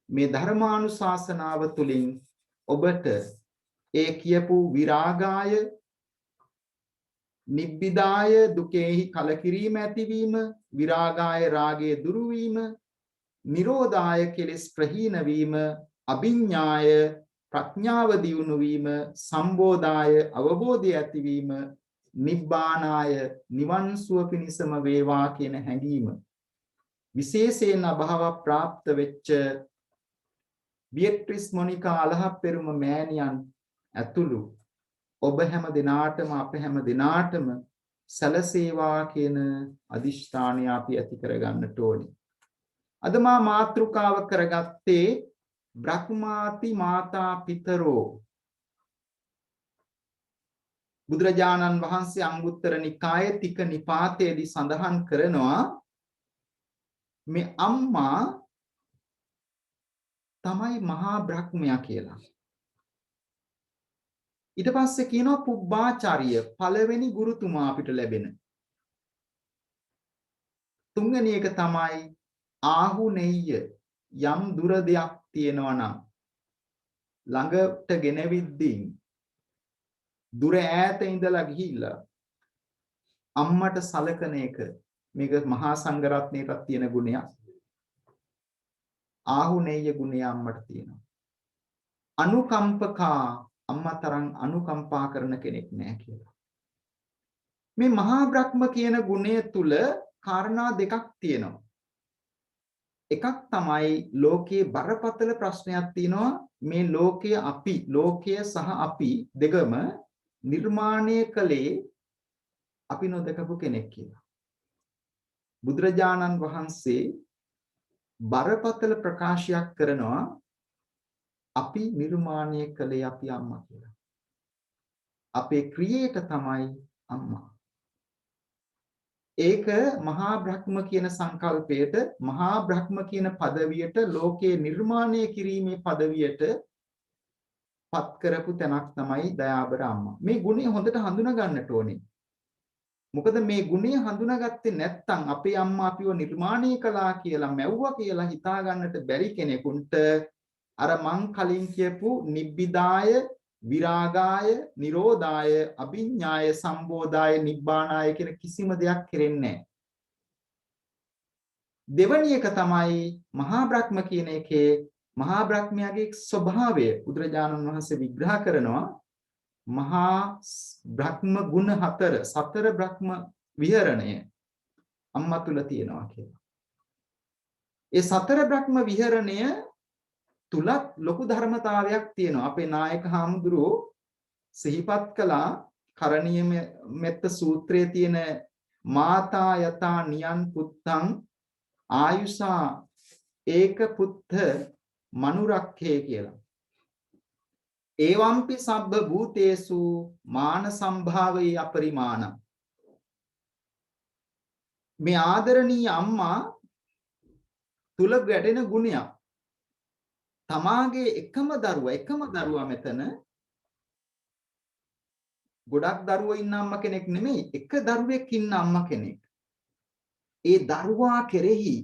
මේ ධර්මානුශාසනාව තුලින් ඔබට ඒ කියපු විරාගාය නිබ්බිදාය දුකෙහි කලකිරීම ඇතිවීම විරාගාය රාගයේ දුරු වීම නිරෝධාය කෙලෙස් ප්‍රහීන වීම අභිඥාය ප්‍රඥාව දියුණු වීම සම්බෝධාය අවබෝධය ඇතිවීම නිබ්බානාය නිවන් සුව පිණිසම වේවා කියන හැඟීම විශේෂයෙන් අභාව ප්‍රාප්ත වෙච්ච බියට්‍රිස් මොනිකා අලහප්පෙරුම මෑණියන් ඇතුළු ඔබ හැම දිනාටම අප හැම දිනාටම සැලසේවා කියන අදිෂ්ඨානය අපි ඇති කරගන්නට ඕනේ. අද මා මාතෘකාව කරගත්තේ බ්‍රහ්මාති මාතා පිතරෝ. බුදුරජාණන් වහන්සේ අංගුත්තර නිකායේ තික නිපාතයේදී සඳහන් කරනවා මේ අම්මා තමයි මහා බ්‍රහ්මයා කියලා. ඊට පස්සේ කියනවා පුබ්බාචාර්ය පළවෙනි ගුරුතුමා අපිට ලැබෙන. තුන්වෙනි එක තමයි ආහුනෙය්‍ය යම් දුර දෙයක් තියෙනවා නම් ළඟට ගෙනවිද්දී දුර ඈත ඉඳලා ගිහිල්ලා අම්මට සලකන එක මේක මහා සංඝරත්නයටත් තියෙන ගුණයක්. ආහුනෙය්‍ය ගුණය අම්මට තියෙනවා. අනුකම්පකා අම්මා තරම් අනුකම්පා කරන කෙනෙක් නෑ කියලා. මේ මහා බ්‍රහ්ම කියන ගුණය තුල කාරණා දෙකක් තියෙනවා. එකක් තමයි ලෝකයේ බරපතල ප්‍රශ්නයක් තියෙනවා මේ ලෝකය සහ අපි දෙකම නිර්මාණය කළේ අපි නොදකපු කෙනෙක් කියලා. බුදුරජාණන් වහන්සේ බරපතල ප්‍රකාශයක් කරනවා අපි නිර්මාණය කළේ අපි අම්මා කියලා. අපේ ක්‍රියේට තමයි අම්මා. ඒක මහා බ්‍රහ්ම කියන සංකල්පයට මහා බ්‍රහ්ම කියන පදවියට ලෝකේ නිර්මාණය කිරීමේ පදවියට පත් කරපු තැනක් තමයි දයාබර අම්මා. මේ ගුණය හොඳට හඳුනා ගන්නට ඕනේ. මොකද මේ ගුණය හඳුනාගත්තේ නැත්නම් අපේ අම්මා අපිව නිර්මාණය කළා කියලා මැව්වා කියලා හිතා ගන්නට බැරි කෙනෙකුට අර මං කලින් කියපු නිබ්බිදාය විරාගාය නිරෝධාය අභිඥාය සම්බෝධාය නිබ්බානාය කියන කිසිම දෙයක් කෙරෙන්නේ නැහැ. දෙවැනි එක තමයි මහා බ්‍රහ්ම කියන එකේ මහා බ්‍රහ්මයාගේ ස්වභාවය බුදුරජාණන් වහන්සේ විග්‍රහ කරනවා. මහා බ්‍රහ්ම ගුණ සතර බ්‍රහ්ම විහරණය අම්මා තුල තියෙනවා කියලා. ඒ සතර බ්‍රහ්ම විහරණය තුලත් ලොකු ධර්මතාවයක් තියෙනවා. අපේ නායක හාමුදුරුවෝ සිහිපත් කළා කරණීය මෙත්ත සූත්‍රයේ තියෙන මාතා යතා නියන් පුත්තං ආයුෂා ඒක පුත්ත මනුරක්ඛේ කියලා. ඒවම්පි සබ්බ භූතේසු මාන සම්භාවේ අපරිමාණ. මේ ආදරණීය අම්මා තුල ගැටෙන ගුණයක්. තමාගේ එකම දරුවා මෙතන ගොඩක් දරුවෝ ඉන්න අම්මා කෙනෙක් නෙමෙයි එක දරුවෙක් ඉන්න අම්මා කෙනෙක්. ඒ දරුවා කෙරෙහි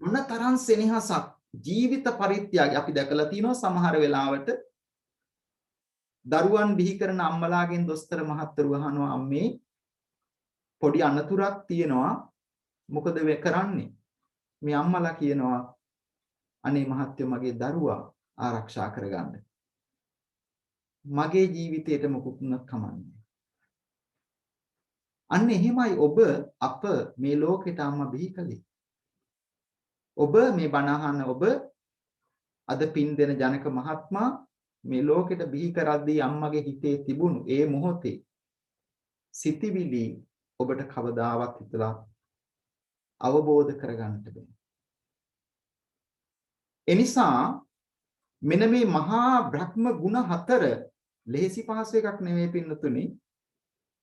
මොනතරම් සෙනෙහසක් ජීවිත පරිත්‍යාගය අපි දැකලා තියෙනවා. සමහර වෙලාවට දරුවන් බිහි කරන අම්මලාගෙන් දොස්තර මහත්තරු අහනවා අම්මේ පොඩි අනතුරක් තියෙනවා මොකද කරන්නේ? මේ අම්මලා කියනවා අනේ මහත්තයෝ මගේ දරුවා ආරක්ෂා කරගන්න. මගේ ජීවිතේට මොකුත් කමන්නේ. අන්න එහෙමයි ඔබ අප මේ ලෝකෙට අම්මා බිහි කළේ. ඔබ මේ බණ අහන ඔබ අද පින් දෙන ජනක මහත්මයා මේ ලෝකෙට බිහි කරද්දී අම්මගේ හිතේ තිබුණු ඒ මොහොතේ සිතිවිලි ඔබට කවදාවත් හිතලා අවබෝධ කරගන්නට බෑ. එනිසා මෙන්න මේ මහා බ්‍රහ්ම ගුණ හතර ලෙහෙසි පහසු එකක් නෙමෙයි පින්නතුනි.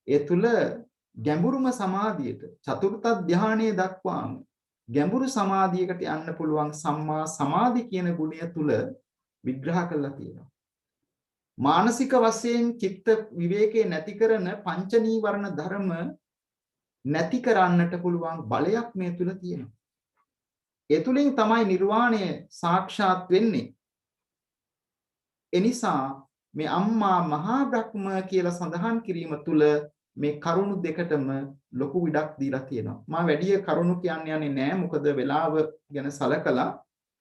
ඒ තුල ගැඹුරුම සමාධියට චතුර්ථ ධානයේ දක්වාම ගැඹුරු සමාධියකට යන්න පුළුවන් සම්මා සමාධි කියන ගුණය තුල විග්‍රහ කරලා තියෙනවා. මානසික වශයෙන් චිත්ත විවේකේ නැති කරන පංච නීවරණ ධර්ම නැති කරන්නට පුළුවන් බලයක් මේ තුල තියෙනවා. ඒ තුලින් තමයි නිර්වාණය සාක්ෂාත් වෙන්නේ. එනිසා මේ අම්මා මහා බ්‍රහ්ම කියලා සඳහන් කිරීම තුල මේ කරුණු දෙකටම ලොකු විඩක් දීලා තියෙනවා. මම වැඩි කරුණු කියන්න යන්නේ නැහැ මොකද වෙලාව ගැන සලකලා.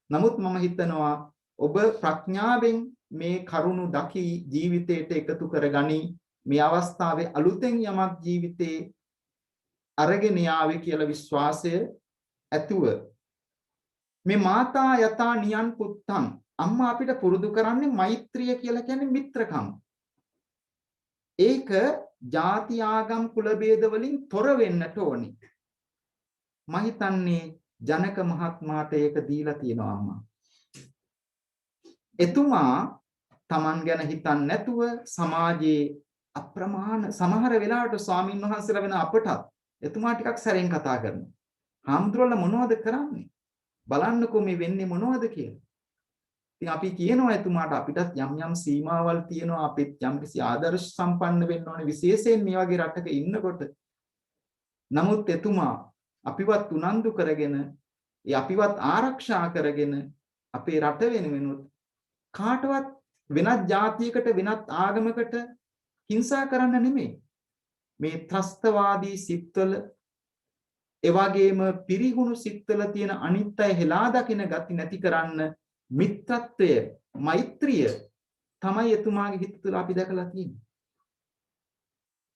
නමුත් මම හිතනවා ඔබ ප්‍රඥාවෙන් මේ කරුණු දකි ජීවිතයට එකතු කරගනි. මේ අවස්ථාවේ අලුතෙන් යමක් ජීවිතේ අරගෙන යාවේ කියලා විශ්වාසය ඇතුව මේ මාතා යතා නියන් පුත්තං අම්මා අපිට පුරුදු කරන්නේ මෛත්‍රිය කියලා කියන්නේ මිත්‍රකම්. ඒක ಜಾති ආගම් කුල ભેද වලින් තොර වෙන්නට ඕනි. මම හිතන්නේ ජනක මහත්මයාට ඒක දීලා තියෙනවා අම්මා. එතුමා Taman ගැන හිතන්නේ නැතුව සමාජයේ අප්‍රමාණ සමහර වෙලාවට ස්වාමින් වහන්සේලා වෙන අපටත් එතුමා ටිකක් සැරෙන් කතා කරනවා. හාමුදුරුවෝ මොනවද කරන්නේ? බලන්නකෝ මේ වෙන්නේ මොනවද කියලා. ඉතින් අපි කියනවා එතුමාට අපිටත් යම් යම් සීමාවල් තියෙනවා. අපිත් යම්කිසි ආදර්ශ සම්පන්න වෙන්න ඕනේ විශේෂයෙන් මේ වගේ රටක ඉන්නකොට. නමුත් එතුමා අපිවත් උනන්දු කරගෙන, අපිවත් ආරක්ෂා කරගෙන අපේ රට වෙනුවෙනුත් කාටවත් වෙනත් ජාතියකට වෙනත් ආගමකට හිංසා කරන්න නෙමෙයි. මේ ත්‍රස්තවාදී සිත්වල එවැගේම පිරිහුණු සිත්වල තියෙන අනිත්‍ය හෙලා දකින ගති නැති කරන්න මිත්‍රත්වය මෛත්‍රිය තමයි එතුමාගේ හිත තුළ අපි දැකලා තියෙන්නේ.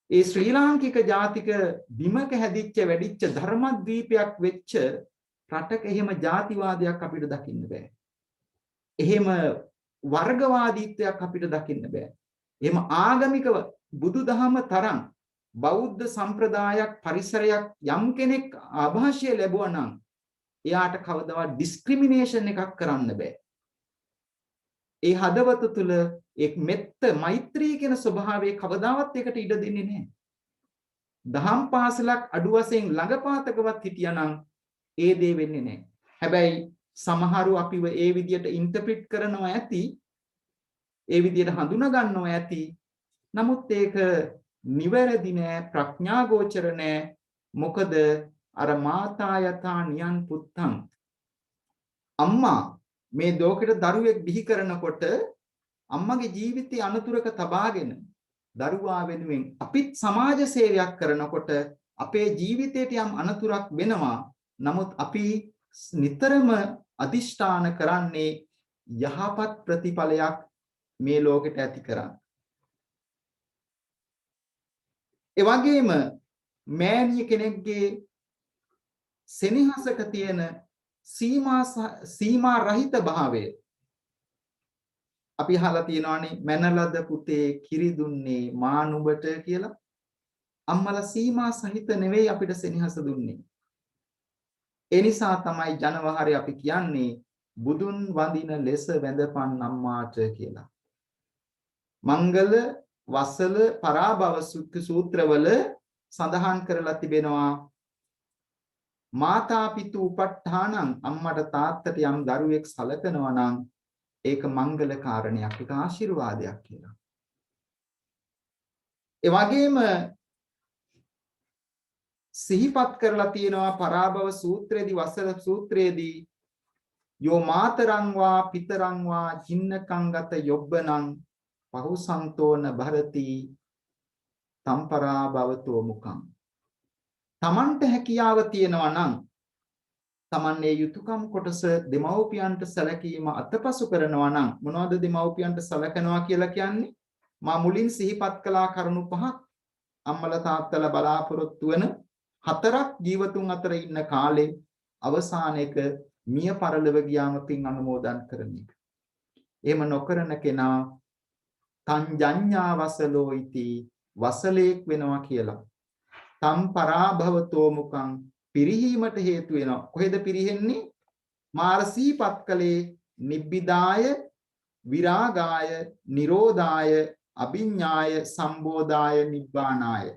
ඒ ශ්‍රී ලාංකික ජාතික බිමක හැදිච්ච වැඩිච්ච ධර්මද්වීපයක් වෙච්ච රටක එහෙම ජාතිවාදයක් අපිට දකින්න බෑ. එහෙම වර්ගවාදීත්වයක් අපිට දකින්න බෑ. එහෙම ආගමිකව බුදුදහම තරම් බෞද්ධ සම්ප්‍රදායක් පරිසරයක් යම් කෙනෙක් ආభాෂය ලැබුවා නම් එයාට කවදාවත් ඩිස්ක්‍රිමිනේෂන් එකක් කරන්න බෑ. ඒ හදවත තුල එක් මෙත්ත මෛත්‍රී කියන ස්වභාවය කවදාවත් ඒකට ඉඩ දෙන්නේ නැහැ. දහම් පාසලක් අඩු වශයෙන් ළඟපාතකවත් හිටියානම් ඒ දේ වෙන්නේ නැහැ. හැබැයි සමහරු අපිව ඒ විදියට ඉන්ටර්ප්‍රිට් කරනවා ඇති, ඒ විදියට හඳුනා ගන්නවා ඇති. නමුත් ඒක නිවැරදි නෑ, ප්‍රඥාගෝචර නෑ. මොකද අර මාතා යතා නියන් පුත්තං අම්මා මේ දෝකෙට දරුවෙක් බිහි කරනකොට අම්මගේ ජීවිතය අනතුරක තබාගෙන දරුවා වෙනුවෙන් අපිත් සමාජ සේවයක් කරනකොට අපේ ජීවිතයට යම් අනතුරක් වෙනවා. නමුත් අපි නිතරම අදිෂ්ඨාන කරන්නේ යහපත් ප්‍රතිඵලයක් මේ ලෝකෙට ඇති කරන්න. ඒ වගේම මෑණිය කෙනෙක්ගේ සෙනෙහසක තියෙන සීමා රහිත භාවය අපි අහලා තියෙනවානේ මැනලද පුතේ කිරි දුන්නේ මා නුඹට කියලා. අම්මලා සීමා සහිත නෙවෙයි අපිට සෙනෙහස දුන්නේ. ඒ නිසා තමයි ජනවහරේ අපි කියන්නේ බුදුන් වඳින ලෙස වැඳපන් අම්මාට කියලා. මංගල වසල පරාභව සූත්‍රවල සඳහන් කරලා තිබෙනවා මාතා පිතු උපට්ඨානං අම්මට තාත්තට යම් දරුවෙක් සලකනවා නම් ඒක මංගල කාරණයක්, ඒක ආශිර්වාදයක් කියලා. ඒ වගේම සිහිපත් කරලා තියෙනවා පරාභව සූත්‍රයේදී වසල සූත්‍රයේදී යෝ මාතරං වා පිතරං වා ජින්නකං ගත යොබ්බනං පහුසන්තෝන භරති තම්පරා භවතෝ මුඛං. තමන්ට හැකියාව තියෙනවා නම් තමන්නේ යුතුයකම් කොටස දෙමව්පියන්ට සැලකීම අතපසු කරනවා නම් මොනවද දෙමව්පියන්ට සැලකනවා කියලා කියන්නේ? මා මුලින් සිහිපත් කළා කරුණු පහක්. අම්මලා තාත්තලා බලාපොරොත්තු වෙන 4ක් ජීවතුන් අතර ඉන්න කාලේ අවසානයේක මිය පරලොව ගියාම පින් අනුමෝදන් කරන එක. එහෙම නොකරන කෙනා තංජඤ්ඤා වසලෝ ඉති වසලේක් වෙනවා කියලා. තම් පරාභවතෝ මුකං පිරිහීමට හේතු වෙනවා. කොහෙද පිරිහෙන්නේ? මාර සීපත් කලේ නිබ්බිදාය විරාගාය නිරෝධාය අභිඤ්ඤාය සම්බෝධාය නිබ්බානාය.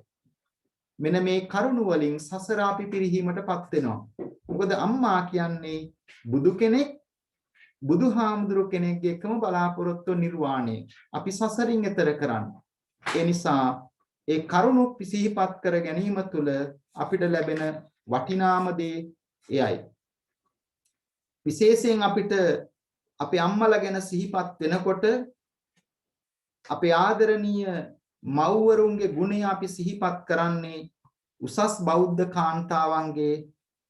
මෙන්න මේ කරුණ වලින් සසර අපි පිරිහීමටපත් වෙනවා. මොකද අම්මා කියන්නේ බුදු කෙනෙක්, බුදුහාමුදුරු කෙනෙක්ගේ එකම බලාපොරොත්තු නිර්වාණය. අපි සසරින් එතර කරන්න. ඒ නිසා ඒ කරුණ සිහිපත් කර ගැනීම තුළ අපිට ලැබෙන වටිනාම දේ එයයි. විශේෂයෙන් අපිට අපේ අම්මලා ගැන සිහිපත් වෙනකොට අපේ ආදරණීය මව්වරුන්ගේ ගුණය අපි සිහිපත් කරන්නේ උසස් බෞද්ධ කාන්තාවන්ගේ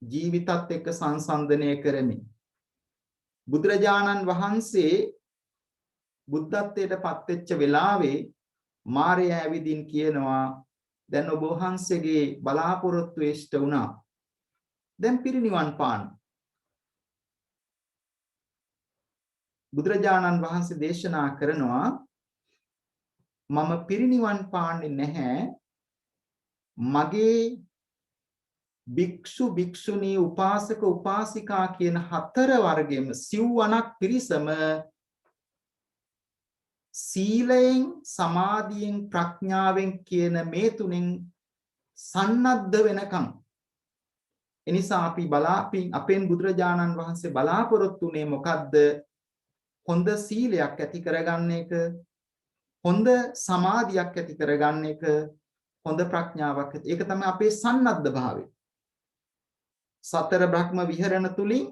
ජීවිතත් එක්ක සංසන්දනය කරමින්. බුදුරජාණන් වහන්සේ බුද්ධත්වයට පත් වෙච්ච වෙලාවේ මාරයා ඇවිදින් කියනවා දැන් ඔබ වහන්සේගේ බලාපොරොත්තු ඉෂ්ට වුණා. දැන් පිරිනිවන් පාන්න. බුදුරජාණන් වහන්සේ දේශනා කරනවා මම පිරිනිවන් පාන්නේ නැහැ. මගේ භික්ෂු භික්ෂුණී උපාසක උපාසිකා කියන හතර වර්ගෙම සිව්වනක් පිරිසම සීලයෙන් සමාධියෙන් ප්‍රඥාවෙන් කියන මේ තුනෙන් සන්නද්ධ වෙනකම්. එනිසා අපි අපෙන් බුදුරජාණන් වහන්සේ බලාපොරොත්තු වෙන්නේ මොකද්ද? හොඳ සීලයක් ඇති කරගන්න එක, හොඳ සමාධියක් ඇති කරගන්න එක, හොඳ ප්‍රඥාවක් ඇති. ඒක තමයි අපේ සන්නද්ධ භාවය. සතර බ්‍රහ්ම විහරණ තුලින්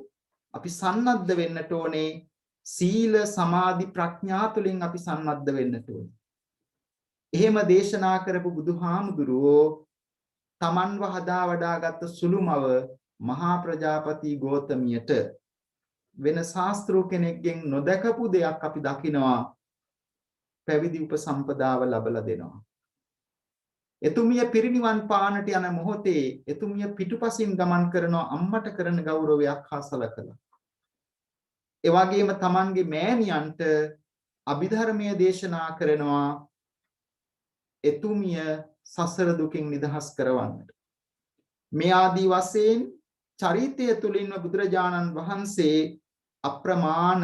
අපි සන්නද්ධ වෙන්නට ඕනේ. සීල සමාධි ප්‍රඥා තුලින් අපි සන්නද්ධ වෙන්නට ඕනේ. එහෙම දේශනා කරපු බුදුහාමුදුරුවෝ තමන්ව හදා වඩාගත් සුළුමව මහා ප්‍රජාපති ගෝතමියට වෙන ශාස්ත්‍රූ කෙනෙක්ගෙන් නොදකපු දෙයක් අපි දකිනවා. පැවිදි උපසම්පදාව ලැබලා දෙනවා. එතුමිය පිරිනිවන් පානට යන මොහොතේ එතුමිය පිටුපසින් ගමන් කරනවා අම්මට කරන ගෞරවයක් හා සලකලා. ඒ වගේම තමන්ගේ මෑණියන්ට අභිධර්මයේ දේශනා කරනවා එතුමිය සසර දුකින් නිදහස් කරවන්නට. මේ ආදී වශයෙන් චරිතය තුලින්ම බුදුරජාණන් වහන්සේ අප්‍රමාණ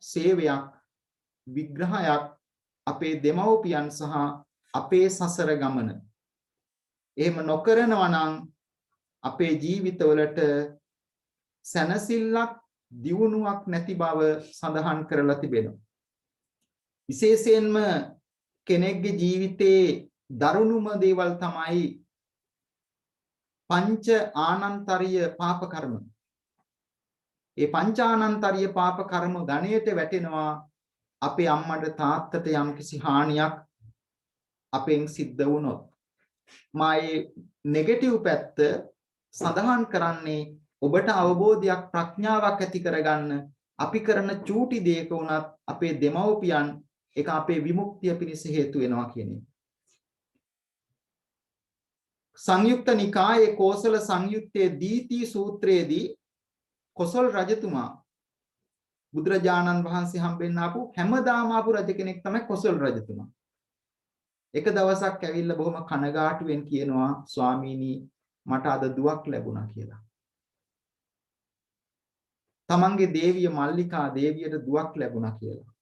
සේවයක් විග්‍රහයක් අපේ දෙමව්පියන් සහ අපේ සසර ගමන. එහෙම නොකරනවා නම් අපේ ජීවිතවලට සැනසෙල්ලක් දියුණුවක් නැති බව සඳහන් කරලා තිබෙනවා. විශේෂයෙන්ම කෙනෙක්ගේ ජීවිතේ දරුණුම දේවල් තමයි පංච ආනන්තරීය පාප කර්ම. ඒ පංච ආනන්තරීය පාප කර්ම ගණයට වැටෙනවා අපේ අම්මට තාත්තට යම්කිසි හානියක් අපෙන් සිද්ධ වුණොත්. මායේ නෙගටිව් පැත්ත සඳහන් කරන්නේ ඔබට අවබෝධයක් ප්‍රඥාවක් ඇති කරගන්න අපි කරන චූටි දෙයක වුණත් අපේ දෙමව්පියන් ඒක අපේ විමුක්තිය පිණිස හේතු වෙනවා කියන එක. සංයුක්ත නිකායේ කෝසල සංයුත්තේ දීති සූත්‍රයේදී කොසල් රජතුමා බුදුරජාණන් වහන්සේ හම්බෙන්න ආපු හැමදාම ආපු රජ කෙනෙක් තමයි කොසල් රජතුමා. එක දවසක් ඇවිල්ලා බොහොම කනගාටුවෙන් කියනවා ස්වාමීනි මට අද දුවක් ලැබුණා කියලා. තමන්ගේ දේවිය මල්ලිකා දේවියට දුවක් ලැබුණා කියලා.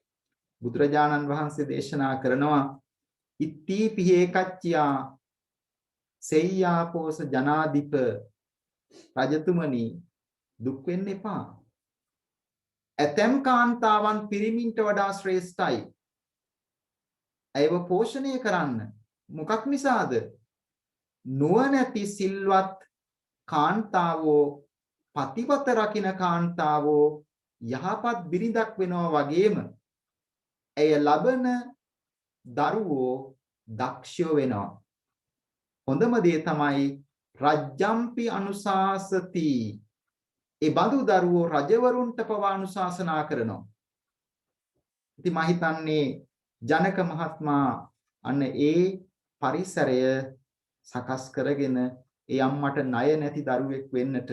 බුදුරජාණන් වහන්සේ දේශනා කරනවා ඉත්ති පිහේකච්චියා සෙය්‍යාපෝස ජනාධිප රජතුමනි දුක් වෙන්න එපා. ඇතැම් කාන්තාවන් පිරිමින්ට වඩා ශ්‍රේෂ්ඨයි. ඒව පෝෂණය කරන්න. මොකක් නිසාද? නුවණැති සිල්වත් කාන්තාවෝ පතිවත රකින්න කාන්තාවෝ යහපත් බිරිඳක් වෙනවා වගේම ඇය ලබන දරුවෝ දක්ෂයෝ වෙනවා. හොඳම දේ තමයි රජ්ජම්පි අනුශාසති. ඒ බඳු දරුවෝ රජවරුන්ට පවා අනුශාසනා කරනවා. ඉතින් මම හිතන්නේ ජනක මහත්මයා අන්න ඒ පරිසරය සකස් කරගෙන ඒ අම්මට ණය නැති දරුවෙක් වෙන්නට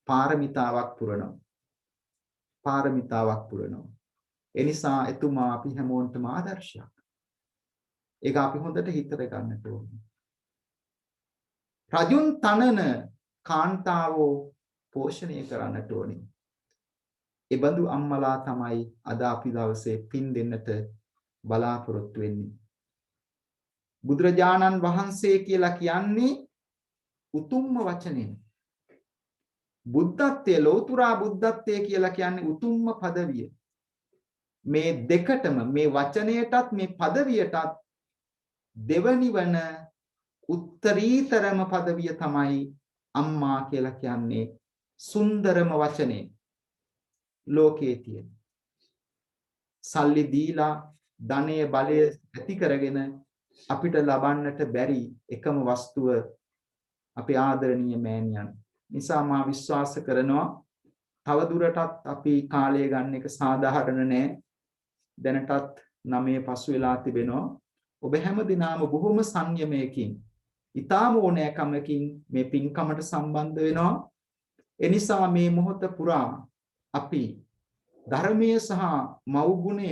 පාරමිතාවක් පුරනවා. පාරමිතාවක් පුරනවා. ඒ නිසා එතුමා අපි හැමෝටම ආදර්ශයක්. ඒක අපි හොඳට හිතට ගන්නට ඕනේ. රජුන් තනන කාන්තාවෝ පෝෂණය කරන්නට ඕනේ. ඒ බඳු අම්මලා තමයි අද අපි දවසේ පින් දෙන්නට බලාපොරොත්තු වෙන්නේ. බුදුරජාණන් වහන්සේ කියලා කියන්නේ උතුම්ම වචනේ. බුද්ධත්වයේ ලෝතුරා බුද්ධත්වයේ කියලා කියන්නේ උතුම්ම පදවිය. මේ දෙකටම මේ වචනයටත් මේ පදවියටත් දෙවනි වන උත්තරීතරම පදවිය තමයි අම්මා කියලා කියන්නේ සුන්දරම වචනේ ලෝකයේ තියෙන. සල්ලි දීලා ධනය බලය ඇති කරගෙන අපිට ලබන්නට බැරි එකම වස්තුව අපේ ආදරණීය මෑණියන්. නිසා මා විශ්වාස කරනවා තව දුරටත් අපි කාලය ගන්න එක සාධාරණ නෑ. දැනටත් 9 පසු වෙලා තිබෙනවා. ඔබ හැම දිනම බොහොම සංයමයකින් ඊටාම ඕනෑකමකින් මේ පින්කමට සම්බන්ධ වෙනවා. ඒ නිසා මේ මොහොත පුරා අපි ධර්මයේ සහ මව් ගුණය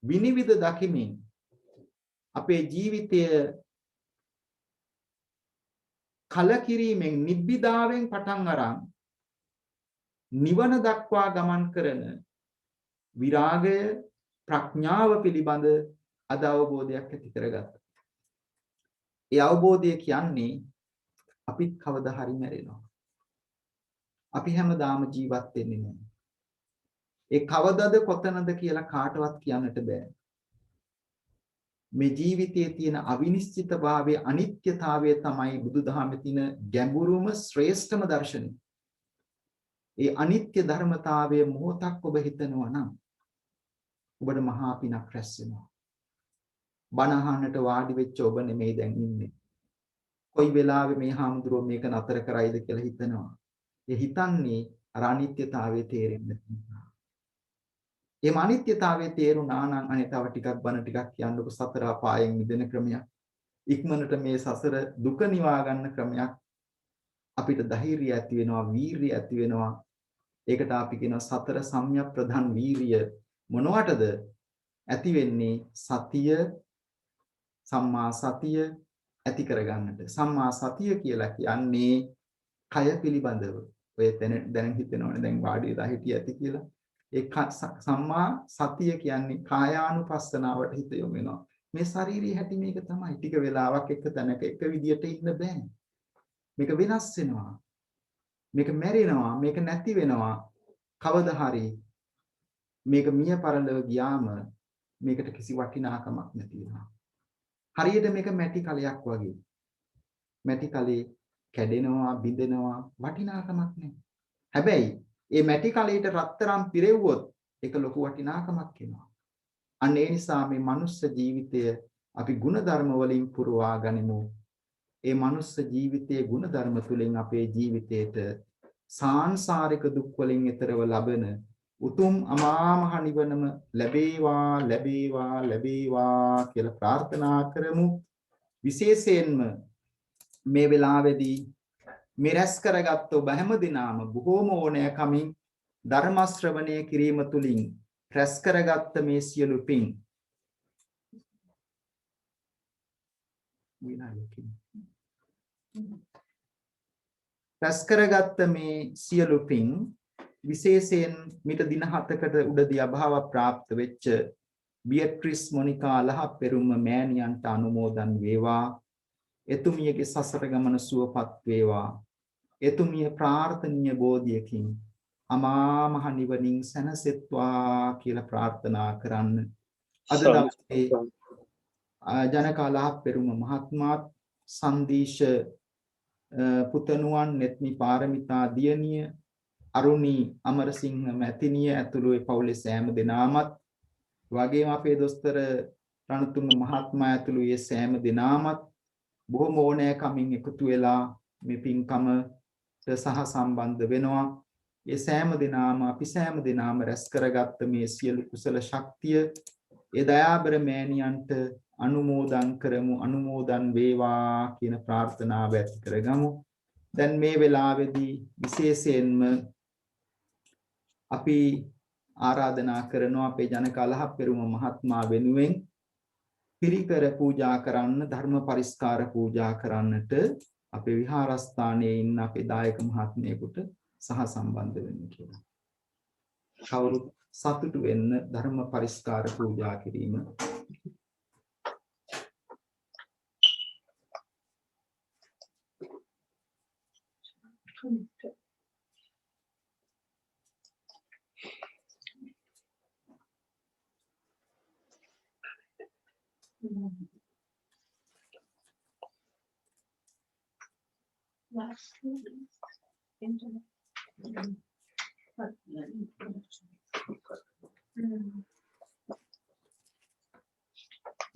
විනිවිද දකිමින් අපේ ජීවිතය කලකිරීමෙන් නිබ්බිදාවෙන් පටන් අරන් නිවන දක්වා ගමන් කරන විරාගය ප්‍රඥාව පිළිබඳ අද අවබෝධයක් ඇති කරගත්තා. ඒ අවබෝධය කියන්නේ අපිත් කවදා හරි මැරෙනවා. අපි හැමදාම ජීවත් වෙන්නේ නැහැ. ඒ කවදද කොතනද කියලා කාටවත් කියන්නට බෑ. මේ ජීවිතයේ තියෙන අවිනිශ්චිතභාවයේ අනිත්‍යතාවය තමයි බුදුදහමේ තියෙන ගැඹුරුම ශ්‍රේෂ්ඨම දර්ශනය. ඒ අනිත්‍ය ධර්මතාවය මොහොතක් ඔබ හිතනවා නම් ඔබට මහා පිනක් රැස් වෙනවා. බණ අහන්නට වාඩි වෙච්ච ඔබ නෙමෙයි දැන් ඉන්නේ. කොයි වෙලාවෙ මේ හාමුදුරුවෝ මේක නතර කරයිද කියලා හිතනවා. ඒ හිතන්නේ අර අනිත්‍යතාවයේ තේරෙන්නේ නැහැ. ඒ අනිත්‍යතාවයේ තේරුණා නම් අනේ තව ටිකක් බණ ටිකක් කියන්නකො සතර අපායෙන් මිදෙන ක්‍රමයක්. ඉක්මනට මේ සසර දුක නිවා ගන්න ක්‍රමයක් අපිට ධෛර්යය ඇති වෙනවා, වීරිය ඇති වෙනවා. ඒකට අපි කියනවා සතර සම්‍යක් ප්‍රධාන වීරිය. මොනවටද ඇති වෙන්නේ? සතිය, සම්මා සතිය ඇති කරගන්නට. සම්මා සතිය කියලා කියන්නේ කය පිළිබඳව. ඔය දැන් හිතනවනේ දැන් වාඩි වෙලා හිටිය ඇති කියලා. ඒ සම්මා සතිය කියන්නේ කායානුපස්සනාවට හිත යොමු වෙනවා. මේ ශාරීරික හැටි මේක තමයි. ටික වෙලාවක් එක තැනක එක විදියට ඉන්න බෑ. මේක වෙනස් වෙනවා. මේක මැරෙනවා. මේක නැති වෙනවා. කවදා හරි මේක මිය පරලොව ගියාම මේකට කිසි වටිනාකමක් නැති වෙනවා. හරියට මේක මැටි කලයක් වගේ. මැටි කලේ කැඩෙනවා, බිඳෙනවා, වටිනාකමක් නැහැ. හැබැයි මේ මැටි කලයට රත්තරන් පිරෙව්වොත් ඒක ලොකු වටිනාකමක් එනවා. අන්න ඒ නිසා මේ මනුස්ස ජීවිතය අපි ಗುಣධර්ම වලින් පුරවා ගනිමු. ඒ මනුස්ස ජීවිතයේ ಗುಣධර්ම තුලින් අපේ ජීවිතයට සාංශාරික දුක් වලින් ඈතරව ලබන උතුම් අමා මහ නිවනම ලැබේවා ලැබේවා ලැබේවා කියලා ප්‍රාර්ථනා කරමු. විශේෂයෙන්ම මේ වෙලාවේදී මේ රැස් කරගත් ඔබ හැම දිනම බොහෝම ඕනෑකමින් ධර්ම ශ්‍රවණය කිරීම තුලින් රැස් කරගත් මේ සියලු පින් රැස් කරගත් මේ සියලු පින් විශේෂයෙන් මිට දින 7කට උඩදී අභාව ප්‍රාප්ත වෙච්ච බියට්‍රිස් මොනිකා ලහප්පෙරුම මෑණියන්ට අනුමෝදන් වේවා. එතුමියගේ සසර ගමන සුවපත් වේවා. එතුමිය ප්‍රාර්ථනීය බෝධියකින් අමා මහ නිවනින් සැනසෙත්වා කියලා ප්‍රාර්ථනා කරන්න. අද දවසේ ජනකා ලහප්පෙරුම මහත්මයාත් සන්දීශ පුතණුවන් නෙත්නි පාරමිතා දියණිය අරුණි අමරසිංහ මැතිණිය ඇතුළු ඒ පවුලේ සෑම දෙනාමත් වගේම අපේ දොස්තර රණතුංග මහත්මයා ඇතුළු ඒ සෑම දෙනාමත් බොහොම ඕනෑකමින් එකතු වෙලා මේ පින්කමට සහ සම්බන්ධ වෙනවා. ඒ සෑම දෙනාම අපි සෑම දෙනාම රැස් කරගත්ත මේ සියලු කුසල ශක්තිය ඒ දයාබර මෑණියන්ට අනුමෝදන් කරමු. අනුමෝදන් වේවා කියන ප්‍රාර්ථනාව ඇති කරගමු. දැන් මේ වෙලාවේදී විශේෂයෙන්ම අපි ආරාධනා කරනවා අපේ ජනක අලහප්පෙරුම මහත්මයා වෙනුවෙන් පිරිකර පූජා කරන්න ධර්ම පරිස්කාර පූජා කරන්නට අපේ විහාරස්ථානයේ ඉන්න අපේ දායක මහත්මයෙකුට සහ සම්බන්ධ වෙන්න කියලා. කවුරුත් සතුටු වෙන්න ධර්ම පරිස්කාර පූජා කිරීම.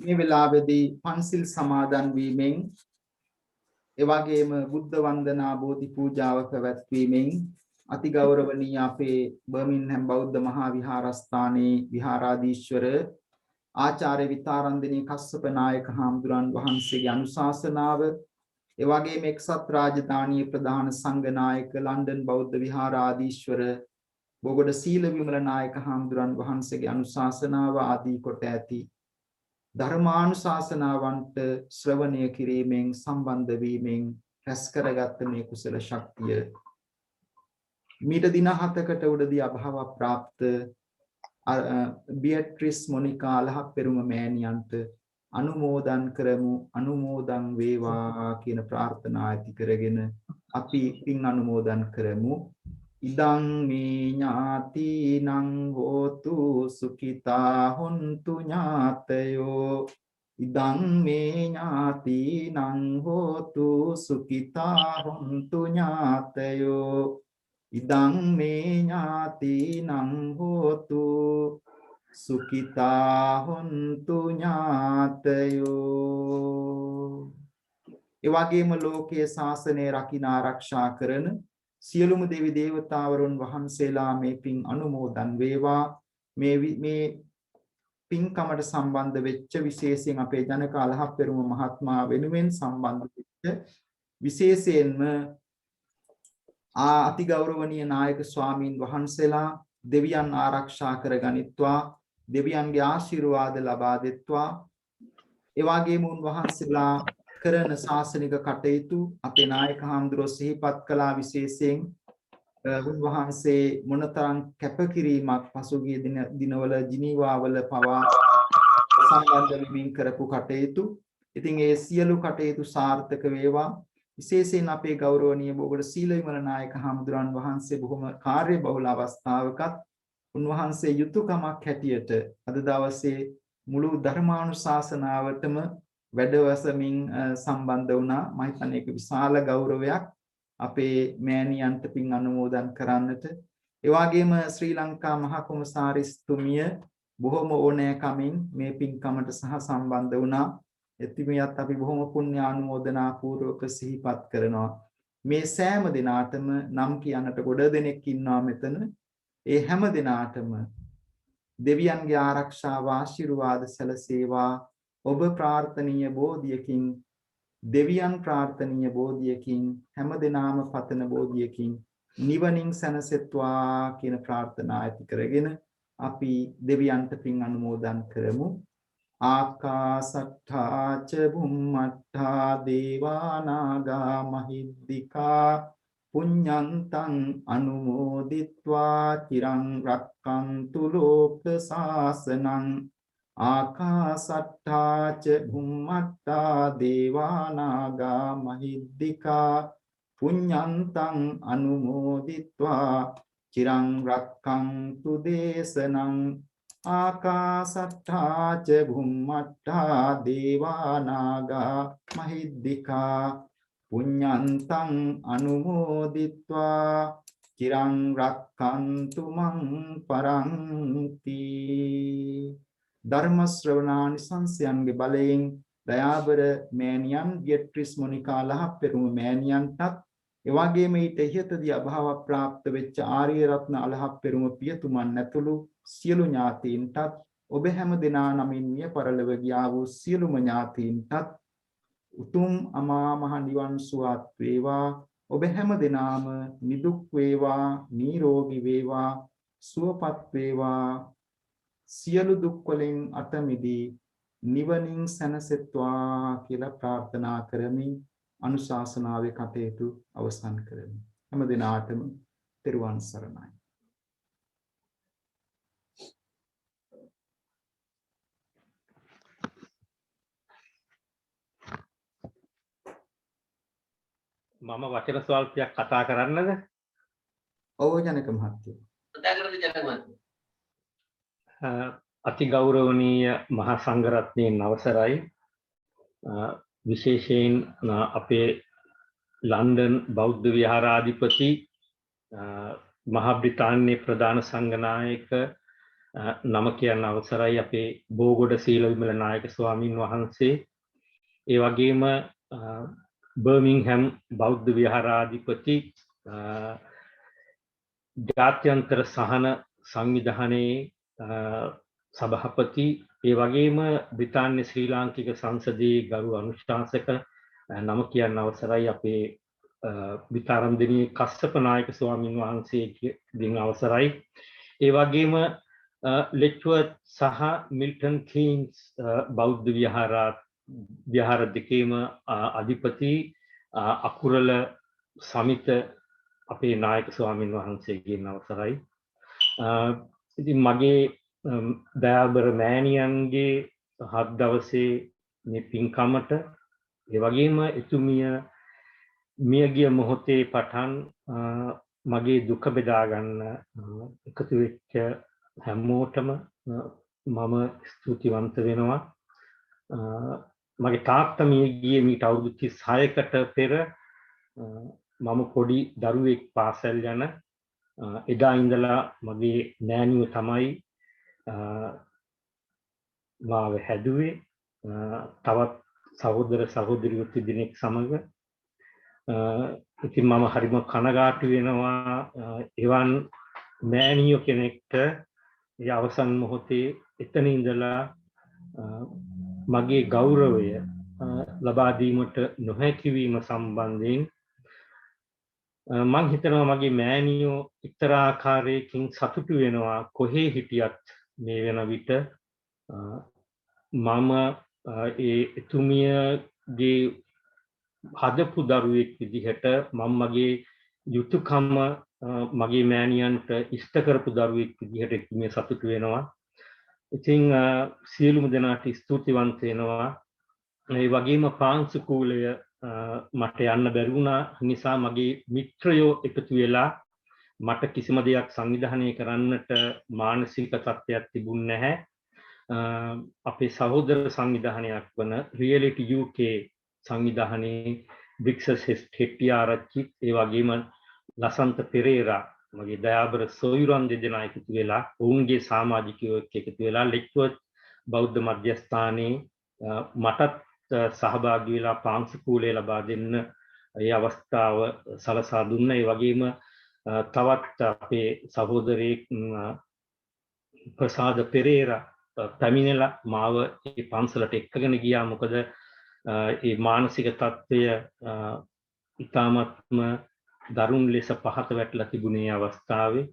මේ වෙලාවේදී පන්සිල් සමාදන් වීමෙන් එවැගේම බුද්ධ වන්දනා බෝධි පූජාව පැවැත්වීමෙන් අතිගෞරවනීය අපේ බර්මින්හම් බෞද්ධ මහා විහාරස්ථානයේ විහාරාධීශවර ආචාර්ය විතාරන්දනී කස්සප නායක හාමුදුරන් වහන්සේගේ අනුශාසනාව එවැගේම එක්සත් රාජධානියේ ප්‍රධාන සංඝ නායක ලන්ඩන් බෞද්ධ විහාරාධීශවර බොගොඩ සීල විමල නායක හාමුදුරන් වහන්සේගේ අනුශාසනාව ආදී කොට ඇති ධර්මානුශාසනාවන්ට ශ්‍රවණය කිරීමෙන් සම්බන්ධ වීමෙන් රැස් කරගත් මේ කුසල ශක්තිය මීට දින 7කට උඩදී අභාව ප්‍රාප්ත බියට්‍රිස් මොනිකා අලහප්පෙරුම මෑණියන්ට අනුමෝදන් කරමු අනුමෝදන් වේවා කියන ප්‍රාර්ථනා ඇති කරගෙන අපි පින් අනුමෝදන් කරමු. ඉදං මේ ඥාතිනං හෝතු සුඛිතා හොන්තු ඥාතයෝ ඉදං මේ ඥාතිනං හෝතු සුඛිතා හොන්තු ඥාතයෝ ඉදං මේ ඥාතිනං හෝතු සුඛිතා හොන්තු ඥාතයෝ. ඒ වගේම ලෝකයේ ශාසනය රකින්න ආරක්ෂා කරන සියලුම දෙවි දේවතාවරුන් වහන්සේලා මේ පින් අනුමෝදන් වේවා. මේ පින්කමට සම්බන්ධ වෙච්ච විශේෂයෙන් අපේ ජනක අලහප්පෙරුම මහත්මයා වෙනුවෙන් සම්බන්ධ වෙච්ච විශේෂයෙන්ම අතිගෞරවනීය නායක ස්වාමීන් වහන්සේලා දෙවියන් ආරක්ෂා කරගනිත්වා දෙවියන්ගේ ආශිර්වාද ලබා දෙත්වා. ඒ වගේම උන්වහන්සේලා කරන ශාසනික කටයුතු අපේ නායක හාමුදුරුවෝ සිහිපත් කළා. විශේෂයෙන් උන්වහන්සේ මොනතරම් කැපකිරීමක් පසුගිය දිනවල ජිනීවා වල පවා සම්බන්ධ වෙමින් කරපු කටයුතු. ඉතින් ඒ සියලු කටයුතු සාර්ථක වේවා. විශේෂයෙන් අපේ ගෞරවනීය බෝගොඩ සීල විමල නායක හාමුදුරන් වහන්සේ බොහොම කාර්යබහුල අවස්ථාවකත් උන්වහන්සේ යුතුයකමක් හැටියට අද දවසේ මුළු ධර්මානුශාසනාවටම වැඩවසමින් සම්බන්ධ වුණා. මම හිතන්නේ ඒක විශාල ගෞරවයක් අපේ මෑණියන්ට පින් අනුමෝදන් කරන්නට. ඒ වගේම ශ්‍රී ලංකා මහා කොමසාරිස්තුමිය බොහොම ඕනෑකමින් මේ පින්කමට සහ සම්බන්ධ වුණා. එතුමියත් අපි බොහොම පුණ්‍ය ආනුමෝදනා පූර්වක සිහිපත් කරනවා. මේ සෑම දිනාටම නම් කියන්නට ගොඩ දෙනෙක් ඉන්නවා මෙතන. ඒ හැම දිනාටම දෙවියන්ගේ ආරක්ෂාව ආශිර්වාද සැලසේවා. ඔබ ප්‍රාර්ථනීය බෝධියකින් දෙවියන් ප්‍රාර්ථනීය බෝධියකින් හැම දිනාම පතන බෝධියකින් නිවනින් සැනසෙත්වා කියන ප්‍රාර්ථනා ඇති කරගෙන අපි දෙවියන්ට පින් අනුමෝදන් කරමු. ආකාසට්ඨා ච බුම්මට්ඨා දේවානාගා මහිද්దికා පුඤ්ඤන්තං අනුමෝදිත්වා චිරං රක්ඛන්තු ලෝක සාසනං. ආකාසට්ඨා ච බුම්මට්ඨා දේවානාගා මහිද්దికා පුඤ්ඤන්තං අනුමෝදිත්වා චිරං රක්ඛන්තු දේශනං. ආකාසට්ඨා ච බුම්මට්ඨා දේවානාගා මහිද්దికා පුඤ්ඤන්තං අනුමෝදිත්වා චිරං රක්ඛන්තු මං පරන්ති. ධර්ම ශ්‍රවණානිසංසයන්ගේ බලයෙන් දයාබර මෑණියන් බියට්‍රිස් මොනිකා අලහප්පෙරුම මෑණියන්ටත් එවැගේම ඊට ඉහතදී අභාව ප්‍රාප්ත වෙච්ච ආර්ය රත්න අලහප්පෙරුම පියතුමන් ඇතුළු සියලු ඥාතීන්ටත් ඔබ හැම දෙනා නමින් මිය පරලොව ගියා වූ සියලුම ඥාතීන්ටත් උතුම් අමා මහ නිවන් සුවත් වේවා. ඔබ හැම දෙනාම නිදුක් වේවා නිරෝගී වේවා. සුවපත් වේවා සියලු දුක් වලින් අත මිදී නිවනින් සැනසෙත්වා කියලා ප්‍රාර්ථනා කරමින් අනුශාසනාවේ කටයුතු අවසන් කරමි. හැම දිනාටම තෙරුවන් සරණයි. මම වචන ස්වල්පයක් කතා කරන්නද? ඔව් ජනක මහත්තයෝ. කතා කරන්න ජනක මහත්තයෝ. අති ගෞරවනීය මහා සංඝරත්නයේ අවසරයි. විශේෂයෙන් අපේ ලන්ඩන් බෞද්ධ විහාරාධිපති මහා බ්‍රිතාන්‍යයේ ප්‍රධාන සංඝනායක නම කියන්න අවසරයි අපේ බෝගොඩ සීල විමල නායක ස්වාමින් වහන්සේ. ඒ වගේම බර්මින්ගහැම් බෞද්ධ විහාරාධිපති ජාත්‍යන්තර සහන සංවිධානයේ සභාපති, ඒ වගේම බ්‍රිතාන්‍ය ශ්‍රී ලාංකික සංසදයේ ගරු අනුශාසක නම කියන්න අවසරයි අපේ විතරම්දිනී කස්සප නායක ස්වාමින් වහන්සේගෙන් අවසරයි. ඒ වගේම ලෙච්වර්ත් සහ මිල්ටන් කීන්ස් බෞද්ධ විහාර දෙකේම අධිපති අකුරල සමිත අපේ නායක ස්වාමින් වහන්සේගෙන් අවසරයි. ඉතින් මගේ දයාබර මෑණියන්ගේ 7 දවසේ මේ පින්කමට, ඒ වගේම එතුමිය මියගිය මොහොතේ පටන් මගේ දුක බෙදා ගන්න එකතු වෙච්ච හැමෝටම මම ස්තුතිවන්ත වෙනවා. මගේ තාත්තා මිය ගියේ මීට අවුරුදු 36කට පෙර. මම පොඩි දරුවෙක් පාසල් යන. එදා ඉඳලා මගේ නෑනියෝ තමයි මාව හැදුවේ. තවත් සහෝදර සහෝදරියෝ දෙදෙනෙක් සමග. ඉතින් මම හරිම කනගාටු වෙනවා එවන් මෑණියෝ කෙනෙක්ට ඒ අවසන් මොහොතේ එතන ඉඳලා මගේ ගෞරවය ලබා දීමට නොහැකි වීම සම්බන්ධයෙන් මම හිතනවා මගේ මෑණියෝ එක්තරා ආකාරයකින් සතුටු වෙනවා කොහේ හිටියත් මේ වෙන විට මම ඒ එතුමියගේ හදපු දරුවෙක් විදිහට මම මගේ යුතුයකම මගේ මෑණියන්ට ඉෂ්ට කරපු දරුවෙක් විදිහට මේ සතුටු වෙනවා. ඉතින් සියලුම දෙනාට ස්තුතිවන්ත වෙනවා. ඒ වගේම පාංශුකූලය මට යන්න බැරි වුණා නිසා මගේ මිත්‍රයෝ එකතු වෙලා මට කිසිම දෙයක් සංවිධානය කරන්නට මානසික තත්ත්වයක් තිබුණේ නැහැ. අපේ සහෝදර සංවිධානයක් වන Reality UK සංවිධානයේ වික්සස් හෙට්ටිආරච්චි, ඒ වගේම ලසන්ත පෙරේරා, මගේ දයාබර සොයුරන් දෙදෙනා එකතු වෙලා ඔවුන්ගේ සමාජිකයෝ එකතු වෙලා ලෙක්වර්ත් බෞද්ධ මධ්‍යස්ථානයේ මටත් සහභාගී වෙලා පාංශුකූලය ලබා දෙන්න ඒ අවස්ථාව සලසා දුන්න. ඒ වගේම තවත් අපේ සහෝදරයෙක් ප්‍රසාද පෙරේරා පැමිණලා මාව ඒ පන්සලට එක්කගෙන ගියා. මොකද ඒ මානසික තත්ත්වය ඉතාමත්ම දරුණු ලෙස පහත වැටලා තිබුණේ අවස්ථාවේ.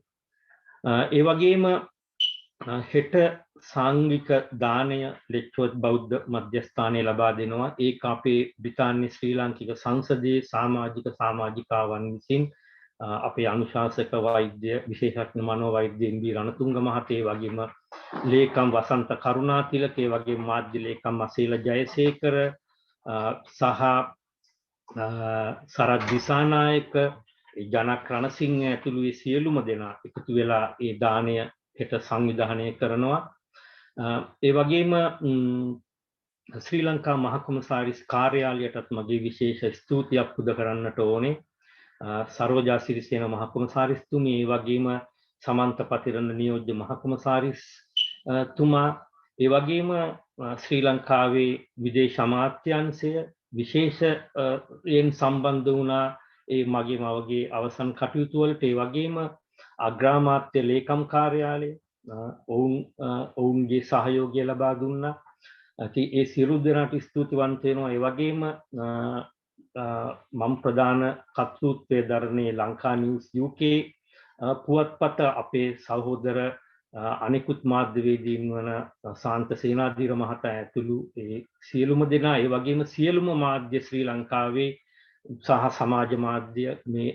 ඒ වගේම හෙට සාංගික දානය ලෙක්වර්ත් බෞද්ධ මධ්‍යස්ථානයේ ලබා දෙනවා. ඒක අපේ බ්‍රිතාන්‍ය ශ්‍රී ලාංකික සංසදයේ සමාජිකාවන් විසින් අපේ අනුශාසක වෛද්‍ය විශේෂඥ මනෝවෛද්‍ය එම්.බී. රණතුංග මහතේ, වගේම ලේකම් වසන්ත කරුණාතිලක, ඒ වගේම මාධ්‍ය ලේකම් අසීල ජයසේකර සහ සරත් දිසානායක, ජනක් රණසිංහ ඇතුළු සියලුම දෙනා එකතු වෙලා ඒ දානය හෙට සංවිධානය කරනවා. ඒ වගේම ශ්‍රී ලංකා මහකොමසාරිස් කාර්යාලයටත් මගේ විශේෂ ස්තුතියක් පුද කරන්නට ඕනේ. සරෝජා සිරිසේන මහකොමසාරිස්තුමී, ඒ වගේම සමන්ත පතිරණ නියෝජ්‍ය මහකොමසාරිස් තුමා, ඒ වගේම ශ්‍රී ලංකාවේ විදේශ අමාත්‍යාංශය විශේෂයෙන් සම්බන්ධ වුණා ඒ මගේ මවගේ අවසන් කටයුතු වලට. ඒ වගේම අග්‍රාමාත්‍ය ලේකම් කාර්යාලය ඔවුන්ගේ සහයෝගය ලබා දුන්නා. ඉතින් ඒ සියලු දෙනාට ස්තුතිවන්ත වෙනවා. ඒ වගේම මම ප්‍රධාන කර්තෘත්වය දරන්නේ ලංකා නිවුස් UK පුවත්පත අපේ සහෝදර අනෙකුත් මාධ්‍යවේදීන් වන සාන්ත සේනාධීර මහතා ඇතුළු ඒ සියලුම දෙනා ඒ වගේම සියලුම මාධ්‍ය ශ්‍රී ලංකාවේ සහ සමාජ මාධ්‍ය මේ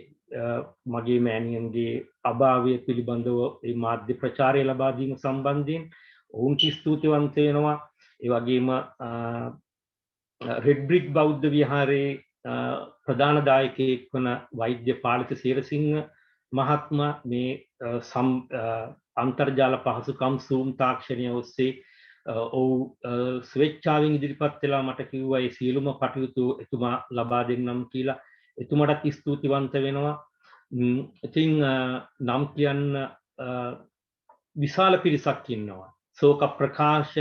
මගේ මෑණියන්ගේ අභාවය පිළිබඳව ඒ මාධ්‍ය ප්‍රචාරය ලබා දීම සම්බන්ධයෙන් ඔවුන්ට ස්තුතිවන්ත වෙනවා. ඒ වගේම රෙඩ් බ්‍රික් බෞද්ධ විහාරයේ ප්‍රධාන දායකයෙක් වන වෛද්‍ය පාලිත සේරසිංහ මහත්මයා මේ අන්තර්ජාල පහසුකම් සූම් තාක්ෂණය ඔස්සේ ඔව් ස්වේච්ඡාවෙන් ඉදිරිපත් වෙලා මට කිව්වා ඒ සියලුම කටයුතු එතුමා ලබා දෙන්නම් කියලා. එතුමාටත් ස්තුතිවන්ත වෙනවා. ඉතින් නම් කියන්න විශාල පිරිසක් ඉන්නවා. ශෝක ප්‍රකාශ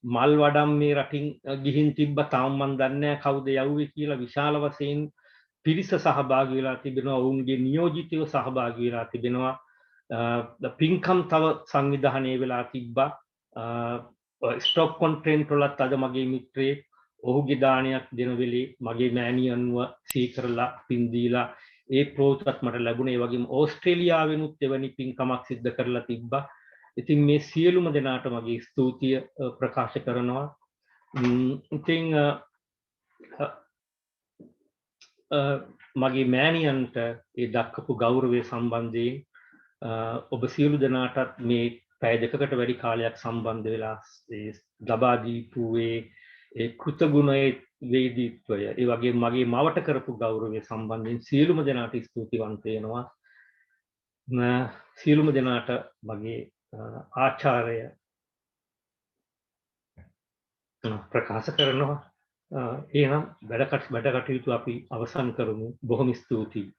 මල් වඩම් මේ රටින් ගිහින් තිබ්බ තාම මන් දන්නේ නැහැ කවුද යවුවේ කියලා විශාල වශයෙන් පිරිස සහභාගී වෙලා තිබෙනවා. ඔවුන්ගේ නියෝජිතයෝ සහභාගී වෙලා තිබෙනවා. පින්කම් තව සංවිධානය වෙලා තිබ්බා. ස්ටොක් කොන්ට්‍රේන්ට් වලත් අද මගේ මිත්‍රයෙක් ඔහුගේ දානයක් දෙන වෙලේ මගේ මෑණියන්ව සීකරලා පින් දීලා ඒ ප්‍රෝත්සත් මට ලැබුණේ. ඒ වගේම ඕස්ට්‍රේලියාවෙනුත් එවැනි පින්කමක් සිද්ධ කරලා තිබ්බා. ඉතින් මේ සියලුම දෙනාට මගේ ස්තුතිය ප්‍රකාශ කරනවා. ඉතින් මගේ මෑණියන්ට ඒ දක්වපු ගෞරවය සම්බන්ධයෙන් ඔබ සියලු දෙනාටත් මේ පැය දෙකකට වැඩි කාලයක් සම්බන්ධ වෙලා ලබා දීපු ඒ කෘතගුණයේ වේදීත්වය ඒ වගේ මගේ මවට කරපු ගෞරවය සම්බන්ධයෙන් සියලුම දෙනාට ස්තුතිවන්ත වෙනවා. සියලුම දෙනාට මගේ ආචාර්ය ප්‍රකාශ කරනවා. එහෙනම් වැඩ කටයුතු අපි අවසන් කරමු. බොහොම ස්තුතියි.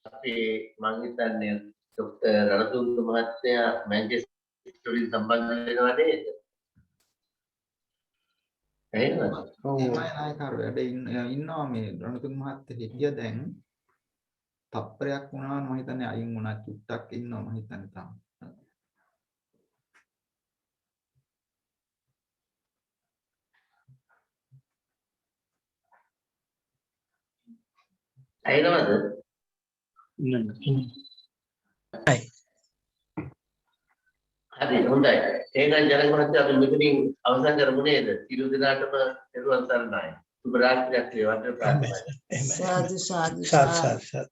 අපේ මං හිතන්නේ ડોક્ટર රණතුංග මහත්තයා මැන්චෙස්ටර් වලින් සම්බන්ධ වෙනවා නේද? එහෙමද? ඔව් මේ නායකරු වැඩ ඉන්නවා මේ රණතුංග මහත්තයා හිටිය දැන් තප්පරයක් වුණා මම හිතන්නේ අයින් වුණා චුට්ටක් ඉන්නවා මම හිතන්නේ තාම. අයිනවද? හරි හොඳයි. එහෙනම් ජනගහනත් අපි මෙතනින් අවසන් කරමු නේද? සියලු දෙනාටම පෙරවන් සරණයි. සුබ රාත්‍රියක් වේවා. සාදු සාදු සාදු.